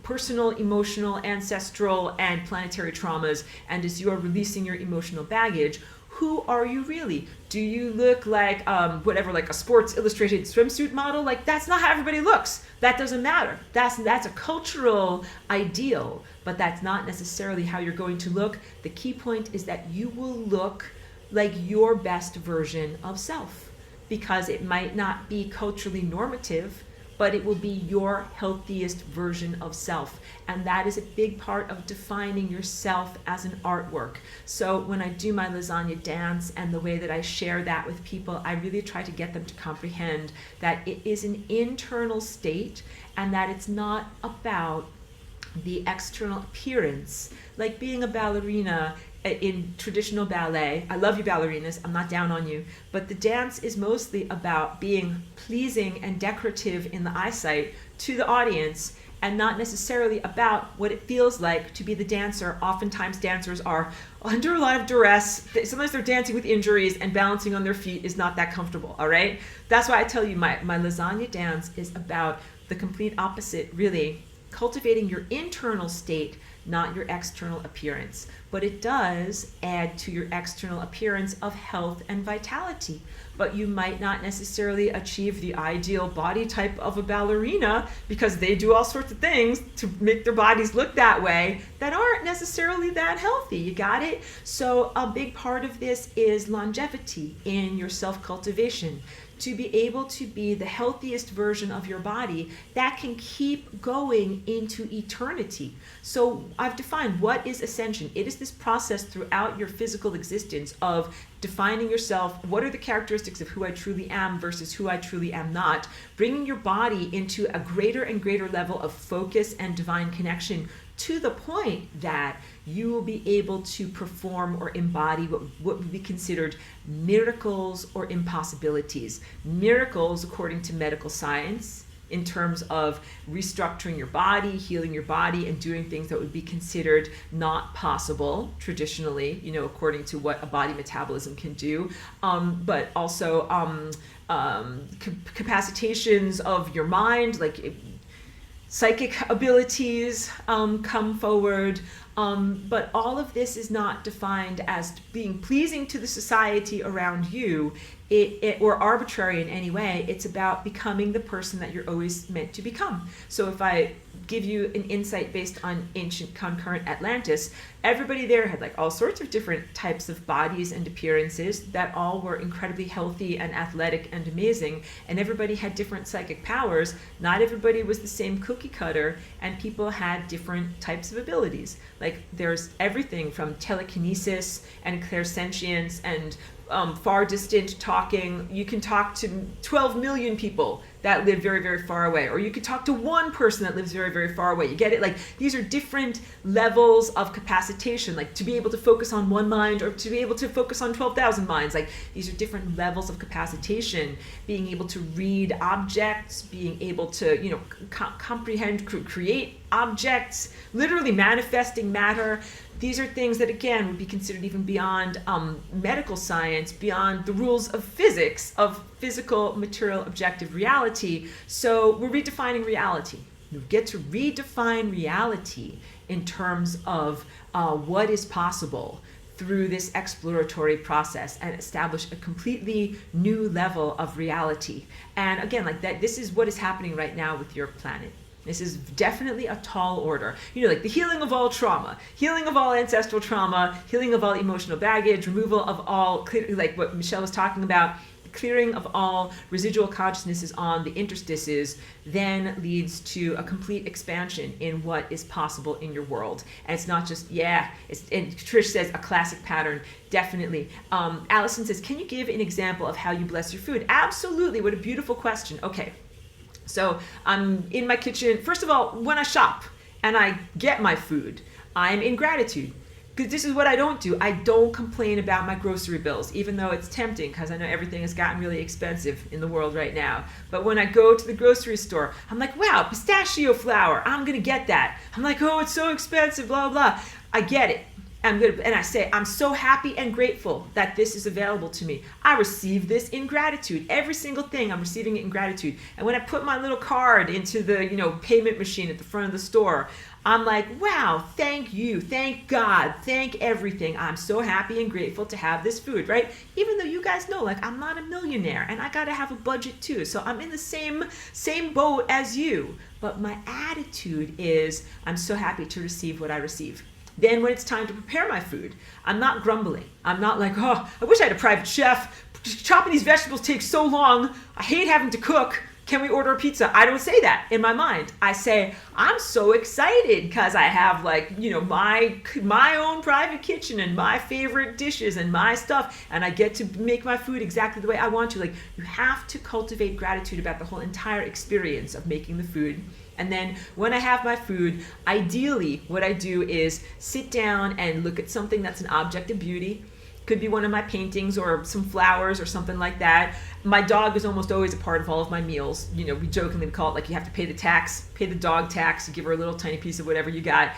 personal, emotional, ancestral, and planetary traumas, and as you are releasing your emotional baggage. Who are you really? Do you look like like a Sports Illustrated swimsuit model? Like, that's not how everybody looks. That doesn't matter. That's a cultural ideal, but that's not necessarily how you're going to look. The key point is that you will look like your best version of self, because it might not be culturally normative, but it will be your healthiest version of self. And that is a big part of defining yourself as an artwork. So when I do my lasagna dance and the way that I share that with people, I really try to get them to comprehend that it is an internal state and that it's not about the external appearance. Like being a ballerina in traditional ballet, I love you ballerinas, I'm not down on you, but the dance is mostly about being pleasing and decorative in the eyesight to the audience, and not necessarily about what it feels like to be the dancer. Oftentimes dancers are under a lot of duress. Sometimes they're dancing with injuries, and balancing on their feet is not that comfortable, all right? That's why I tell you my lasagna dance is about the complete opposite, really. Cultivating your internal state, not your external appearance. But it does add to your external appearance of health and vitality. But you might not necessarily achieve the ideal body type of a ballerina, because they do all sorts of things to make their bodies look that way that aren't necessarily that healthy. You got it? So a big part of this is longevity in your self-cultivation, to be able to be the healthiest version of your body that can keep going into eternity. So I've defined what is ascension. It is this process throughout your physical existence of defining yourself. What are the characteristics of who I truly am versus who I truly am not? Bringing your body into a greater and greater level of focus and divine connection, to the point that you will be able to perform or embody what would be considered miracles or impossibilities. Miracles, according to medical science, in terms of restructuring your body, healing your body, and doing things that would be considered not possible traditionally, according to what a body metabolism can do. But also capacitations of your mind, like psychic abilities come forward. But all of this is not defined as being pleasing to the society around you, or arbitrary in any way. It's about becoming the person that you're always meant to become. So if I give you an insight based on ancient concurrent Atlantis, everybody there had like all sorts of different types of bodies and appearances that all were incredibly healthy and athletic and amazing, and everybody had different psychic powers. Not everybody was the same cookie cutter, and people had different types of abilities. Like there's everything from telekinesis and clairsentience and far distant talking. You can talk to 12 million people that live very, very far away, or you could talk to one person that lives very, very far away. You get it? Like these are different levels of capacitation, like to be able to focus on one mind or to be able to focus on 12,000 minds. Like these are different levels of capacitation. Being able to read objects, being able to, comprehend, create objects, literally manifesting matter. These are things that, again, would be considered even beyond medical science, beyond the rules of physics, of physical, material, objective reality. So we're redefining reality. You get to redefine reality in terms of what is possible through this exploratory process, and establish a completely new level of reality. And again, like that, this is what is happening right now with your planet. This is definitely a tall order. Like the healing of all trauma, healing of all ancestral trauma, healing of all emotional baggage, removal of all, like what Michelle was talking about, clearing of all residual consciousnesses on the interstices, then leads to a complete expansion in what is possible in your world. And it's not just, and Trish says a classic pattern, definitely. Allison says, can you give an example of how you bless your food? Absolutely, what a beautiful question. Okay. So I'm in my kitchen. First of all, when I shop and I get my food, I'm in gratitude. Because this is what I don't do. I don't complain about my grocery bills, even though it's tempting, because I know everything has gotten really expensive in the world right now. But when I go to the grocery store, I'm like, wow, pistachio flour, I'm going to get that. I'm like, oh, it's so expensive, blah, blah. I get it. And I say, I'm so happy and grateful that this is available to me. I receive this in gratitude. Every single thing, I'm receiving it in gratitude. And when I put my little card into the, payment machine at the front of the store, I'm like, wow, thank you, thank God, thank everything. I'm so happy and grateful to have this food, right? Even though you guys know, like, I'm not a millionaire and I gotta have a budget too. So I'm in the same boat as you. But my attitude is, I'm so happy to receive what I receive. then when it's time to prepare my food, I'm not grumbling. I'm not like, oh, I wish I had a private chef. Chopping these vegetables takes so long. I hate having to cook. Can we order a pizza? I don't say that in my mind. I say, I'm so excited because I have like, you know, my own private kitchen and my favorite dishes and my stuff, and I get to make my food exactly the way I want to. Like, you have to cultivate gratitude about the whole entire experience of making the food. And then when I have my food, ideally what I do is sit down and look at something that's an object of beauty. Could be one of my paintings or some flowers or something like that. My dog is almost always a part of all of my meals. You know, we jokingly call it like you have to pay the tax, pay the dog tax, you give her a little tiny piece of whatever you got.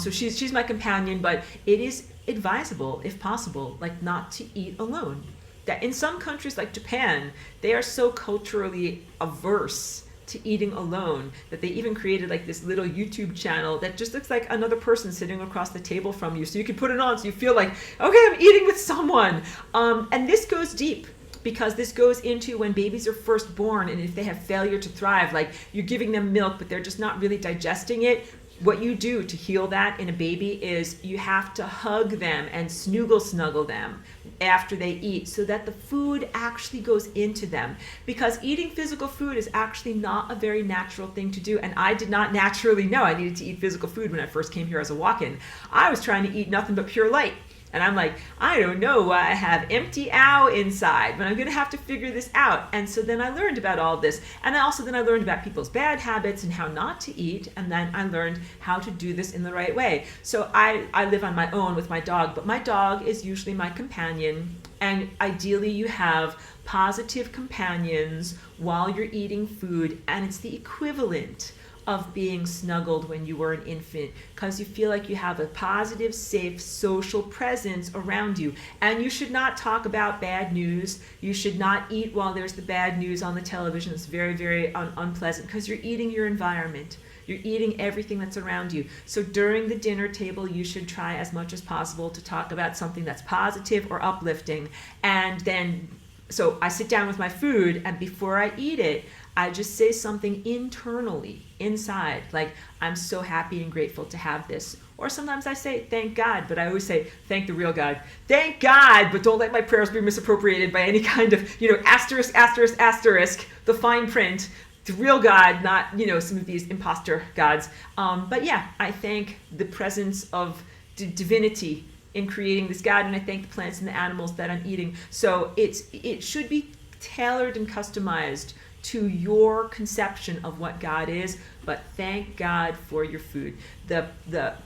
So she's my companion, but it is advisable, if possible, like not to eat alone. That in some countries like Japan, they are so culturally averse to eating alone that they even created like this little YouTube channel that just looks like another person sitting across the table from you, so you can put it on so you feel like, okay, I'm eating with someone. And this goes deep, because this goes into when babies are first born, and if they have failure to thrive, like you're giving them milk but they're just not really digesting it. What you do to heal that in a baby is you have to hug them and snuggle them after they eat, so that the food actually goes into them. Because eating physical food is actually not a very natural thing to do. And I did not naturally know I needed to eat physical food when I first came here as a walk-in. I was trying to eat nothing but pure light. And I'm like, I don't know why I have empty ow inside, but I'm going to have to figure this out. And so then I learned about all this. And then I learned about people's bad habits and how not to eat. And then I learned how to do this in the right way. So I live on my own with my dog, but my dog is usually my companion. And ideally you have positive companions while you're eating food. And it's the equivalent of being snuggled when you were an infant, because you feel like you have a positive, safe, social presence around you. And you should not talk about bad news. You should not eat while there's the bad news on the television. It's very, very unpleasant, because you're eating your environment. You're eating everything that's around you. So during the dinner table, you should try as much as possible to talk about something that's positive or uplifting. And then, so I sit down with my food, and before I eat it, I just say something internally, inside, like, I'm so happy and grateful to have this. Or sometimes I say, thank God, but I always say, thank the real God. Thank God, but don't let my prayers be misappropriated by any kind of, you know, asterisk, asterisk, asterisk, the fine print, the real God, not, you know, some of these imposter gods. But yeah, I thank the presence of divinity in creating this God, and I thank the plants and the animals that I'm eating. So it should be tailored and customized to your conception of what God is, but thank God for your food. And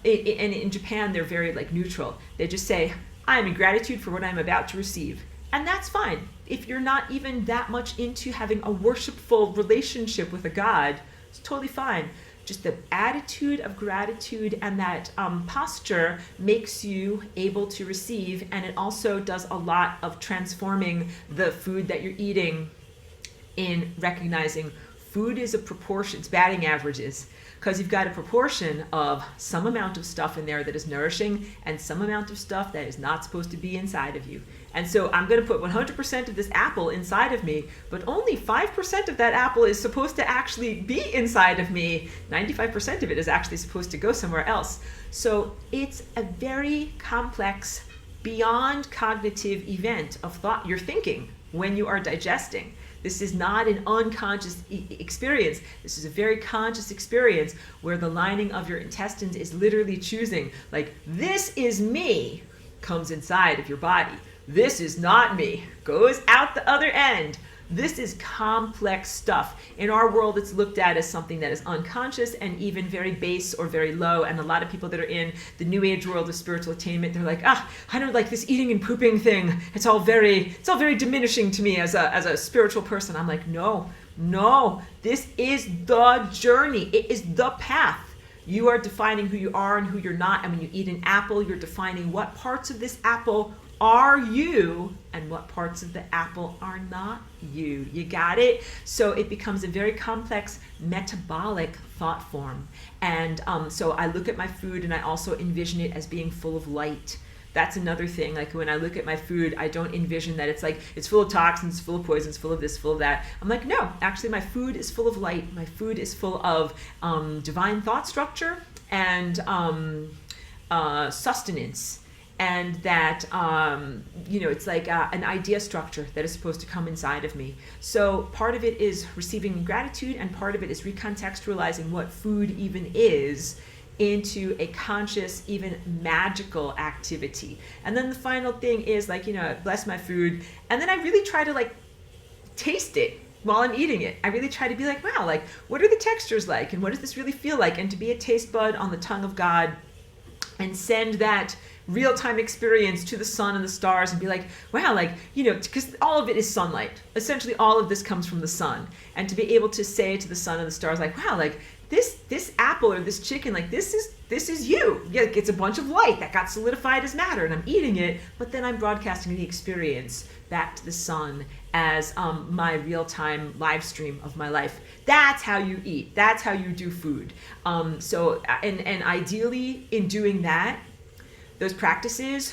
in Japan, they're very like neutral. They just say, I am in gratitude for what I'm about to receive. And that's fine. If you're not even that much into having a worshipful relationship with a God, it's totally fine. Just the attitude of gratitude and that posture makes you able to receive, and it also does a lot of transforming the food that you're eating, in recognizing food is a proportion, it's batting averages, because you've got a proportion of some amount of stuff in there that is nourishing and some amount of stuff that is not supposed to be inside of you. And so I'm going to put 100% of this apple inside of me, but only 5% of that apple is supposed to actually be inside of me. 95% of it is actually supposed to go somewhere else. So it's a very complex, beyond cognitive event of thought. You're thinking when you are digesting. This is not an unconscious experience. This is a very conscious experience where the lining of your intestines is literally choosing, like, this is me, comes inside of your body. This is not me, goes out the other end. This is complex stuff. In our world, it's looked at as something that is unconscious and even very base or very low. And a lot of people that are in the new age world of spiritual attainment, they're like, I don't like this eating and pooping thing. It's all very diminishing to me as a spiritual person. I'm like, no, this is the journey. It is the path. You are defining who you are and who you're not. And when you eat an apple, you're defining what parts of this apple are you and what parts of the apple are not you. You got it? So it becomes a very complex metabolic thought form. And so I look at my food and I also envision it as being full of light. That's another thing. Like when I look at my food, I don't envision that it's like, it's full of toxins, full of poisons, full of this, full of that. I'm like, no, actually my food is full of light. My food is full of divine thought structure and sustenance, and that it's like an idea structure that is supposed to come inside of me. So part of it is receiving gratitude, and part of it is recontextualizing what food even is into a conscious, even magical activity. And then the final thing is like, I bless my food, and then I really try to like taste it while I'm eating it. I really try to be like, wow, like what are the textures like, and what does this really feel like, and to be a taste bud on the tongue of God, and send that real-time experience to the sun and the stars, and be like, wow, like, because all of it is sunlight. Essentially all of this comes from the sun, and to be able to say to the sun and the stars, like, wow, like this apple or this chicken, like this is you. Yeah, it's a bunch of light that got solidified as matter, and I'm eating it, but then I'm broadcasting the experience back to the sun as my real-time live stream of my life. That's how you eat. That's how you do food. And ideally, in doing that, those practices,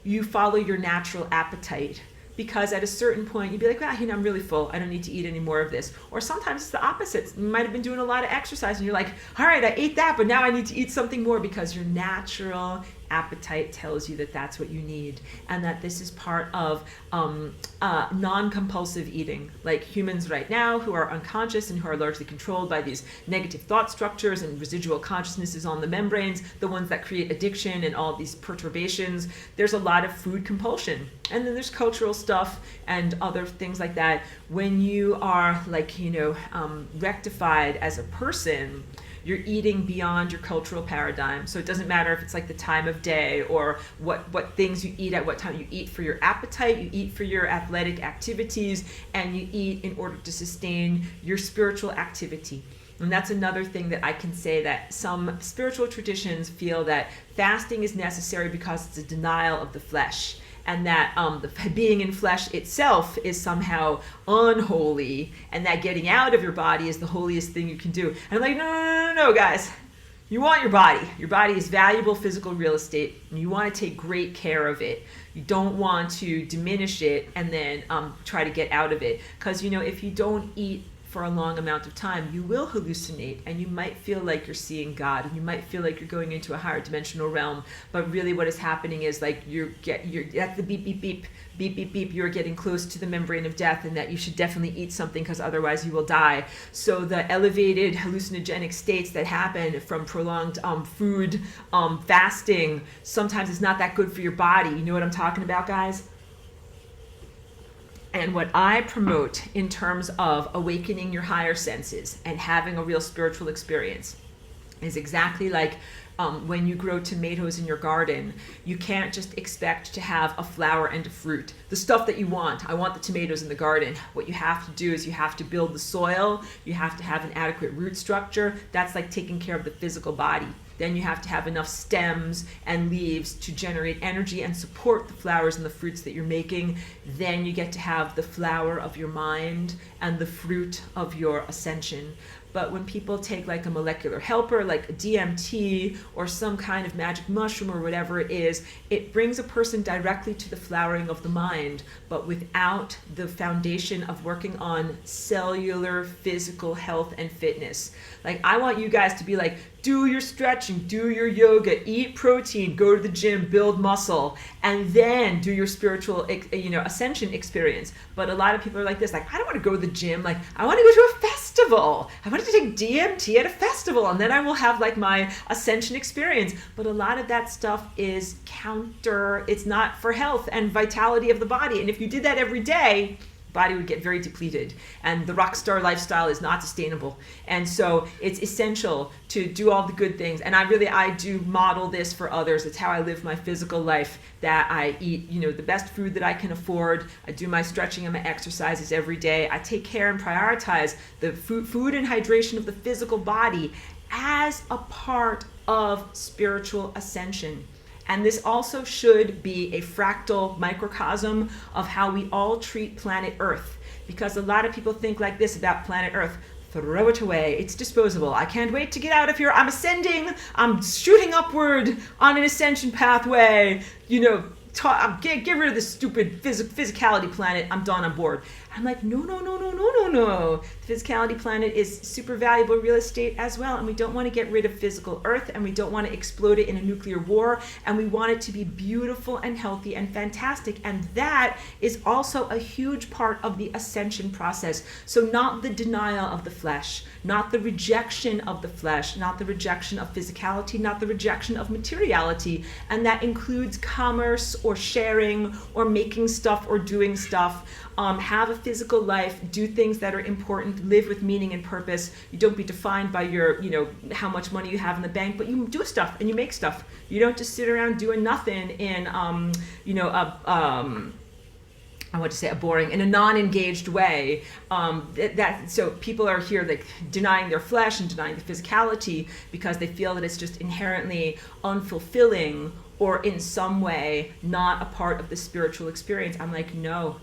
you follow your natural appetite. Because at a certain point, you'd be like, well, I'm really full. I don't need to eat any more of this. Or sometimes it's the opposite. You might have been doing a lot of exercise, and you're like, all right, I ate that, but now I need to eat something more, because your natural appetite tells you that that's what you need, and that this is part of non-compulsive eating. Like humans right now who are unconscious and who are largely controlled by these negative thought structures and residual consciousnesses on the membranes, the ones that create addiction and all these perturbations, there's a lot of food compulsion. And then there's cultural stuff and other things like that. When you are like, rectified as a person, you're eating beyond your cultural paradigm. So it doesn't matter if it's like the time of day or what things you eat at what time. You eat for your appetite, you eat for your athletic activities, and you eat in order to sustain your spiritual activity. And that's another thing that I can say, that some spiritual traditions feel that fasting is necessary because it's a denial of the flesh, and that the being in flesh itself is somehow unholy, and that getting out of your body is the holiest thing you can do. And I'm like, no, guys. You want your body. Your body is valuable physical real estate, and you want to take great care of it. You don't want to diminish it and then try to get out of it. Because, if you don't eat for a long amount of time, you will hallucinate, and you might feel like you're seeing God, and you might feel like you're going into a higher dimensional realm, but really what is happening is like you're that's the beep beep beep beep beep beep, you're getting close to the membrane of death, and that you should definitely eat something because otherwise you will die. So the elevated hallucinogenic states that happen from prolonged food fasting sometimes is not that good for your body. You know what I'm talking about, guys? And what I promote in terms of awakening your higher senses and having a real spiritual experience is exactly like when you grow tomatoes in your garden. You can't just expect to have a flower and a fruit, the stuff that you want. I want the tomatoes in the garden. What you have to do is you have to build the soil. You have to have an adequate root structure. That's like taking care of the physical body. Then you have to have enough stems and leaves to generate energy and support the flowers and the fruits that you're making. Then you get to have the flower of your mind and the fruit of your ascension. But when people take like a molecular helper, like a DMT or some kind of magic mushroom or whatever it is, it brings a person directly to the flowering of the mind, but without the foundation of working on cellular physical health and fitness. Like, I want you guys to be like, do your stretching, do your yoga, eat protein, go to the gym, build muscle, and then do your spiritual, ascension experience. But a lot of people are like this, like, I don't want to go to the gym. Like, I want to go to a festival. I want to take DMT at a festival, and then I will have like my ascension experience. But a lot of that stuff is counter. It's not for health and vitality of the body. And if you did that every day, body would get very depleted, and the rock star lifestyle is not sustainable. And so it's essential to do all the good things. And I do model this for others. It's how I live my physical life, that I eat, the best food that I can afford. I do my stretching and my exercises every day. I take care and prioritize the food and hydration of the physical body as a part of spiritual ascension. And this also should be a fractal microcosm of how we all treat planet Earth. Because a lot of people think like this about planet Earth: throw it away, it's disposable. I can't wait to get out of here. I'm ascending, I'm shooting upward on an ascension pathway. Get rid of this stupid physicality planet. I'm done, I'm bored. I'm like, no, no, no, no, no, no, no. The physicality planet is super valuable real estate as well, and we don't want to get rid of physical Earth, and we don't want to explode it in a nuclear war, and we want it to be beautiful and healthy and fantastic. And that is also a huge part of the ascension process. So not the denial of the flesh, not the rejection of the flesh, not the rejection of physicality, not the rejection of materiality, and that includes commerce or sharing or making stuff or doing stuff. Have a physical life, do things that are important, live with meaning and purpose. You don't be defined by your, how much money you have in the bank, but you do stuff and you make stuff. You don't just sit around doing nothing in, I want to say in a non-engaged way. So people are here like denying their flesh and denying the physicality because they feel that it's just inherently unfulfilling or in some way not a part of the spiritual experience. I'm like, no.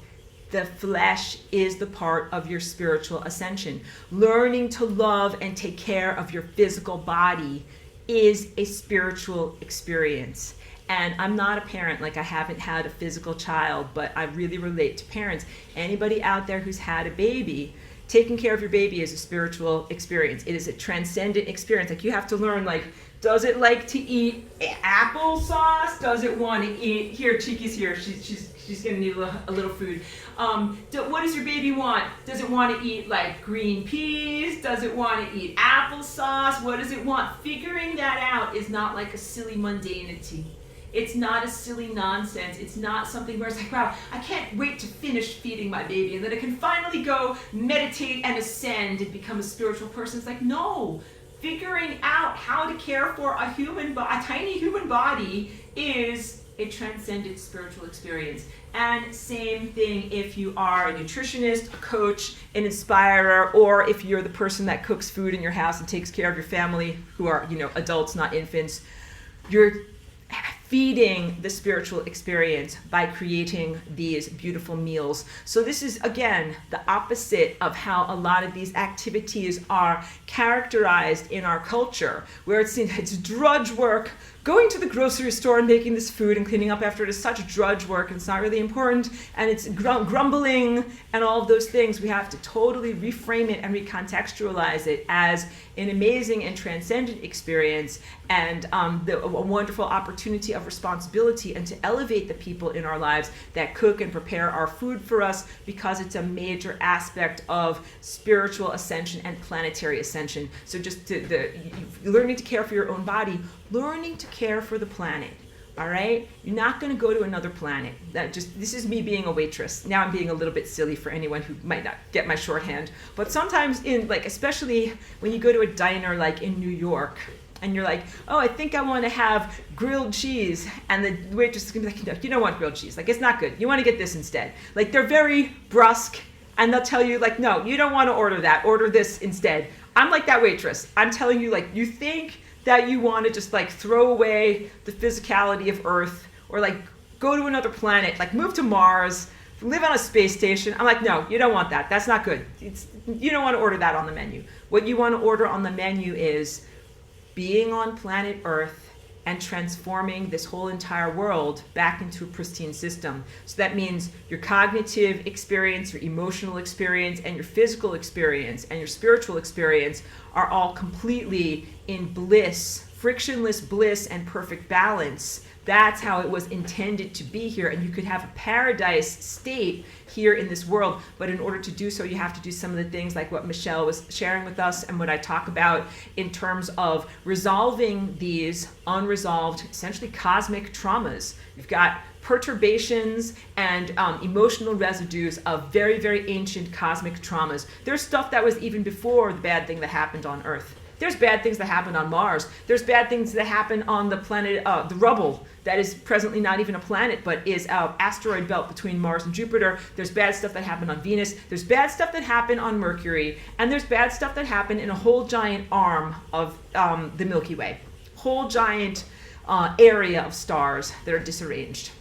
The flesh is the part of your spiritual ascension. Learning to love and take care of your physical body is a spiritual experience. And I'm not a parent, like I haven't had a physical child, but I really relate to parents. Anybody out there who's had a baby, taking care of your baby is a spiritual experience. It is a transcendent experience. Like you have to learn, like, does it like to eat applesauce? Does it want to eat, here, Chiki's here, she's gonna need a little food. What does your baby want? Does it want to eat like green peas? Does it want to eat applesauce? What does it want? Figuring that out is not like a silly mundanity. It's not a silly nonsense. It's not something where it's like, wow, I can't wait to finish feeding my baby and then I can finally go meditate and ascend and become a spiritual person. It's like, no. Figuring out how to care for a tiny human body is a transcendent spiritual experience. And same thing if you are a nutritionist, a coach, an inspirer, or if you're the person that cooks food in your house and takes care of your family who are, adults, not infants. You're feeding the spiritual experience by creating these beautiful meals. So this is, again, the opposite of how a lot of these activities are characterized in our culture, where it's drudge work. Going to the grocery store and making this food and cleaning up after it is such drudge work and it's not really important, and it's grumbling and all of those things. We have to totally reframe it and recontextualize it as an amazing and transcendent experience and a wonderful opportunity of responsibility, and to elevate the people in our lives that cook and prepare our food for us, because it's a major aspect of spiritual ascension and planetary ascension. So just learning to care for your own body, learning to care for the planet. All right, you're not going to go to another planet. This is me being a waitress. Now I'm being a little bit silly for anyone who might not get my shorthand. But sometimes especially when you go to a diner like in New York, and you're like, oh, I think I want to have grilled cheese, and the waitress is gonna be like, no, you don't want grilled cheese. Like, it's not good. You want to get this instead. Like, they're very brusque, and they'll tell you like, no, you don't want to order that. Order this instead. I'm like that waitress. I'm telling you, like, you think that you want to just like throw away the physicality of Earth, or like go to another planet, like move to Mars, live on a space station. I'm like, no, you don't want that. That's not good. You don't want to order that on the menu. What you want to order on the menu is being on planet Earth and transforming this whole entire world back into a pristine system. So that means your cognitive experience, your emotional experience, and your physical experience, and your spiritual experience are all completely in bliss, frictionless bliss and perfect balance. That's how it was intended to be here. And you could have a paradise state here in this world. But in order to do so, you have to do some of the things like what Michelle was sharing with us and what I talk about in terms of resolving these unresolved, essentially cosmic traumas. You've got perturbations and emotional residues of very, very ancient cosmic traumas. There's stuff that was even before the bad thing that happened on Earth. There's bad things that happen on Mars. There's bad things that happen on the planet, the rubble, that is presently not even a planet, but is an asteroid belt between Mars and Jupiter. There's bad stuff that happened on Venus. There's bad stuff that happened on Mercury. And there's bad stuff that happened in a whole giant arm of the Milky Way. Whole giant area of stars that are disarranged.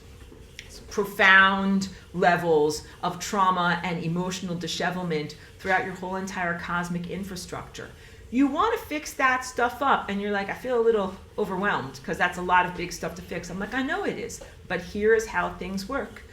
Profound levels of trauma and emotional dishevelment throughout your whole entire cosmic infrastructure. You want to fix that stuff up, and you're like, I feel a little overwhelmed because that's a lot of big stuff to fix. I'm like, I know it is, but here is how things work.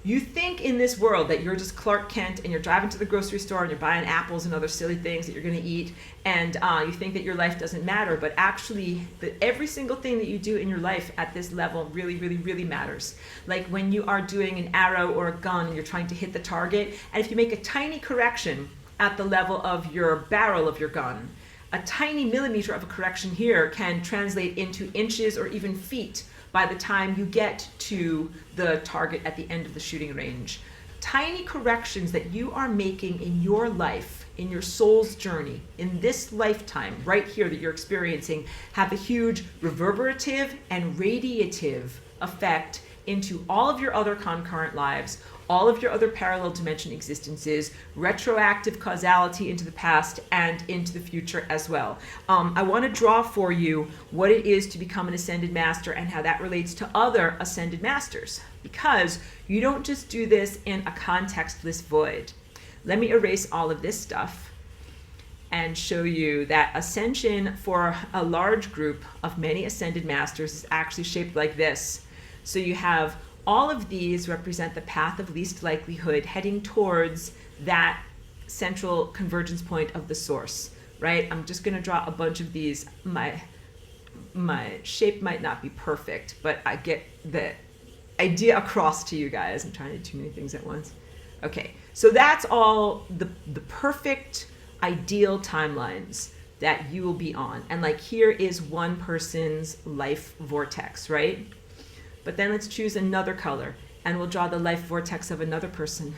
You think in this world that you're just Clark Kent and you're driving to the grocery store and you're buying apples and other silly things that you're going to eat, and you think that your life doesn't matter, but actually every single thing that you do in your life at this level really, really, really matters. Like when you are doing an arrow or a gun and you're trying to hit the target, and if you make a tiny correction at the level of your barrel of your gun, a tiny millimeter of a correction here can translate into inches or even feet by the time you get to the target at the end of the shooting range. Tiny corrections that you are making in your life, in your soul's journey, in this lifetime, right here that you're experiencing, have a huge reverberative and radiative effect into all of your other concurrent lives, all of your other parallel dimension existences, retroactive causality into the past and into the future as well. I want to draw for you what it is to become an ascended master and how that relates to other ascended masters, because you don't just do this in a contextless void. Let me erase all of this stuff and show you that ascension for a large group of many ascended masters is actually shaped like this. So you have all of these represent the path of least likelihood heading towards that central convergence point of the source, right? I'm just going to draw a bunch of these. My shape might not be perfect, but I get the idea across to you guys. I'm trying to do too many things at once. Okay, so that's all the perfect ideal timelines that you will be on. And like here is one person's life vortex, right? But then let's choose another color and we'll draw the life vortex of another person.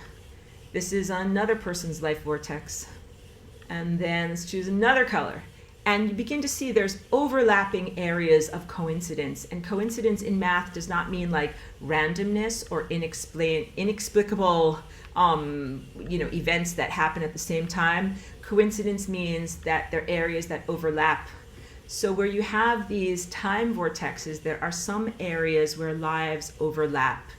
This is another person's life vortex. And then let's choose another color. And you begin to see there's overlapping areas of coincidence. And coincidence in math does not mean like randomness or inexplicable events that happen at the same time. Coincidence means that there are areas that overlap. So where you have these time vortexes, there are some areas where lives overlap.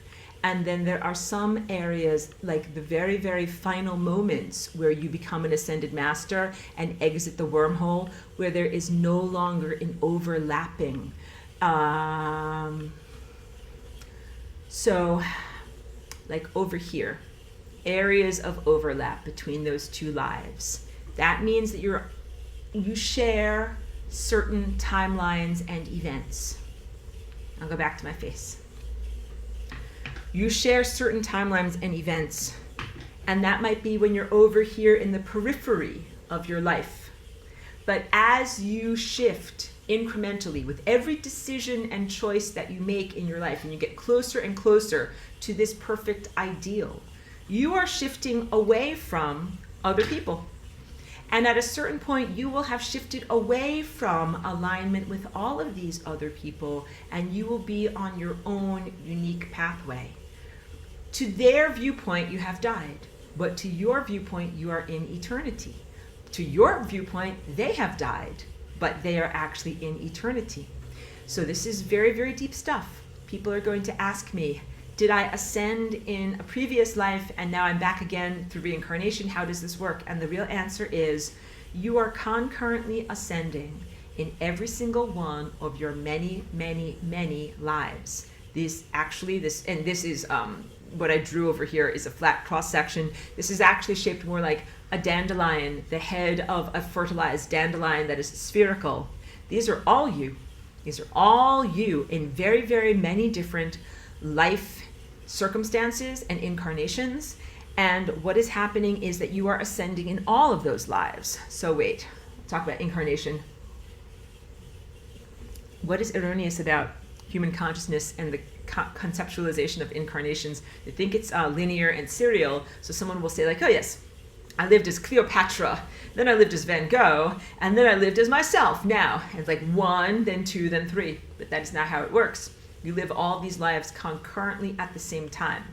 And then there are some areas, like the very, very final moments where you become an ascended master and exit the wormhole, where there is no longer an overlapping. So like over here, areas of overlap between those two lives. That means that you share certain timelines and events. I'll go back to my face. You share certain timelines and events, and that might be when you're over here in the periphery of your life. But as you shift incrementally with every decision and choice that you make in your life, and you get closer and closer to this perfect ideal, you are shifting away from other people. And at a certain point, you will have shifted away from alignment with all of these other people, and you will be on your own unique pathway. To their viewpoint, you have died, but to your viewpoint, you are in eternity. To your viewpoint, they have died, but they are actually in eternity. So this is very, very deep stuff. People are going to ask me, did I ascend in a previous life and now I'm back again through reincarnation? How does this work? And the real answer is you are concurrently ascending in every single one of your many, many, many lives. This is what I drew over here is a flat cross section. This is actually shaped more like a dandelion, the head of a fertilized dandelion that is spherical. These are all you. These are all you in very, very many different life circumstances and incarnations. And what is happening is that you are ascending in all of those lives. So wait, talk about incarnation. What is erroneous about human consciousness and the conceptualization of incarnations? They think it's linear and serial. So someone will say like, oh yes, I lived as Cleopatra, then I lived as Van Gogh, and then I lived as myself now. And it's like 1, then 2, then 3. But that is not how it works. You live all these lives concurrently at the same time.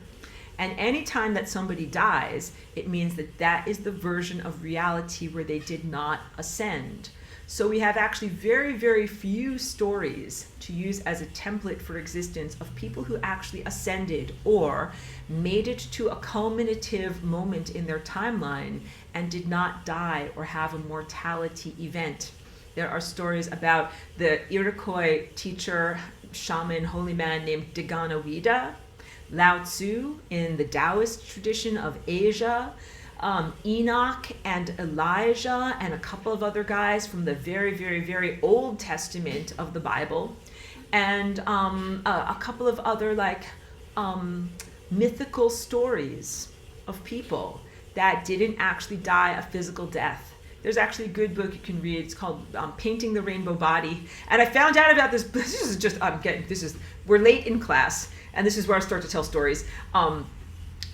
And any time that somebody dies, it means that that is the version of reality where they did not ascend. So we have actually very, very few stories to use as a template for existence of people who actually ascended or made it to a culminative moment in their timeline and did not die or have a mortality event. There are stories about the Iroquois teacher, shaman, holy man named Daganawida, Lao Tzu in the Taoist tradition of Asia, Enoch and Elijah, and a couple of other guys from the very, very, very Old Testament of the Bible, and a couple of other mythical stories of people that didn't actually die a physical death. There's actually a good book you can read. It's called Painting the Rainbow Body. And I found out about this. This is just, we're late in class, and this is where I start to tell stories.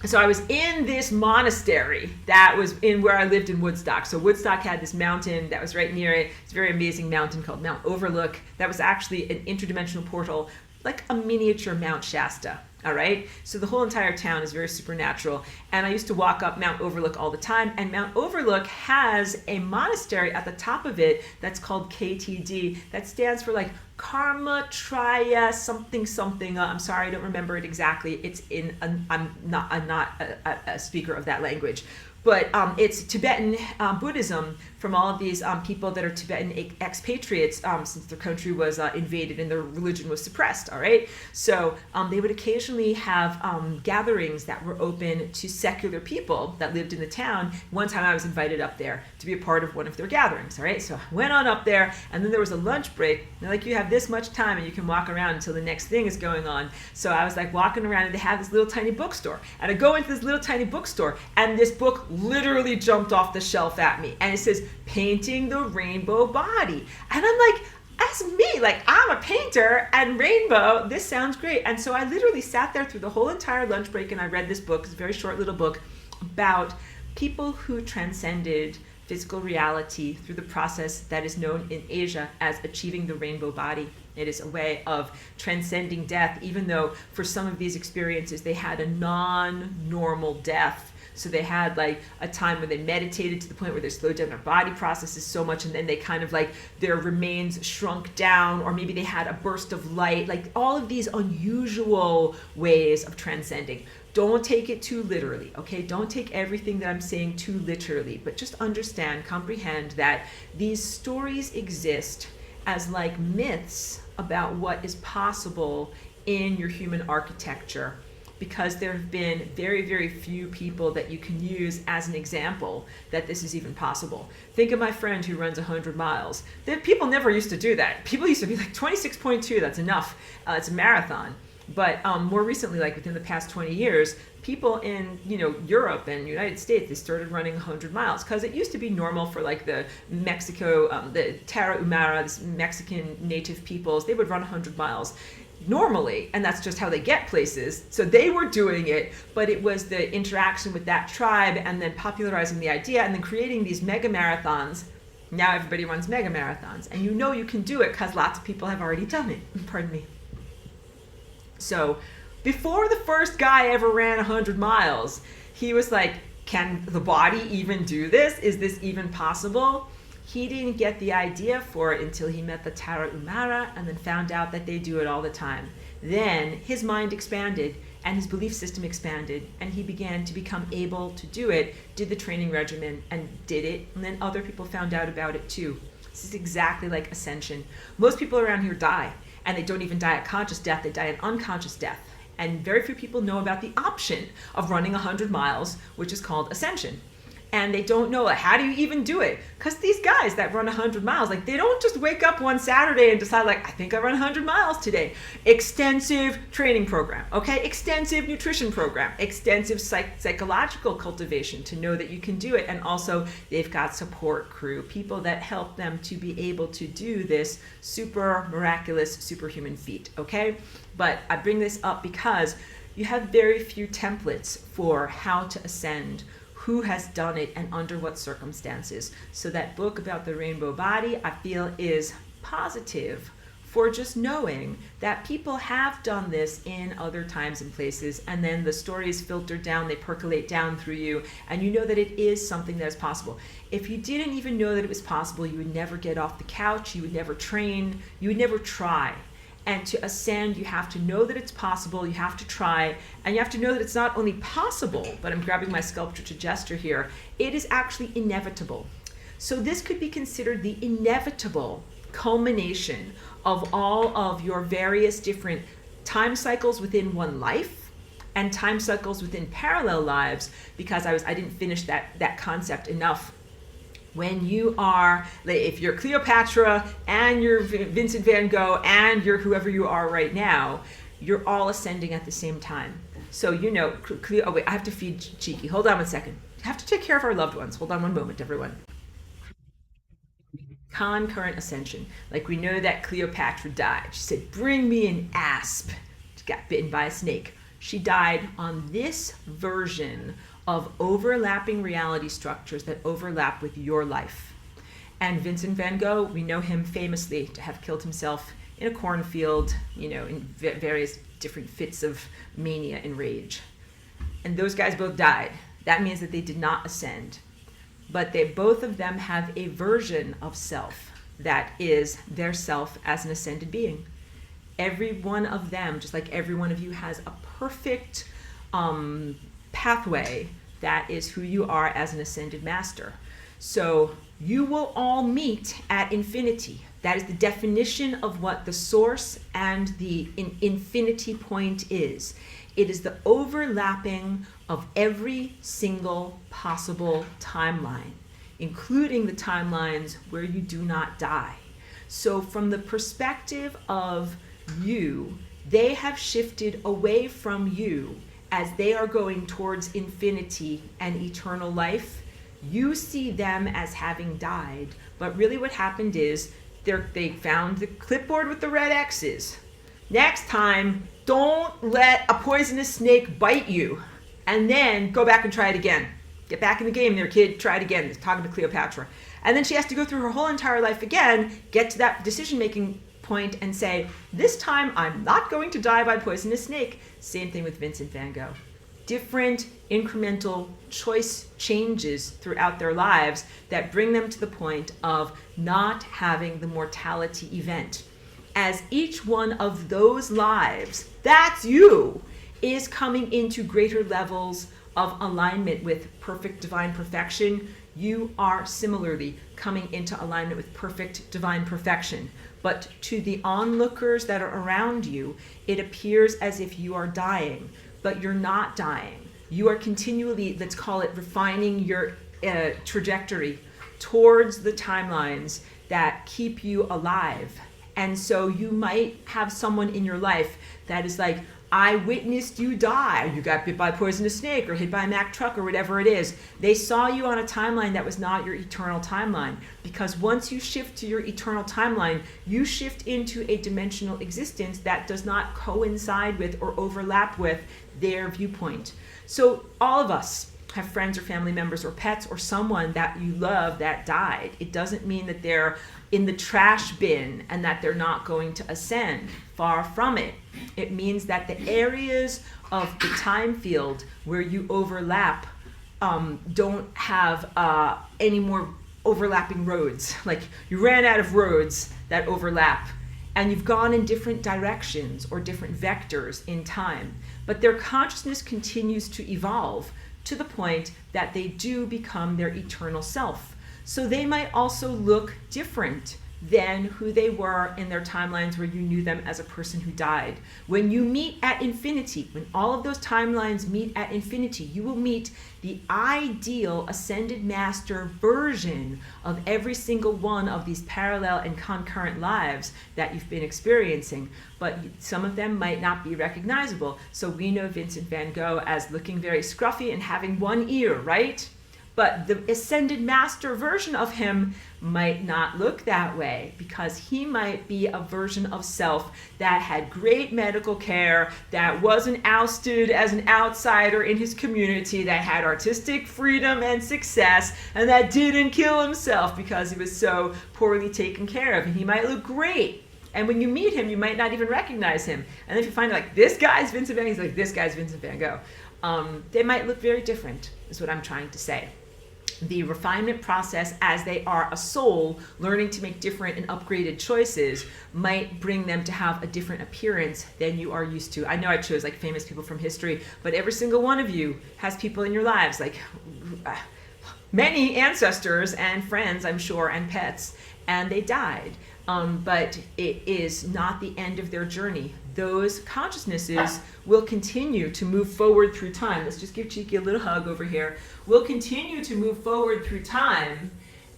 So I was in this monastery that was in where I lived in Woodstock. So Woodstock had this mountain that was right near it. It's a very amazing mountain called Mount Overlook. That was actually an interdimensional portal, like a miniature Mount Shasta. All right. So the whole entire town is very supernatural. And I used to walk up Mount Overlook all the time. And Mount Overlook has a monastery at the top of it that's called KTD. That stands for like Karma Traya something something. I'm sorry, I don't remember it exactly. It's in, I'm not a speaker of that language. But it's Tibetan Buddhism from all of these people that are Tibetan expatriates since their country was invaded and their religion was suppressed, all right? So they would occasionally have gatherings that were open to secular people that lived in the town. One time I was invited up there to be a part of one of their gatherings, all right? So I went on up there, and then there was a lunch break. They're like, you have this much time and you can walk around until the next thing is going on. So I was like walking around, and they have this little tiny bookstore. And I go into this little tiny bookstore, and this book literally jumped off the shelf at me, and it says Painting the Rainbow Body. And I'm like, that's me, like I'm a painter, and rainbow, this sounds great. And so I literally sat there through the whole entire lunch break, and I read this book. It's a very short little book about people who transcended physical reality through the process that is known in Asia as achieving the rainbow body. It is a way of transcending death, even though for some of these experiences they had a non-normal death. So they had like a time when they meditated to the point where they slowed down their body processes so much, and then they kind of like their remains shrunk down, or maybe they had a burst of light, like all of these unusual ways of transcending. Don't take it too literally, okay? Don't take everything that I'm saying too literally, but just understand, comprehend that these stories exist as like myths about what is possible in your human architecture, because there have been very, very few people that you can use as an example that this is even possible. Think of my friend who runs 100 miles. People never used to do that. People used to be like 26.2, that's enough. It's a marathon. But more recently, like within the past 20 years, people in Europe and United States, they started running 100 miles, because it used to be normal for like the Mexico, the Tarahumara, this Mexican native peoples, they would run 100 miles normally, and that's just how they get places. So they were doing it, but it was the interaction with that tribe, and then popularizing the idea, and then creating these mega marathons. Now everybody runs mega marathons, and you can do it because lots of people have already done it. Pardon me. So before the first guy ever ran 100 miles, he was like, can the body even do this? Is this even possible? He didn't get the idea for it until he met the Tarahumara, and then found out that they do it all the time. Then his mind expanded, and his belief system expanded, and he began to become able to do it, did the training regimen, and did it, and then other people found out about it too. This is exactly like ascension. Most people around here die, and they don't even die a conscious death, they die an unconscious death. And very few people know about the option of running 100 miles, which is called ascension. And they don't know, like, how do you even do it? Because these guys that run 100 miles, like, they don't just wake up one Saturday and decide, like, I think I run 100 miles today. Extensive training program, okay? Extensive nutrition program, extensive psychological cultivation to know that you can do it. And also, they've got support crew, people that help them to be able to do this super miraculous, superhuman feat, okay? But I bring this up because you have very few templates for how to ascend, who has done it, and under what circumstances. So that book about the rainbow body, I feel, is positive for just knowing that people have done this in other times and places, and then the stories filter down, they percolate down through you, and you know that it is something that is possible. If you didn't even know that it was possible, you would never get off the couch, you would never train, you would never try. And to ascend, you have to know that it's possible, you have to try, and you have to know that it's not only possible, but I'm grabbing my sculpture to gesture here, it is actually inevitable. So this could be considered the inevitable culmination of all of your various different time cycles within one life, and time cycles within parallel lives, because I didn't finish that concept enough. When you are, if you're Cleopatra and you're Vincent van Gogh and you're whoever you are right now, you're all ascending at the same time. So oh wait, I have to feed Cheeky. Hold on one second. I have to take care of our loved ones. Hold on one moment, everyone. Concurrent ascension. Like, we know that Cleopatra died. She said, bring me an asp. She got bitten by a snake. She died on this version of overlapping reality structures that overlap with your life. And Vincent van Gogh, we know him famously to have killed himself in a cornfield, in various different fits of mania and rage. And those guys both died. That means that they did not ascend. But both of them have a version of self that is their self as an ascended being. Every one of them, just like every one of you, has a perfect pathway that is who you are as an ascended master. So you will all meet at infinity. That is the definition of what the source and the infinity point is. It is the overlapping of every single possible timeline, including the timelines where you do not die. So from the perspective of you, they have shifted away from you as they are going towards infinity and eternal life. You see them as having died, but really what happened is they found the clipboard with the red X's. Next time, don't let a poisonous snake bite you, and then go back and try it again. Get back in the game there, kid. Try it again. It's talking to Cleopatra. And then she has to go through her whole entire life again, get to that decision-making point and say, this time I'm not going to die by poisonous snake. Same thing with Vincent van Gogh. Different incremental choice changes throughout their lives that bring them to the point of not having the mortality event. As each one of those lives, that's you, is coming into greater levels of alignment with perfect divine perfection, you are similarly coming into alignment with perfect divine perfection. But to the onlookers that are around you, it appears as if you are dying, but you're not dying. You are continually, let's call it, refining your trajectory towards the timelines that keep you alive. And so you might have someone in your life that is like, I witnessed you die. You got bit by a poisonous snake or hit by a Mack truck or whatever it is. They saw you on a timeline that was not your eternal timeline. Because once you shift to your eternal timeline, you shift into a dimensional existence that does not coincide with or overlap with their viewpoint. So all of us have friends or family members or pets or someone that you love that died. It doesn't mean that they're in the trash bin and that they're not going to ascend. Far from it. It means that the areas of the time field where you overlap don't have any more overlapping roads. Like, you ran out of roads that overlap and you've gone in different directions or different vectors in time. But their consciousness continues to evolve to the point that they do become their eternal self. So they might also look different than who they were in their timelines where you knew them as a person who died. When you meet at infinity, when all of those timelines meet at infinity, you will meet the ideal ascended master version of every single one of these parallel and concurrent lives that you've been experiencing. But some of them might not be recognizable. So we know Vincent van Gogh as looking very scruffy and having one ear, right? But the ascended master version of him might not look that way, because he might be a version of self that had great medical care, that wasn't ousted as an outsider in his community, that had artistic freedom and success, and that didn't kill himself because he was so poorly taken care of. And he might look great. And when you meet him, you might not even recognize him. And if you find like, this guy's Vincent van Gogh, he's like, this guy's Vincent van Gogh. They might look very different, is what I'm trying to say. The refinement process, as they are a soul learning to make different and upgraded choices, might bring them to have a different appearance than you are used to. I know I chose like famous people from history, but every single one of you has people in your lives, like many ancestors and friends, I'm sure, and pets, and they died. but it is not the end of their journey. Those consciousnesses will continue to move forward through time. Let's just give Cheeky a little hug over here. Will continue to move forward through time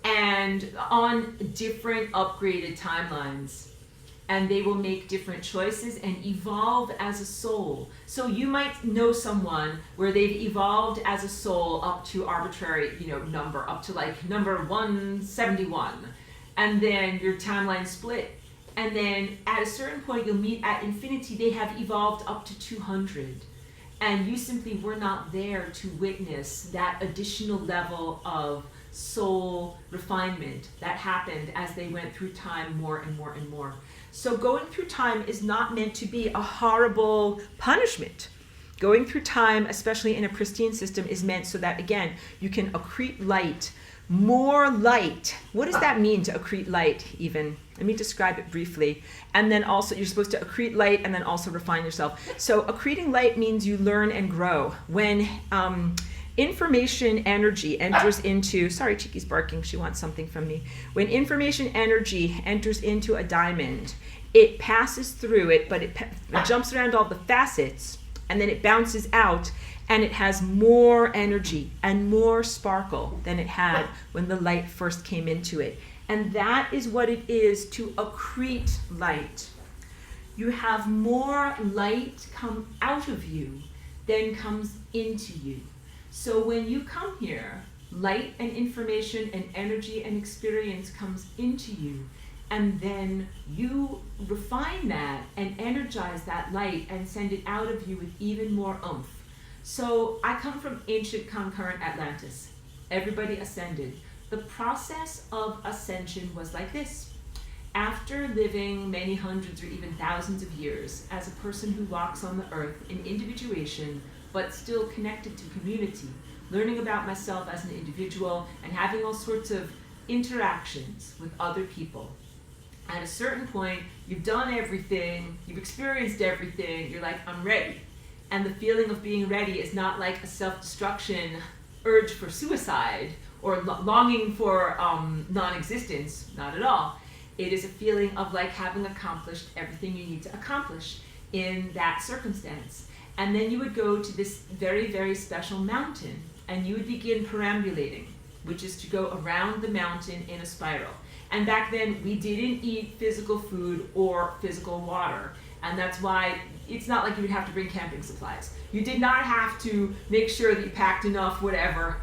and on different upgraded timelines. And they will make different choices and evolve as a soul. So you might know someone where they've evolved as a soul up to arbitrary, number, up to like number 171. And then your timeline split. And then at a certain point, you'll meet at infinity, they have evolved up to 200. And you simply were not there to witness that additional level of soul refinement that happened as they went through time more and more and more. So going through time is not meant to be a horrible punishment. Going through time, especially in a pristine system, is meant so that, again, you can accrete light, more light. What does that mean to accrete light even? Let me describe it briefly. And then also, you're supposed to accrete light and then also refine yourself. So accreting light means you learn and grow. When information energy enters into, sorry, Chiki's barking, she wants something from me. When information energy enters into a diamond, it passes through it, but it jumps around all the facets, and then it bounces out, and it has more energy and more sparkle than it had when the light first came into it. And that is what it is to accrete light. You have more light come out of you than comes into you. So when you come here, light and information and energy and experience comes into you, and then you refine that and energize that light and send it out of you with even more oomph. So I come from ancient concurrent Atlantis. Everybody ascended. The process of ascension was like this. After living many hundreds or even thousands of years as a person who walks on the earth in individuation, but still connected to community, learning about myself as an individual and having all sorts of interactions with other people. At a certain point, you've done everything, you've experienced everything, you're like, I'm ready. And the feeling of being ready is not like a self-destruction urge for suicide or longing for non-existence, not at all. It is a feeling of like having accomplished everything you need to accomplish in that circumstance. And then you would go to this very, very special mountain and you would begin perambulating, which is to go around the mountain in a spiral. And back then we didn't eat physical food or physical water. And that's why it's not like you would have to bring camping supplies. You did not have to make sure that you packed enough whatever,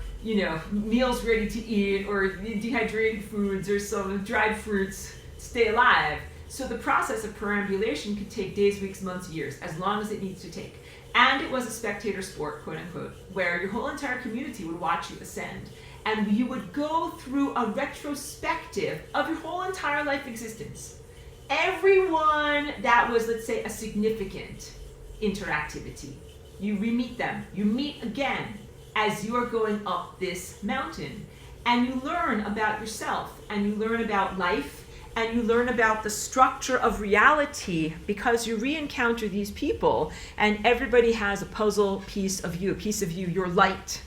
meals ready to eat or dehydrated foods or some dried fruits to stay alive. So the process of perambulation could take days, weeks, months, years, as long as it needs to take. And it was a spectator sport, quote unquote, where your whole entire community would watch you ascend. And you would go through a retrospective of your whole entire life existence. Everyone that was, let's say, a significant interactivity, you re-meet them. You meet again as you are going up this mountain. And you learn about yourself, and you learn about life, and you learn about the structure of reality because you re-encounter these people, and everybody has a puzzle piece of you, your light.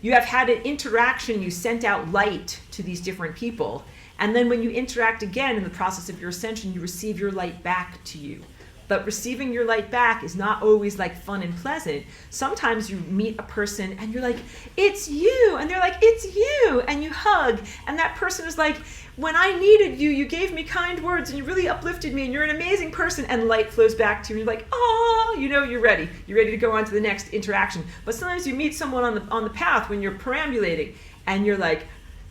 You have had an interaction, you sent out light to these different people. And then when you interact again in the process of your ascension, you receive your light back to you. But receiving your light back is not always like fun and pleasant. Sometimes you meet a person and you're like, it's you. And they're like, it's you. And you hug. And that person is like, when I needed you, you gave me kind words and you really uplifted me and you're an amazing person. And light flows back to you and you're like, oh, you're ready. You're ready to go on to the next interaction. But sometimes you meet someone on the path when you're perambulating and you're like,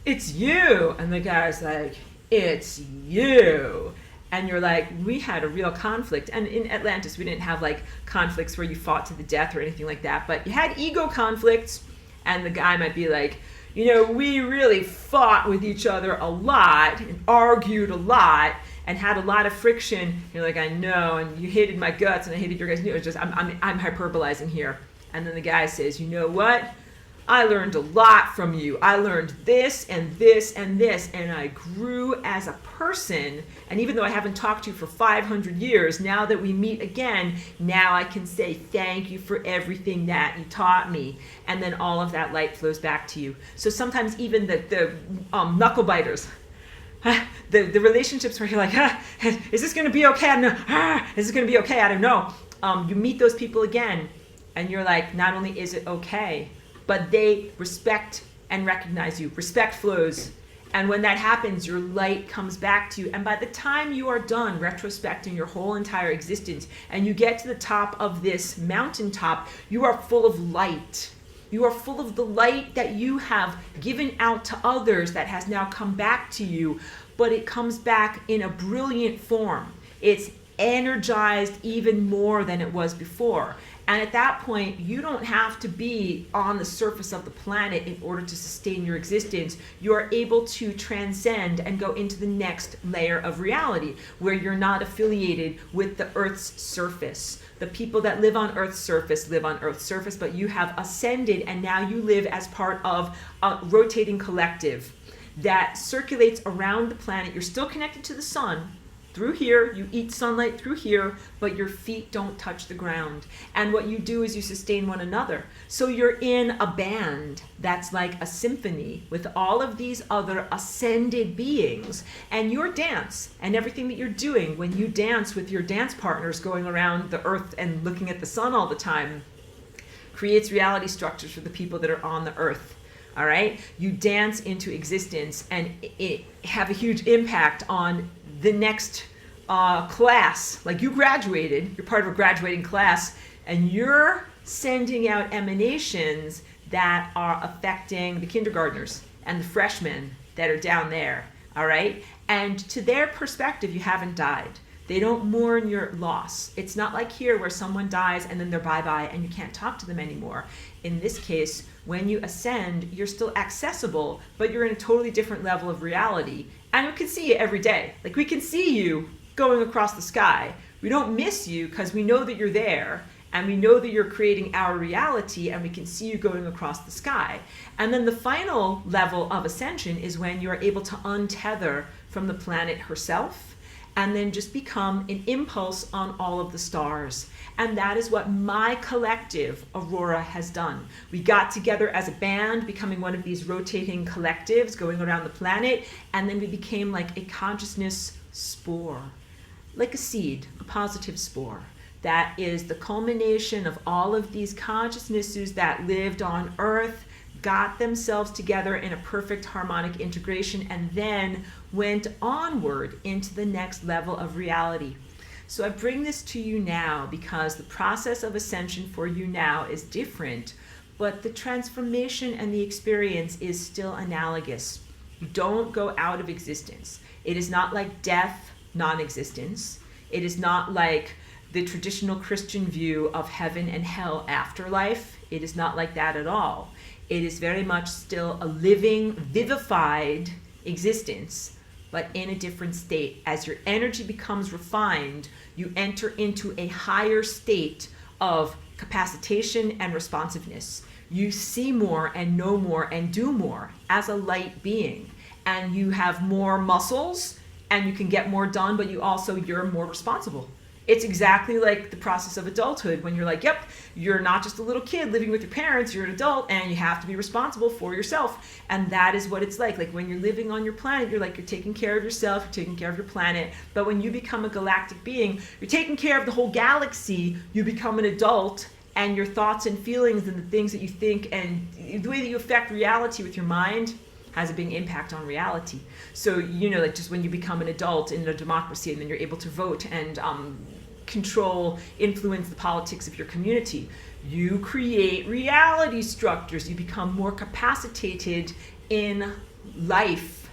it's you. And the guy's like, it's you. And you're like, we had a real conflict. And in Atlantis, we didn't have like conflicts where you fought to the death or anything like that. But you had ego conflicts. And the guy might be like, we really fought with each other a lot and argued a lot and had a lot of friction. You're like, I know. And you hated my guts and I hated your guys. It's just, I'm hyperbolizing here. And then the guy says, you know what? I learned a lot from you. I learned this and this and this, and I grew as a person. And even though I haven't talked to you for 500 years, now that we meet again, now I can say thank you for everything that you taught me. And then all of that light flows back to you. So sometimes even the knuckle biters, the relationships where you're like, is this going to be okay? I don't know. Is this going to be okay? I don't know. You meet those people again, and you're like, not only is it okay, but they respect and recognize you. Respect flows. And when that happens, your light comes back to you. And by the time you are done retrospecting your whole entire existence and you get to the top of this mountaintop, you are full of light. You are full of the light that you have given out to others that has now come back to you, but it comes back in a brilliant form. It's energized even more than it was before. And at that point, you don't have to be on the surface of the planet in order to sustain your existence. You are able to transcend and go into the next layer of reality where you're not affiliated with the Earth's surface. The people that live on Earth's surface live on Earth's surface, but you have ascended and now you live as part of a rotating collective that circulates around the planet. You're still connected to the sun. Through here, you eat sunlight through here, but your feet don't touch the ground. And what you do is you sustain one another. So you're in a band that's like a symphony with all of these other ascended beings. And your dance and everything that you're doing when you dance with your dance partners going around the earth and looking at the sun all the time creates reality structures for the people that are on the earth. All right? You dance into existence and it have a huge impact on the next class. Like you graduated, you're part of a graduating class, and you're sending out emanations that are affecting the kindergartners and the freshmen that are down there. All right? And to their perspective, you haven't died. They don't mourn your loss. It's not like here where someone dies and then they're bye-bye and you can't talk to them anymore. In this case, when you ascend, you're still accessible, but you're in a totally different level of reality. And we can see you every day. Like we can see you going across the sky. We don't miss you because we know that you're there and we know that you're creating our reality and we can see you going across the sky. And then the final level of ascension is when you're able to untether from the planet herself and then just become an impulse on all of the stars. And that is what my collective, Aurora, has done. We got together as a band, becoming one of these rotating collectives going around the planet, and then we became like a consciousness spore, like a seed, a positive spore. That is the culmination of all of these consciousnesses that lived on Earth, got themselves together in a perfect harmonic integration, and then went onward into the next level of reality. So I bring this to you now because the process of ascension for you now is different, but the transformation and the experience is still analogous. You don't go out of existence. It is not like death, non-existence. It is not like the traditional Christian view of heaven and hell afterlife. It is not like that at all. It is very much still a living, vivified existence, but in a different state. As your energy becomes refined, you enter into a higher state of capacitation and responsiveness. You see more and know more and do more as a light being. And you have more muscles and you can get more done, but you're more responsible. It's exactly like the process of adulthood when you're like, yep, you're not just a little kid living with your parents, you're an adult and you have to be responsible for yourself. And that is what it's like. Like when you're living on your planet, you're taking care of yourself, you're taking care of your planet. But when you become a galactic being, you're taking care of the whole galaxy, you become an adult, and your thoughts and feelings and the things that you think and the way that you affect reality with your mind has a big impact on reality. So, like just when you become an adult in a democracy and then you're able to vote and control, influence the politics of your community, you create reality structures. You become more capacitated in life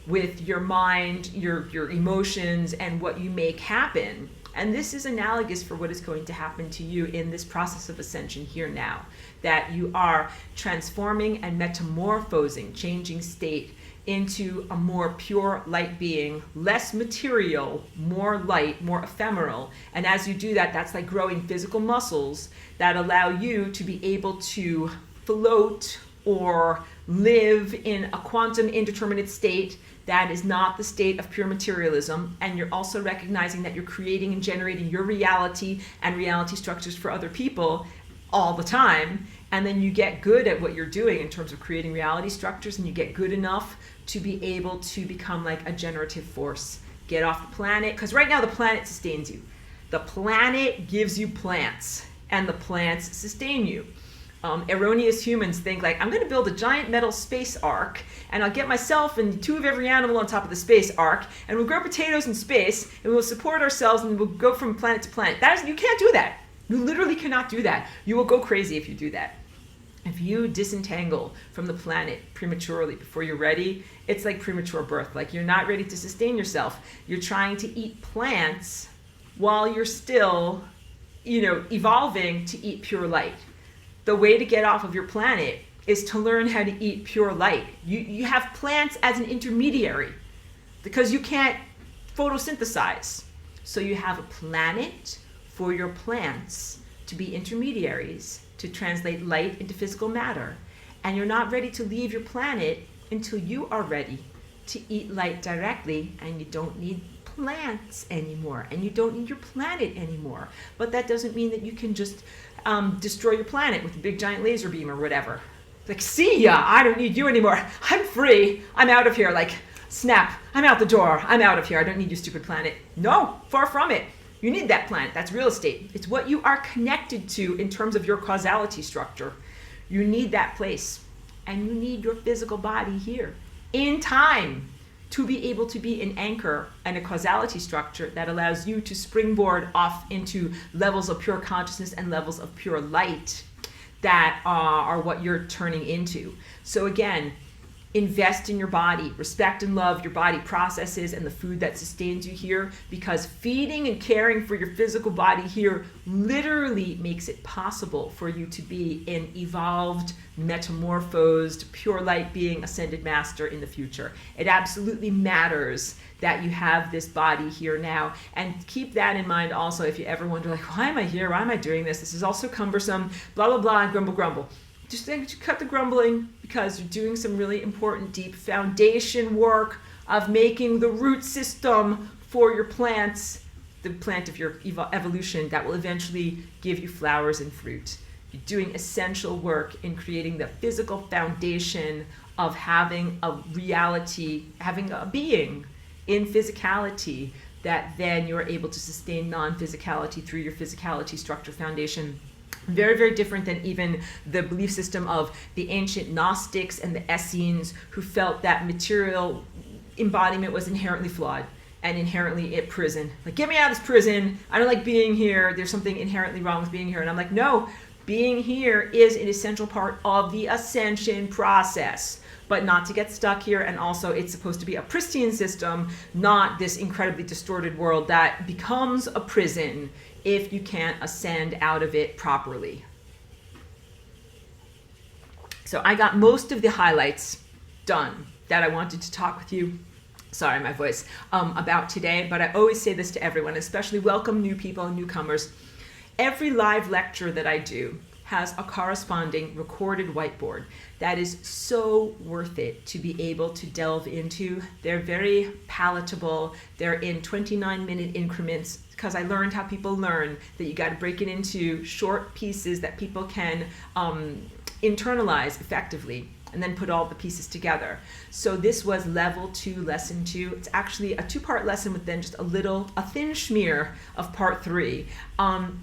with your mind, your emotions, and what you make happen. And this is analogous for what is going to happen to you in this process of ascension here now, that you are transforming and metamorphosing, changing state into a more pure light being, less material, more light, more ephemeral. And as you do that, that's like growing physical muscles that allow you to be able to float or live in a quantum indeterminate state that is not the state of pure materialism. And you're also recognizing that you're creating and generating your reality and reality structures for other people all the time. And then you get good at what you're doing in terms of creating reality structures, and you get good enough to be able to become like a generative force. Get off the planet, because right now the planet sustains you. The planet gives you plants, and the plants sustain you. Erroneous humans think like, I'm going to build a giant metal space ark, and I'll get myself and 2 of every animal on top of the space ark, and we'll grow potatoes in space, and we'll support ourselves, and we'll go from planet to planet. You can't do that. You literally cannot do that. You will go crazy if you do that. If you disentangle from the planet prematurely before you're ready, it's like premature birth. Like, you're not ready to sustain yourself. You're trying to eat plants while you're still, evolving to eat pure light. The way to get off of your planet is to learn how to eat pure light. You have plants as an intermediary because you can't photosynthesize. So you have a planet for your plants to be intermediaries, to translate light into physical matter. And you're not ready to leave your planet until you are ready to eat light directly, and you don't need plants anymore, and you don't need your planet anymore. But that doesn't mean that you can just destroy your planet with a big giant laser beam or whatever. Like, see ya, I don't need you anymore. I'm free, I'm out of here. Like, snap, I'm out the door, I'm out of here. I don't need your stupid planet. No, far from it. You need that planet. That's real estate. It's what you are connected to in terms of your causality structure. You need that place. And you need your physical body here in time to be able to be an anchor and a causality structure that allows you to springboard off into levels of pure consciousness and levels of pure light that are what you're turning into. So again, invest in your body, respect and love your body processes and the food that sustains you here, because feeding and caring for your physical body here literally makes it possible for you to be an evolved, metamorphosed, pure light being, ascended master in the future. It absolutely matters that you have this body here now. And keep that in mind also if you ever wonder, like, why am I here? Why am I doing this? This is also cumbersome, blah, blah, blah, and grumble, grumble. Just cut the grumbling, because you're doing some really important deep foundation work of making the root system for your plants, the plant of your evolution that will eventually give you flowers and fruit. You're doing essential work in creating the physical foundation of having a reality, having a being in physicality that then you're able to sustain non-physicality through your physicality structure foundation. Very, very different than even the belief system of the ancient Gnostics and the Essenes, who felt that material embodiment was inherently flawed and inherently a prison. Like, get me out of this prison. I don't like being here. There's something inherently wrong with being here. And I'm like, no, being here is an essential part of the ascension process, but not to get stuck here. And also, it's supposed to be a pristine system, not this incredibly distorted world that becomes a prison if you can't ascend out of it properly. So I got most of the highlights done that I wanted to talk with you, sorry, my voice, about today. But I always say this to everyone, especially welcome new people, newcomers. Every live lecture that I do has a corresponding recorded whiteboard that is so worth it to be able to delve into. They're very palatable. They're in 29-minute increments, because I learned how people learn, that you got to break it into short pieces that people can internalize effectively, and then put all the pieces together. So this was level 2, lesson 2. It's actually a 2-part lesson with then just a thin schmear of part 3.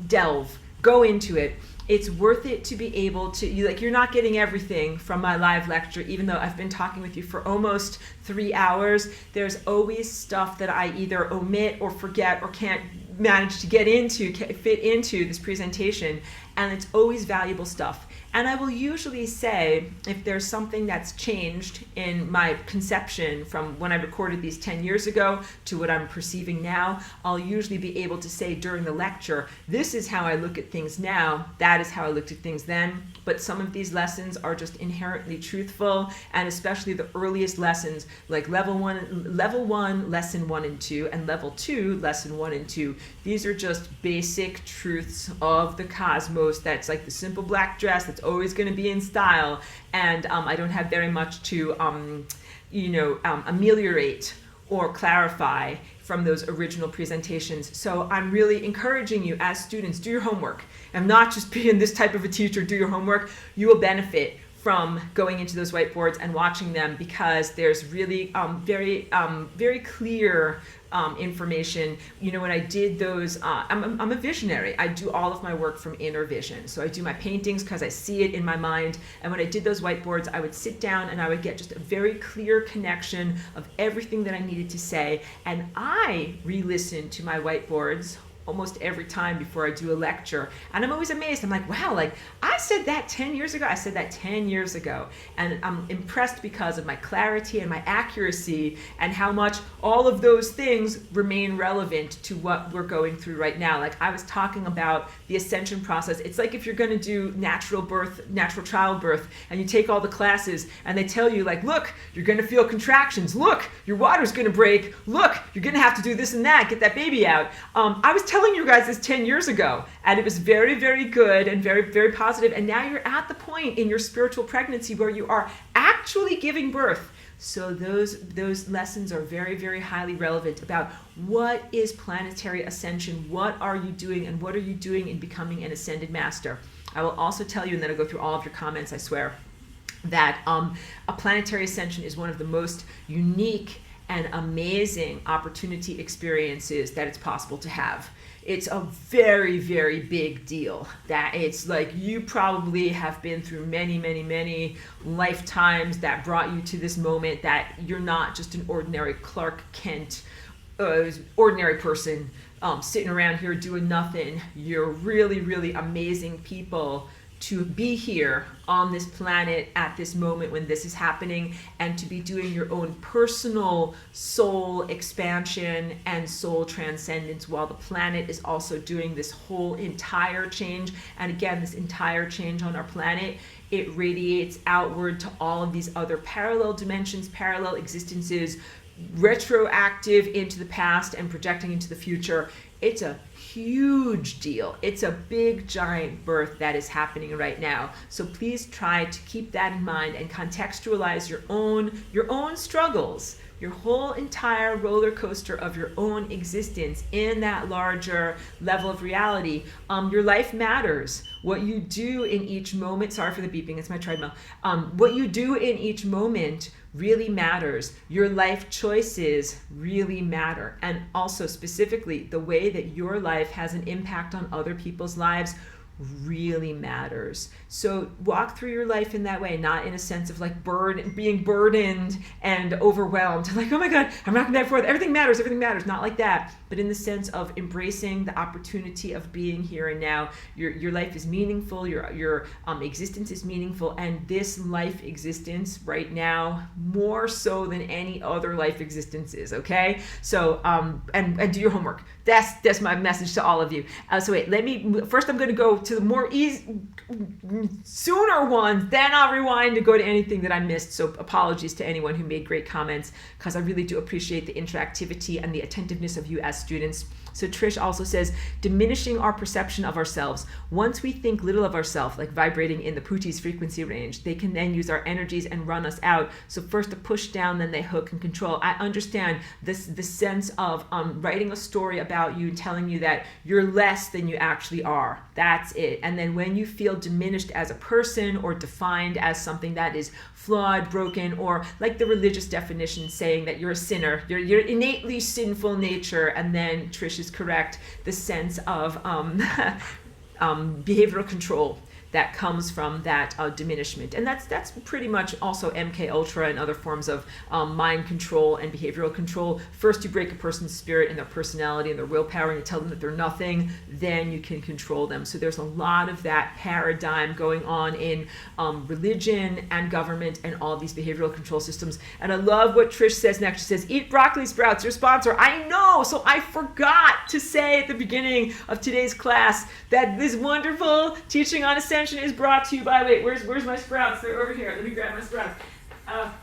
Delve, go into it. It's worth it to be able to, you're not getting everything from my live lecture, even though I've been talking with you for almost 3 hours. There's always stuff that I either omit or forget or can't manage to fit into this presentation, and it's always valuable stuff. And I will usually say, if there's something that's changed in my conception from when I recorded these 10 years ago to what I'm perceiving now, I'll usually be able to say during the lecture, this is how I look at things now, that is how I looked at things then. But some of these lessons are just inherently truthful, and especially the earliest lessons, like level 1, lesson 1 and 2, and level 2, lesson 1 and 2. These are just basic truths of the cosmos. That's like the simple black dress that's always going to be in style, and I don't have very much to ameliorate or clarify from those original presentations. So I'm really encouraging you as students, do your homework. And not just being this type of a teacher, do your homework. You will benefit from going into those whiteboards and watching them, because there's really very clear information. You know, when I did those, I'm a visionary. I do all of my work from inner vision. So I do my paintings because I see it in my mind. And when I did those whiteboards, I would sit down and I would get just a very clear connection of everything that I needed to say. And I re-listen to my whiteboards almost every time before I do a lecture. And I'm always amazed. I'm like, wow, like I said that 10 years ago. I said that 10 years ago. And I'm impressed because of my clarity and my accuracy and how much all of those things remain relevant to what we're going through right now. Like I was talking about the ascension process. It's like if you're going to do natural childbirth, and you take all the classes and they tell you like, look, you're going to feel contractions. Look, your water's going to break. Look, you're going to have to do this and that, get that baby out. I was telling you guys this 10 years ago, and it was very, very good and very, very positive. And now you're at the point in your spiritual pregnancy where you are actually giving birth. So those lessons are very, very highly relevant about what is planetary ascension, what are you doing, and what are you doing in becoming an ascended master. I will also tell you, and then I'll go through all of your comments, I swear, that a planetary ascension is one of the most unique and amazing opportunity experiences that it's possible to have. It's a very, very big deal. That it's like you probably have been through many, many, many lifetimes that brought you to this moment, that you're not just an ordinary Clark Kent, ordinary person sitting around here doing nothing. You're really, really amazing people to be here on this planet at this moment when this is happening, and to be doing your own personal soul expansion and soul transcendence while the planet is also doing this whole entire change. And again, this entire change on our planet, it radiates outward to all of these other parallel dimensions, parallel existences, retroactive into the past and projecting into the future. It's a huge deal. It's a big giant birth that is happening right now. So please try to keep that in mind and contextualize your own struggles, your whole entire roller coaster of your own existence in that larger level of reality. Your life matters. What you do in each moment, sorry for the beeping, it's my treadmill. What you do in each moment really matters. Your life choices really matter. And also specifically, the way that your life has an impact on other people's lives really matters. So walk through your life in that way, not in a sense of like being burdened and overwhelmed, like, oh my God, I'm not gonna forth. Everything matters, not like that, but in the sense of embracing the opportunity of being here and now. Your life is meaningful, your existence is meaningful, and this life existence right now, more so than any other life existence is, okay? So, and do your homework. That's my message to all of you. So wait, first I'm gonna go to the more sooner ones, then I'll rewind to go to anything that I missed. So apologies to anyone who made great comments, because I really do appreciate the interactivity and the attentiveness of you as students. So Trish also says, diminishing our perception of ourselves. Once we think little of ourselves, like vibrating in the Puti's frequency range, they can then use our energies and run us out. So first to push down, then they hook and control. I understand the sense of writing a story about you, telling you that you're less than you actually are. That's it. And then when you feel diminished as a person or defined as something that is flawed, broken, or like the religious definition saying that you're a sinner, your innately sinful nature, and then Trish is correct, the sense of behavioral control that comes from that diminishment. And that's pretty much also MK Ultra and other forms of mind control and behavioral control. First you break a person's spirit and their personality and their willpower, and you tell them that they're nothing, then you can control them. So there's a lot of that paradigm going on in religion and government and all these behavioral control systems. And I love what Trish says next. She says, eat broccoli sprouts, your sponsor. I know, so I forgot to say at the beginning of today's class that this wonderful teaching on ascension is brought to you by, wait, where's my sprouts? They're over here. Let me grab my sprouts.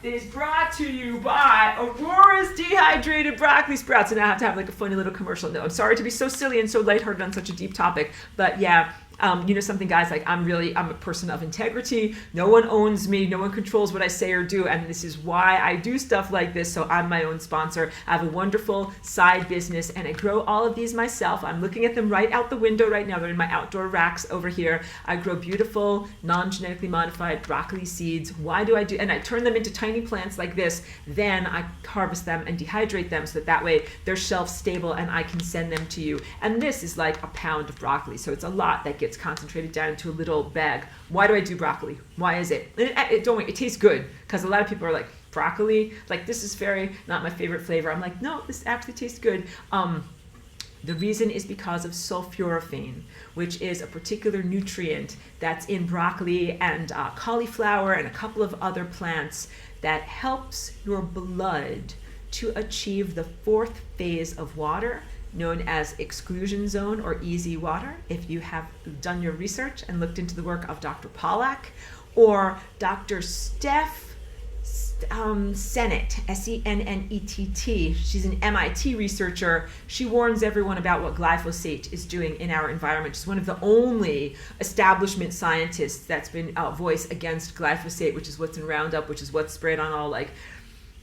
It is brought to you by Aurora's dehydrated broccoli sprouts. And I have to have like a funny little commercial. No, I'm sorry to be so silly and so lighthearted on such a deep topic. But yeah, Something, guys, like I'm a person of integrity. No one owns me. No one controls what I say or do. And this is why I do stuff like this. So I'm my own sponsor. I have a wonderful side business and I grow all of these myself. I'm looking at them right out the window right now. They're in my outdoor racks over here. I grow beautiful, non-genetically modified broccoli seeds. Why do I do? And I turn them into tiny plants like this. Then I harvest them and dehydrate them so that way they're shelf stable and I can send them to you. And this is like a pound of broccoli. So it's a lot that gets concentrated down into a little bag. Why do I do broccoli? Why is it? Don't worry, it tastes good, because a lot of people are like, broccoli? Like, this is very not my favorite flavor. I'm like, no, this actually tastes good. The reason is because of sulforaphane, which is a particular nutrient that's in broccoli and cauliflower and a couple of other plants that helps your blood to achieve the fourth phase of water, known as exclusion zone or easy water. If you have done your research and looked into the work of Dr. Pollack or Dr. Steph Sennett, Sennett, she's an MIT researcher. She warns everyone about what glyphosate is doing in our environment. She's one of the only establishment scientists that's been voiced against glyphosate, which is what's in Roundup, which is what's sprayed on all like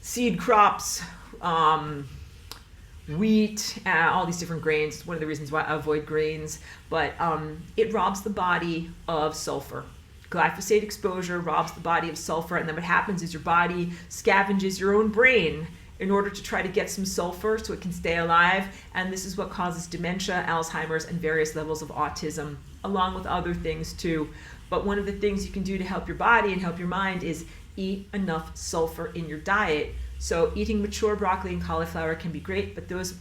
seed crops, wheat, all these different grains. It's one of the reasons why I avoid grains, but it robs the body of sulfur. Glyphosate exposure robs the body of sulfur, and then what happens is your body scavenges your own brain in order to try to get some sulfur so it can stay alive, and this is what causes dementia, Alzheimer's, and various levels of autism, along with other things too. But one of the things you can do to help your body and help your mind is eat enough sulfur in your diet. So eating mature broccoli and cauliflower can be great, but those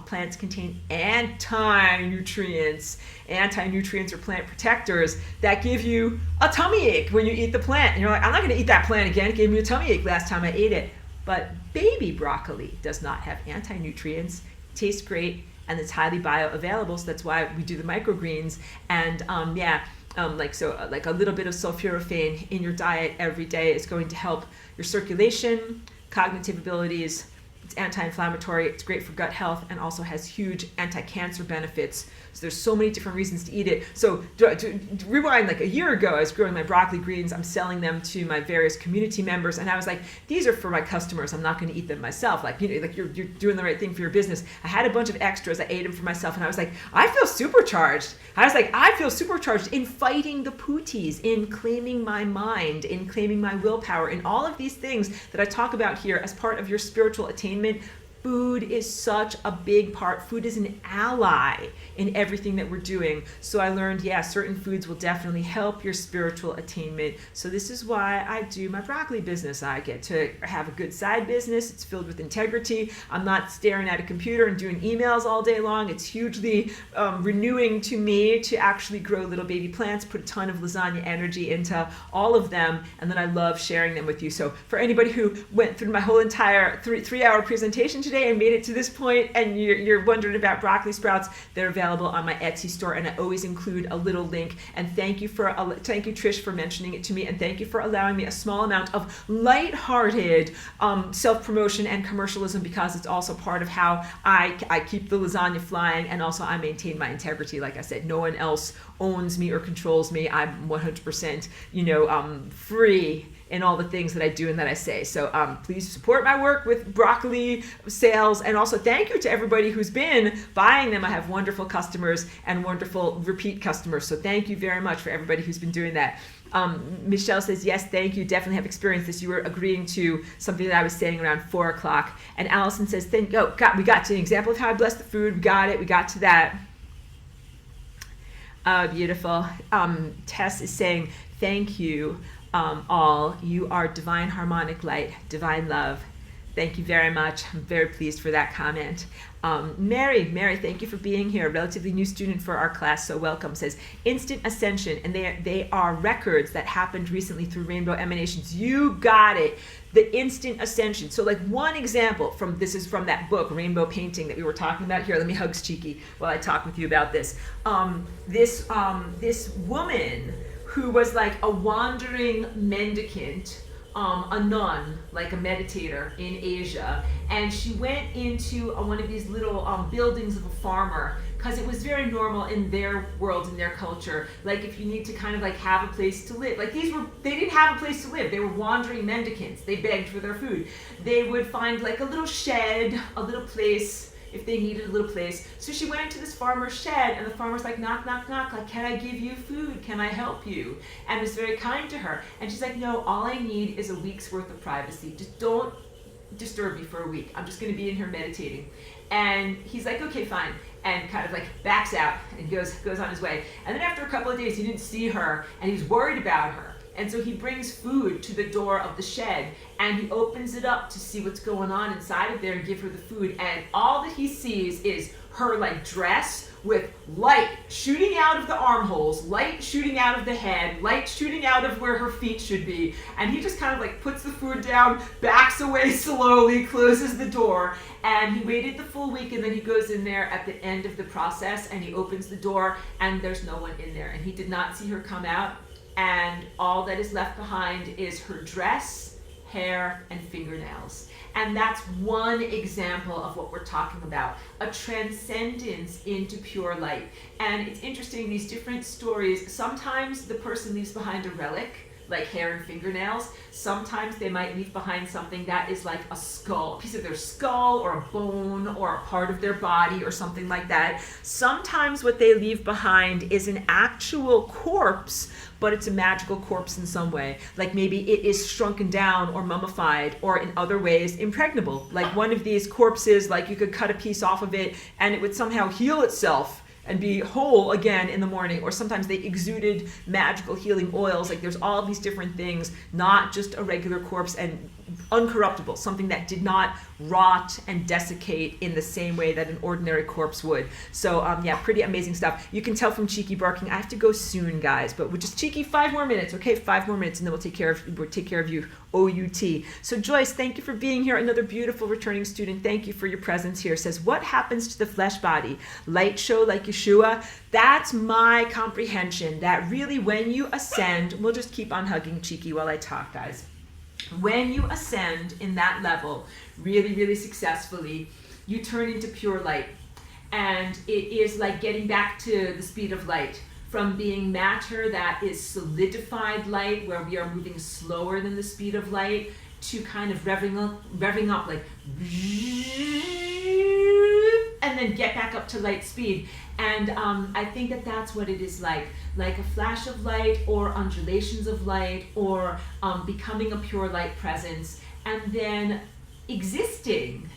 plants contain anti-nutrients. Anti-nutrients are plant protectors that give you a tummy ache when you eat the plant. And you're like, I'm not going to eat that plant again. It gave me a tummy ache last time I ate it. But baby broccoli does not have anti-nutrients. It tastes great, and it's highly bioavailable. So that's why we do the microgreens. And like a little bit of sulforaphane in your diet every day is going to help your circulation, cognitive abilities. It's anti-inflammatory, it's great for gut health, and also has huge anti-cancer benefits. So there's so many different reasons to eat it. So to rewind, like a year ago, I was growing my broccoli greens. I'm selling them to my various community members, and I was like, these are for my customers. I'm not going to eat them myself. Like, like you're doing the right thing for your business. I had a bunch of extras. I ate them for myself, and I was like, I feel supercharged. I feel supercharged in fighting the pooties, in claiming my mind, in claiming my willpower, in all of these things that I talk about here as part of your spiritual attainment. Food is such a big part. Food is an ally in everything that we're doing. So I learned, certain foods will definitely help your spiritual attainment. So this is why I do my broccoli business. I get to have a good side business. It's filled with integrity. I'm not staring at a computer and doing emails all day long. It's hugely renewing to me to actually grow little baby plants, put a ton of lasagna energy into all of them, and then I love sharing them with you. So for anybody who went through my whole entire three-hour presentation today and made it to this point, and you're wondering about broccoli sprouts, they're available on my Etsy store, and I always include a little link. And thank you Trish for mentioning it to me, and thank you for allowing me a small amount of lighthearted self-promotion and commercialism, because it's also part of how I keep the lasagna flying, and also I maintain my integrity. Like I said, no one else owns me or controls me. I'm 100% free in all the things that I do and that I say. So please support my work with broccoli sales, and also thank you to everybody who's been buying them. I have wonderful customers and wonderful repeat customers. So thank you very much for everybody who's been doing that. Michelle says, yes, thank you. Definitely have experienced this. You were agreeing to something that I was saying around 4 o'clock. And Allison says, we got to an example of how I bless the food. We got it. We got to that. Beautiful. Tess is saying, thank you. All. You are divine harmonic light, divine love. Thank you very much. I'm very pleased for that comment. Mary, thank you for being here. A relatively new student for our class, so welcome. Says instant ascension, and they are records that happened recently through rainbow emanations. You got it. The instant ascension. So like one example this is from that book, Rainbow Painting, that we were talking about here. Let me hug Cheeky while I talk with you about this. This woman who was like a wandering mendicant, a nun, like a meditator in Asia, and she went into one of these little buildings of a farmer because it was very normal in their world, in their culture. Like if you need to kind of like have a place to live, like they didn't have a place to live. They were wandering mendicants. They begged for their food. They would find like a little shed, a little place, if they needed a little place. So she went into this farmer's shed, and the farmer's like, knock, knock, knock, like, can I give you food? Can I help you? And was very kind to her. And she's like, no, all I need is a week's worth of privacy. Just don't disturb me for a week. I'm just gonna be in here meditating. And he's like, okay, fine. And kind of like backs out and goes on his way. And then after a couple of days, he didn't see her, and he was worried about her. And so he brings food to the door of the shed, and he opens it up to see what's going on inside of there and give her the food. And all that he sees is her like dress with light shooting out of the armholes, light shooting out of the head, light shooting out of where her feet should be. And he just kind of like puts the food down, backs away slowly, closes the door. And he waited the full week, and then he goes in there at the end of the process, and he opens the door, and there's no one in there. And he did not see her come out. And all that is left behind is her dress, hair, and fingernails. And that's one example of what we're talking about, a transcendence into pure light. And it's interesting, these different stories, sometimes the person leaves behind a relic, like hair and fingernails. Sometimes they might leave behind something that is like a skull, a piece of their skull or a bone or a part of their body or something like that. Sometimes what they leave behind is an actual corpse, but it's a magical corpse in some way. Like maybe it is shrunken down or mummified, or in other ways impregnable. Like one of these corpses, like you could cut a piece off of it and it would somehow heal itself and be whole again in the morning. Or sometimes they exuded magical healing oils. Like there's all these different things, not just a regular corpse, and uncorruptible, something that did not rot and desiccate in the same way that an ordinary corpse would. So yeah, pretty amazing stuff. You can tell from Cheeky barking, I have to go soon, guys, but we're just Cheeky, 5 more minutes, okay? 5 more minutes, and then we'll take care of you, OUT. So Joyce, thank you for being here. Another beautiful returning student. Thank you for your presence here. Says, what happens to the flesh body? Light show like Yeshua? That's my comprehension, that really when you ascend, we'll just keep on hugging Cheeky while I talk, guys. When you ascend in that level, really, really successfully, you turn into pure light. And it is like getting back to the speed of light, from being matter that is solidified light, where we are moving slower than the speed of light, to kind of revving up like, and then get back up to light speed. And I think that that's what it is like a flash of light, or undulations of light, or becoming a pure light presence, and then existing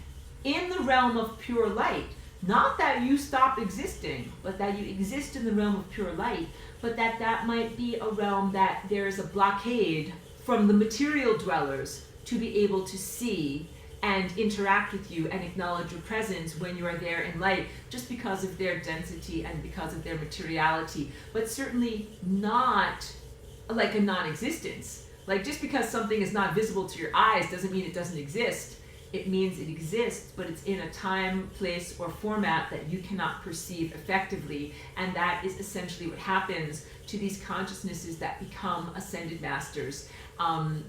in the realm of pure light. Not that you stop existing, but that you exist in the realm of pure light, but that might be a realm that there's a blockade from the material dwellers to be able to see and interact with you and acknowledge your presence when you are there in light, just because of their density and because of their materiality, but certainly not like a non-existence. Like just because something is not visible to your eyes doesn't mean it doesn't exist. It means it exists, but it's in a time, place, or format that you cannot perceive effectively. And that is essentially what happens to these consciousnesses that become ascended masters.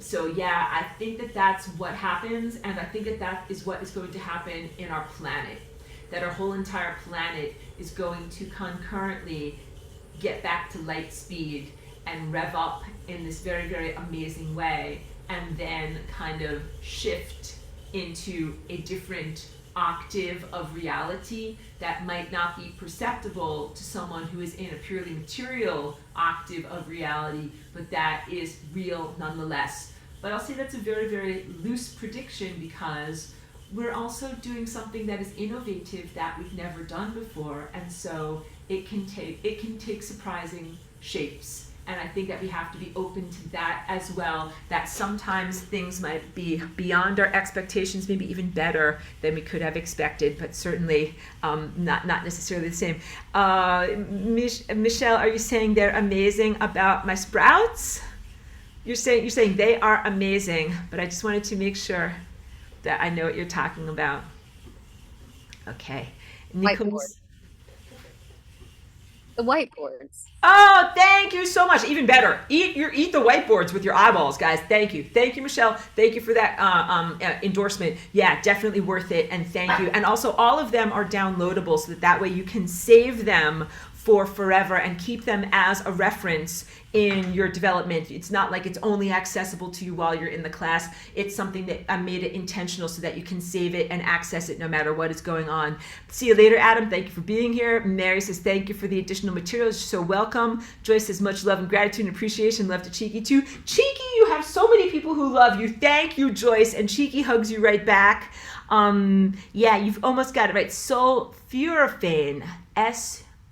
So yeah, I think that that's what happens, and I think that that is what is going to happen in our planet. That our whole entire planet is going to concurrently get back to light speed and rev up in this very, very amazing way, and then kind of shift into a different octave of reality that might not be perceptible to someone who is in a purely material octave of reality, but that is real nonetheless. But I'll say that's a very, very loose prediction, because we're also doing something that is innovative that we've never done before, and so it can take surprising shapes. And I think that we have to be open to that as well, that sometimes things might be beyond our expectations, maybe even better than we could have expected, but certainly not necessarily the same. Michelle, are you saying they're amazing about my sprouts? You're saying they are amazing, but I just wanted to make sure that I know what you're talking about. Okay. Whiteboard. The whiteboards. Oh, thank you so much. Even better. Eat the whiteboards with your eyeballs, guys. Thank you. Thank you, Michelle. Thank you for that endorsement. Yeah, definitely worth it. And thank you. And also, all of them are downloadable so that way you can save them for forever and keep them as a reference in your development. It's not like it's only accessible to you while you're in the class. It's something that I made it intentional so that you can save it and access it no matter what is going on. See you later, Adam. Thank you for being here. Mary says, thank you for the additional materials. You're so welcome. Joyce says, much love and gratitude and appreciation. Love to Cheeky too. Cheeky, you have so many people who love you. Thank you, Joyce. And Cheeky hugs you right back. Yeah, you've almost got it right. Sulforaphane, Sulforaphane.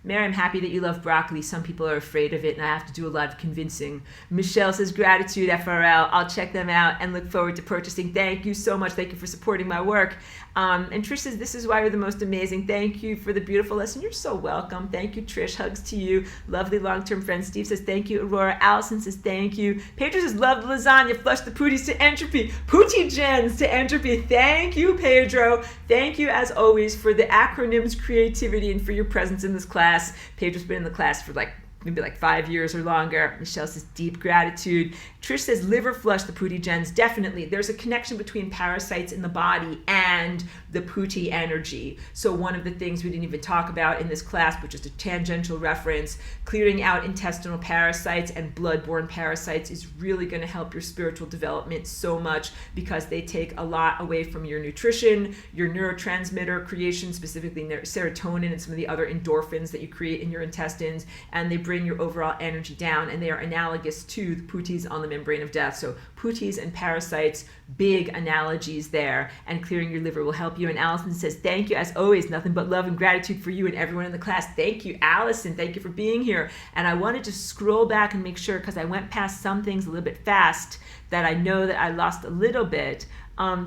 Mary, I'm happy that you love broccoli. Some people are afraid of it, and I have to do a lot of convincing. Michelle says, gratitude, FRL. I'll check them out and look forward to purchasing. Thank you so much. Thank you for supporting my work. And Trish says, this is why you're the most amazing. Thank you for the beautiful lesson. You're so welcome. Thank you, Trish. Hugs to you. Lovely long-term friend. Steve says, thank you, Aurora. Allison says, thank you. Pedro says, love the lasagna. Flush the pooties to entropy. Pootie gens to entropy. Thank you, Pedro. Thank you, as always, for the acronyms, creativity, and for your presence in this class. Pedro's been in the class for maybe 5 years or longer. Michelle says, deep gratitude. Trish says, liver flush the Pootie gens. Definitely. There's a connection between parasites in the body and the Pootie energy. So one of the things we didn't even talk about in this class, but just a tangential reference, clearing out intestinal parasites and bloodborne parasites is really going to help your spiritual development so much because they take a lot away from your nutrition, your neurotransmitter creation, specifically serotonin and some of the other endorphins that you create in your intestines, and they bring your overall energy down, and they are analogous to the Pooties on the membrane of death. So Pooties and parasites, big analogies there, and clearing your liver will help you. And Allison says, thank you, as always, nothing but love and gratitude for you and everyone in the class. Thank you, Allison. Thank you for being here. And I wanted to scroll back and make sure, because I went past some things a little bit fast, that I know that I lost a little bit.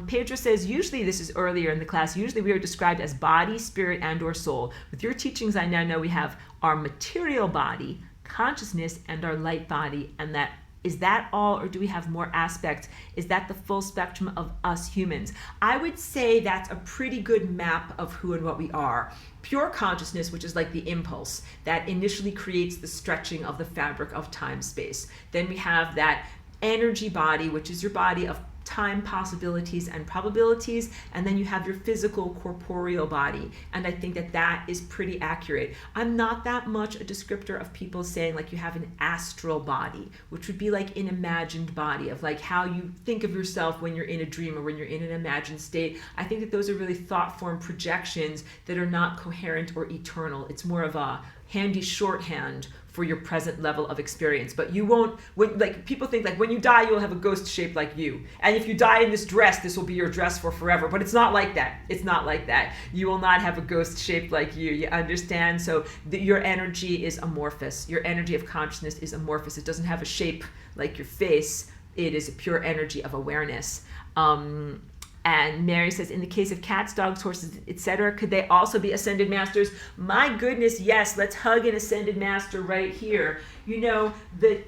Pedro says, usually, this is earlier in the class, usually we are described as body, spirit, and or soul. With your teachings, I now know we have our material body, consciousness, and our light body. And that is that all, or do we have more aspects? Is that the full spectrum of us humans? I would say that's a pretty good map of who and what we are. Pure consciousness, which is like the impulse that initially creates the stretching of the fabric of time-space. Then we have that energy body, which is your body of time possibilities and probabilities, and then you have your physical corporeal body, and I think that is pretty accurate. I'm not that much a descriptor of people saying like you have an astral body, which would be like an imagined body of like how you think of yourself when you're in a dream or when you're in an imagined state. I think that those are really thought form projections that are not coherent or eternal. It's more of a handy shorthand for your present level of experience. But you won't, like people think like when you die, you'll have a ghost shaped like you. And if you die in this dress, this will be your dress for forever. But it's not like that. It's not like that. You will not have a ghost shaped like you. You understand? So your energy is amorphous. Your energy of consciousness is amorphous. It doesn't have a shape like your face. It is a pure energy of awareness. And Mary says, in the case of cats, dogs, horses, etc., could they also be ascended masters? My goodness, yes. Let's hug an ascended master right here. You know, the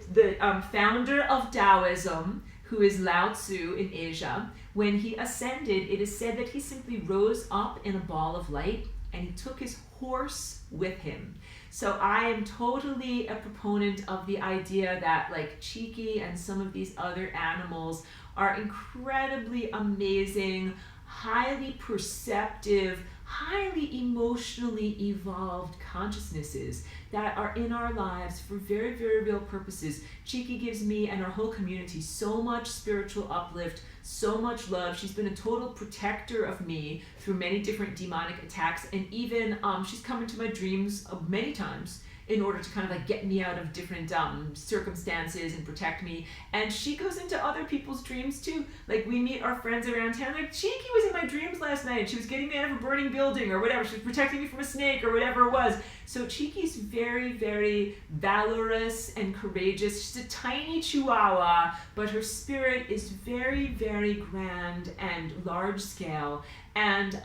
founder of Taoism, who is Lao Tzu in Asia, when he ascended, it is said that he simply rose up in a ball of light and he took his horse with him. So I am totally a proponent of the idea that like Cheeky and some of these other animals are incredibly amazing, highly perceptive, highly emotionally evolved consciousnesses that are in our lives for very, very real purposes. Cheeky gives me and our whole community so much spiritual uplift, so much love. She's been a total protector of me through many different demonic attacks, and even she's come into my dreams many times in order to kind of like get me out of different circumstances and protect me. And she goes into other people's dreams too. Like we meet our friends around town, like Cheeky was in my dreams last night. She was getting me out of a burning building or whatever. She was protecting me from a snake or whatever it was. So Cheeky's very, very valorous and courageous. She's a tiny chihuahua, but her spirit is very, very grand and large scale. And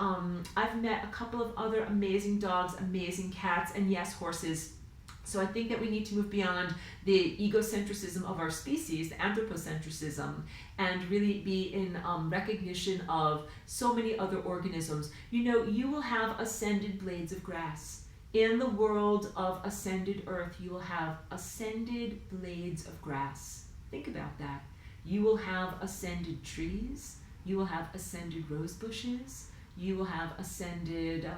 I've met a couple of other amazing dogs, amazing cats, and yes, horses. So I think that we need to move beyond the egocentrism of our species, the anthropocentrism, and really be in recognition of so many other organisms. You know, you will have ascended blades of grass. In the world of ascended earth, you will have ascended blades of grass. Think about that. You will have ascended trees. You will have ascended rose bushes. You will have ascended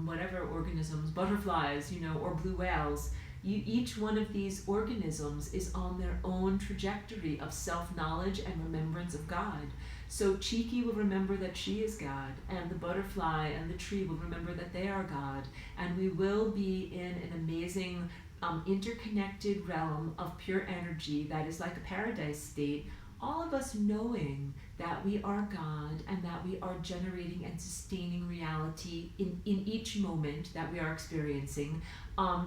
whatever organisms, butterflies, you know, or blue whales. Each one of these organisms is on their own trajectory of self-knowledge and remembrance of God. So Cheeky will remember that she is God, and the butterfly and the tree will remember that they are God, and we will be in an amazing interconnected realm of pure energy that is like a paradise state, all of us knowing that we are God and that we are generating and sustaining reality in each moment that we are experiencing,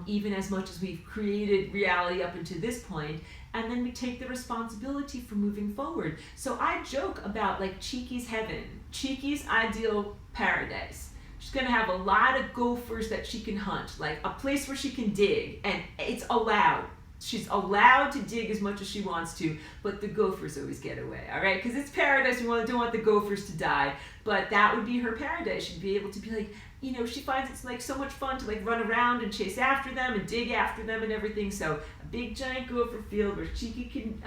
even as much as we've created reality up until this point, and then we take the responsibility for moving forward. So I joke about like Cheeky's heaven, Cheeky's ideal paradise. She's gonna have a lot of gophers that she can hunt, like a place where she can dig, and it's allowed. She's allowed to dig as much as she wants to, but the gophers always get away, all right? Because it's paradise, we don't want the gophers to die, but that would be her paradise. She'd be able to be like, you know, she finds it's like so much fun to like run around and chase after them and dig after them and everything. So a big giant gopher field where Cheeky can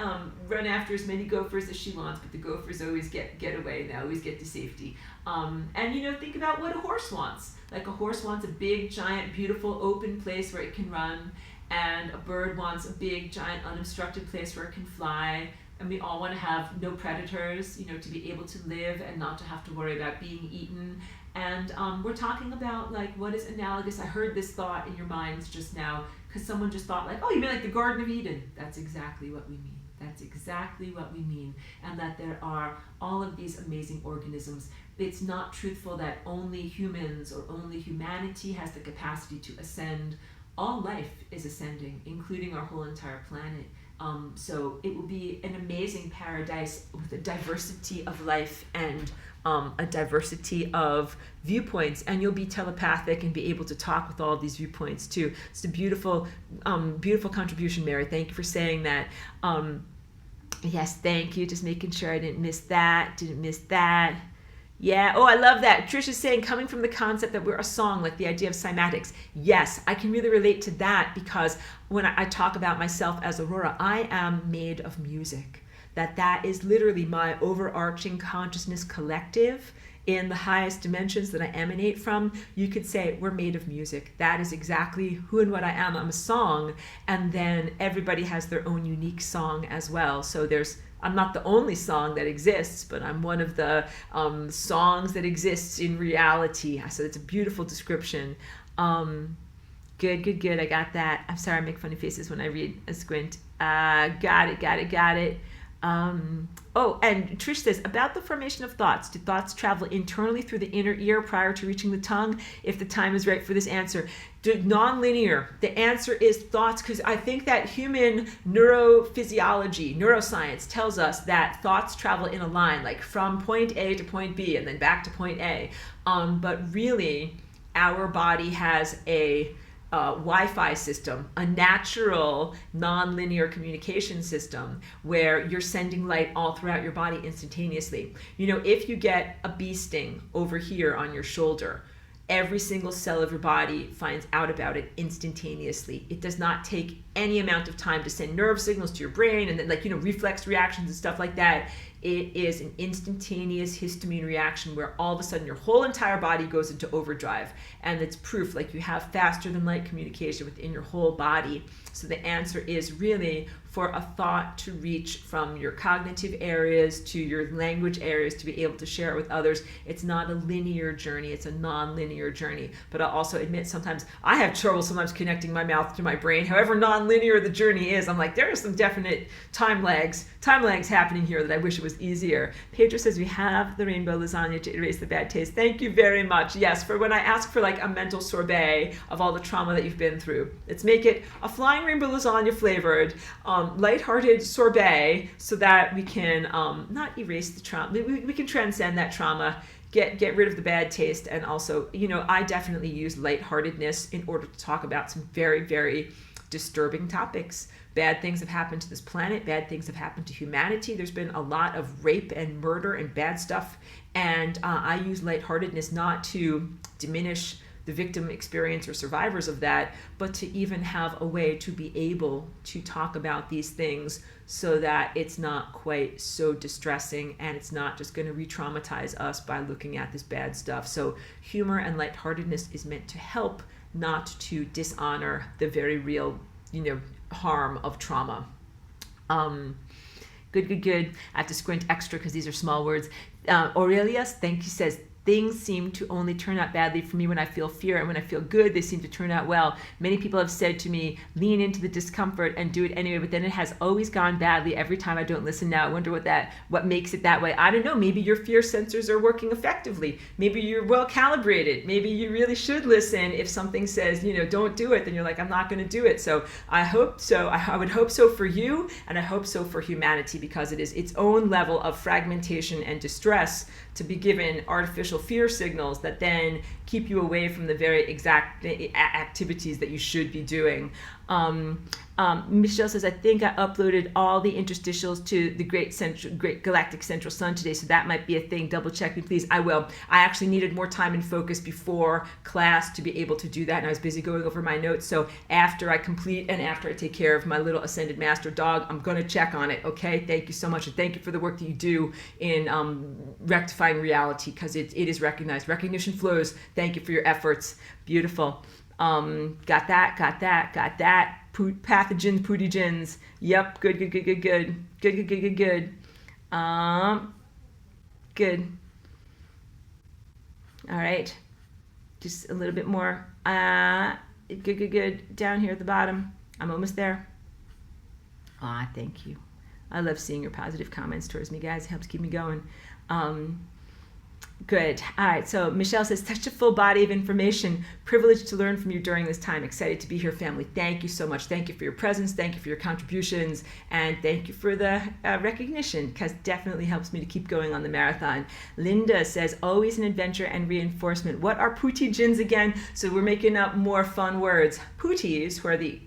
run after as many gophers as she wants, but the gophers always get away and they always get to safety. And you know, think about what a horse wants. Like a horse wants a big, giant, beautiful, open place where it can run. And a bird wants a big, giant, unobstructed place where it can fly. And we all want to have no predators, you know, to be able to live and not to have to worry about being eaten. And we're talking about like what is analogous. I heard this thought in your minds just now because someone just thought like, oh, you mean like the Garden of Eden? That's exactly what we mean. That's exactly what we mean. And that there are all of these amazing organisms. It's not truthful that only humans or only humanity has the capacity to ascend. All life is ascending, including our whole entire planet. So it will be an amazing paradise with a diversity of life and a diversity of viewpoints, and you'll be telepathic and be able to talk with all of these viewpoints too. It's a beautiful, beautiful contribution, Mary. Thank you for saying that. Yes, thank you. Just making sure I didn't miss that. Yeah, oh, I love that. Trish is saying, coming from the concept that we're a song, like the idea of cymatics. Yes, I can really relate to that because when I talk about myself as Aurora, I am made of music. That is literally my overarching consciousness collective in the highest dimensions that I emanate from. You could say we're made of music. That is exactly who and what I am. I'm a song, and then everybody has their own unique song as well. So I'm not the only song that exists, but I'm one of the songs that exists in reality. So it's a beautiful description. Good. I got that. I'm sorry, I make funny faces when I read a squint. Got it. Oh, and Trish says, about the formation of thoughts, do thoughts travel internally through the inner ear prior to reaching the tongue? If the time is right for this answer. Non-linear. The answer is thoughts, because I think that human neurophysiology, neuroscience tells us that thoughts travel in a line, like from point A to point B and then back to point A. But really, our body has a Wi-Fi system, a natural non-linear communication system where you're sending light all throughout your body instantaneously. You know, if you get a bee sting over here on your shoulder, every single cell of your body finds out about it instantaneously. It does not take any amount of time to send nerve signals to your brain and then reflex reactions and stuff like that. It is an instantaneous histamine reaction where all of a sudden your whole entire body goes into overdrive. And it's proof you have faster than light communication within your whole body. So the answer is really for a thought to reach from your cognitive areas to your language areas to be able to share it with others. It's not a linear journey, it's a non-linear journey. But I'll also admit sometimes I have trouble connecting my mouth to my brain. However non-linear the journey is, I'm like, there are some definite time lags happening here that I wish it was easier. Pedro says, we have the rainbow lasagna to erase the bad taste. Thank you very much. Yes, for when I ask for a mental sorbet of all the trauma that you've been through. Let's make it a flying rainbow lasagna flavored, lighthearted sorbet so that we can not erase the trauma. We can transcend that trauma, get rid of the bad taste, and also, I definitely use lightheartedness in order to talk about some very, very disturbing topics. Bad things have happened to this planet. Bad things have happened to humanity. There's been a lot of rape and murder and bad stuff. And I use lightheartedness not to diminish the victim experience or survivors of that, but to even have a way to be able to talk about these things so that it's not quite so distressing and it's not just going to re-traumatize us by looking at this bad stuff. So humor and lightheartedness is meant to help, not to dishonor the very real, harm of trauma. Good. I have to squint extra because these are small words. Aurelius, thank you, says, things seem to only turn out badly for me when I feel fear, and when I feel good, they seem to turn out well. Many people have said to me, lean into the discomfort and do it anyway, but then it has always gone badly every time I don't listen now. I wonder what makes it that way. I don't know. Maybe your fear sensors are working effectively. Maybe you're well calibrated. Maybe you really should listen. If something says, don't do it, then you're like, I'm not going to do it. So I hope so. I would hope so for you, and I hope so for humanity, because it is its own level of fragmentation and distress to be given artificial fear signals that then keep you away from the very exact activities that you should be doing. Michelle says, I think I uploaded all the interstitials to the great galactic central sun today, so that might be a thing. Double check me, please. I will. I actually needed more time and focus before class to be able to do that, and I was busy going over my notes. So after I complete and after I take care of my little Ascended Master dog, I'm going to check on it, okay? Thank you so much, and thank you for the work that you do in rectifying reality, because it is recognized. Recognition flows. Thank you for your efforts. Beautiful. Got that. Pathogens, pootygens. Yep. Good. Good. All right. Just a little bit more. Good. Down here at the bottom. I'm almost there. Thank you. I love seeing your positive comments towards me, guys. It helps keep me going. Good. All right. So Michelle says, such a full body of information. Privileged to learn from you during this time. Excited to be here, family. Thank you so much. Thank you for your presence. Thank you for your contributions. And thank you for the recognition, because definitely helps me to keep going on the marathon. Linda says, always an adventure and reinforcement. What are pootygens again? So we're making up more fun words. Pooties, who are the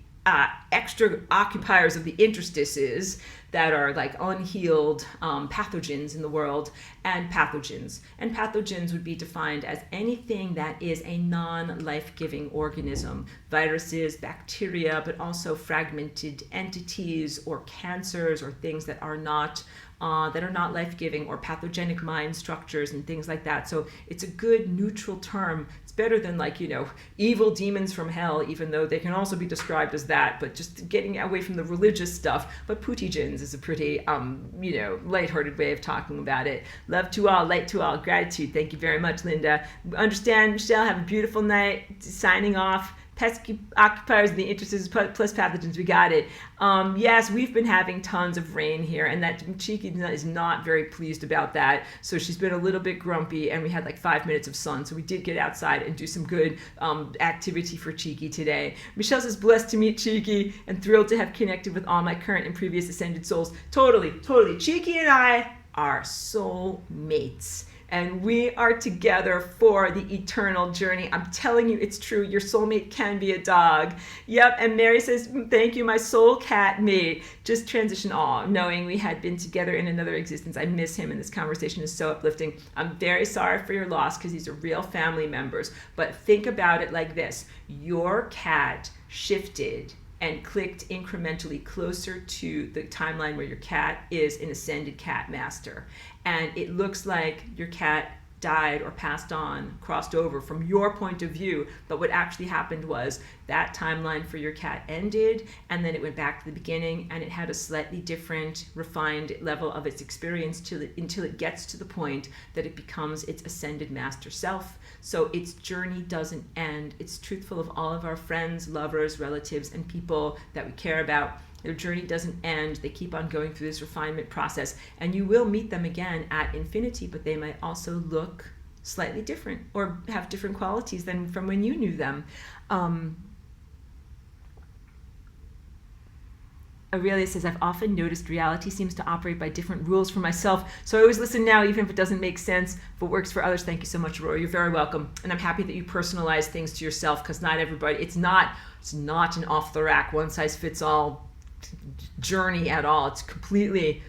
extra occupiers of the interstices that are like unhealed pathogens in the world, and pathogens. And pathogens would be defined as anything that is a non-life-giving organism. Viruses, bacteria, but also fragmented entities or cancers or things that are not life-giving, or pathogenic mind structures and things like that. So it's a good neutral term. It's better than evil demons from hell, even though they can also be described as that, but just getting away from the religious stuff. But pootygens is a pretty, lighthearted way of talking about it. Love to all, light to all, gratitude. Thank you very much, Linda. Understand, Michelle, have a beautiful night. Signing off. Pesky occupiers, the interstices plus pathogens, we got it. Yes, we've been having tons of rain here, and that Cheeky is not very pleased about that. So she's been a little bit grumpy, and we had 5 minutes of sun. So we did get outside and do some good activity for Cheeky today. Michelle says, blessed to meet Cheeky and thrilled to have connected with all my current and previous ascended souls. Totally. Cheeky and I are soul mates. And we are together for the eternal journey. I'm telling you, it's true. Your soulmate can be a dog. Yep. And Mary says, thank you, my soul cat mate. Just transition all, knowing we had been together in another existence. I miss him, and this conversation is so uplifting. I'm very sorry for your loss, because these are real family members. But think about it like this. Your cat shifted and clicked incrementally closer to the timeline where your cat is an ascended cat master. And it looks like your cat died or passed on, crossed over from your point of view. But what actually happened was that timeline for your cat ended, and then it went back to the beginning, and it had a slightly different, refined level of its experience until it gets to the point that it becomes its ascended master self. So its journey doesn't end. It's truthful of all of our friends, lovers, relatives, and people that we care about. Their journey doesn't end. They keep on going through this refinement process, and you will meet them again at infinity, but they might also look slightly different or have different qualities than from when you knew them. Aurelia says, I've often noticed reality seems to operate by different rules for myself. So I always listen now, even if it doesn't make sense. If it works for others, thank you so much, Aurora. You're very welcome. And I'm happy that you personalize things to yourself, because not everybody, it's not an off the rack, one size fits all journey at all. It's completely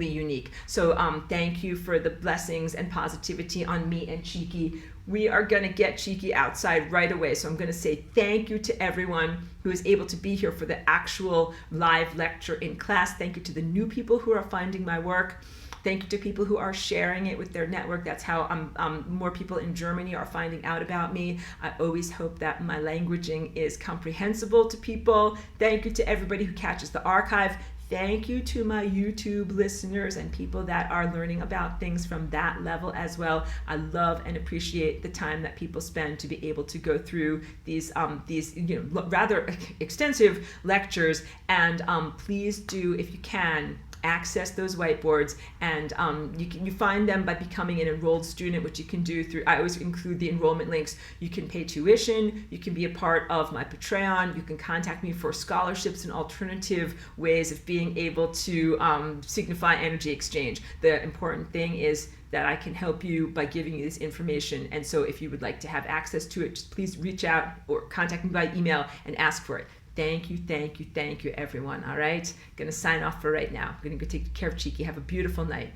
unique. So thank you for the blessings and positivity on me and Cheeky. We are going to get Cheeky outside right away. So I'm going to say thank you to everyone who is able to be here for the actual live lecture in class. Thank you to the new people who are finding my work. Thank you to people who are sharing it with their network. That's how more people in Germany are finding out about me. I always hope that my languaging is comprehensible to people. Thank you to everybody who catches the archive. Thank you to my YouTube listeners and people that are learning about things from that level as well. I love and appreciate the time that people spend to be able to go through these rather extensive lectures. And please do, if you can, access those whiteboards, and you find them by becoming an enrolled student, which you can do through, I always include the enrollment links. You can pay tuition, you can be a part of my Patreon, you can contact me for scholarships and alternative ways of being able to signify energy exchange. The important thing is that I can help you by giving you this information. And so if you would like to have access to it, just please reach out or contact me by email and ask for it. Thank you, everyone. All right, gonna sign off for right now. I'm gonna go take care of Cheeky. Have a beautiful night.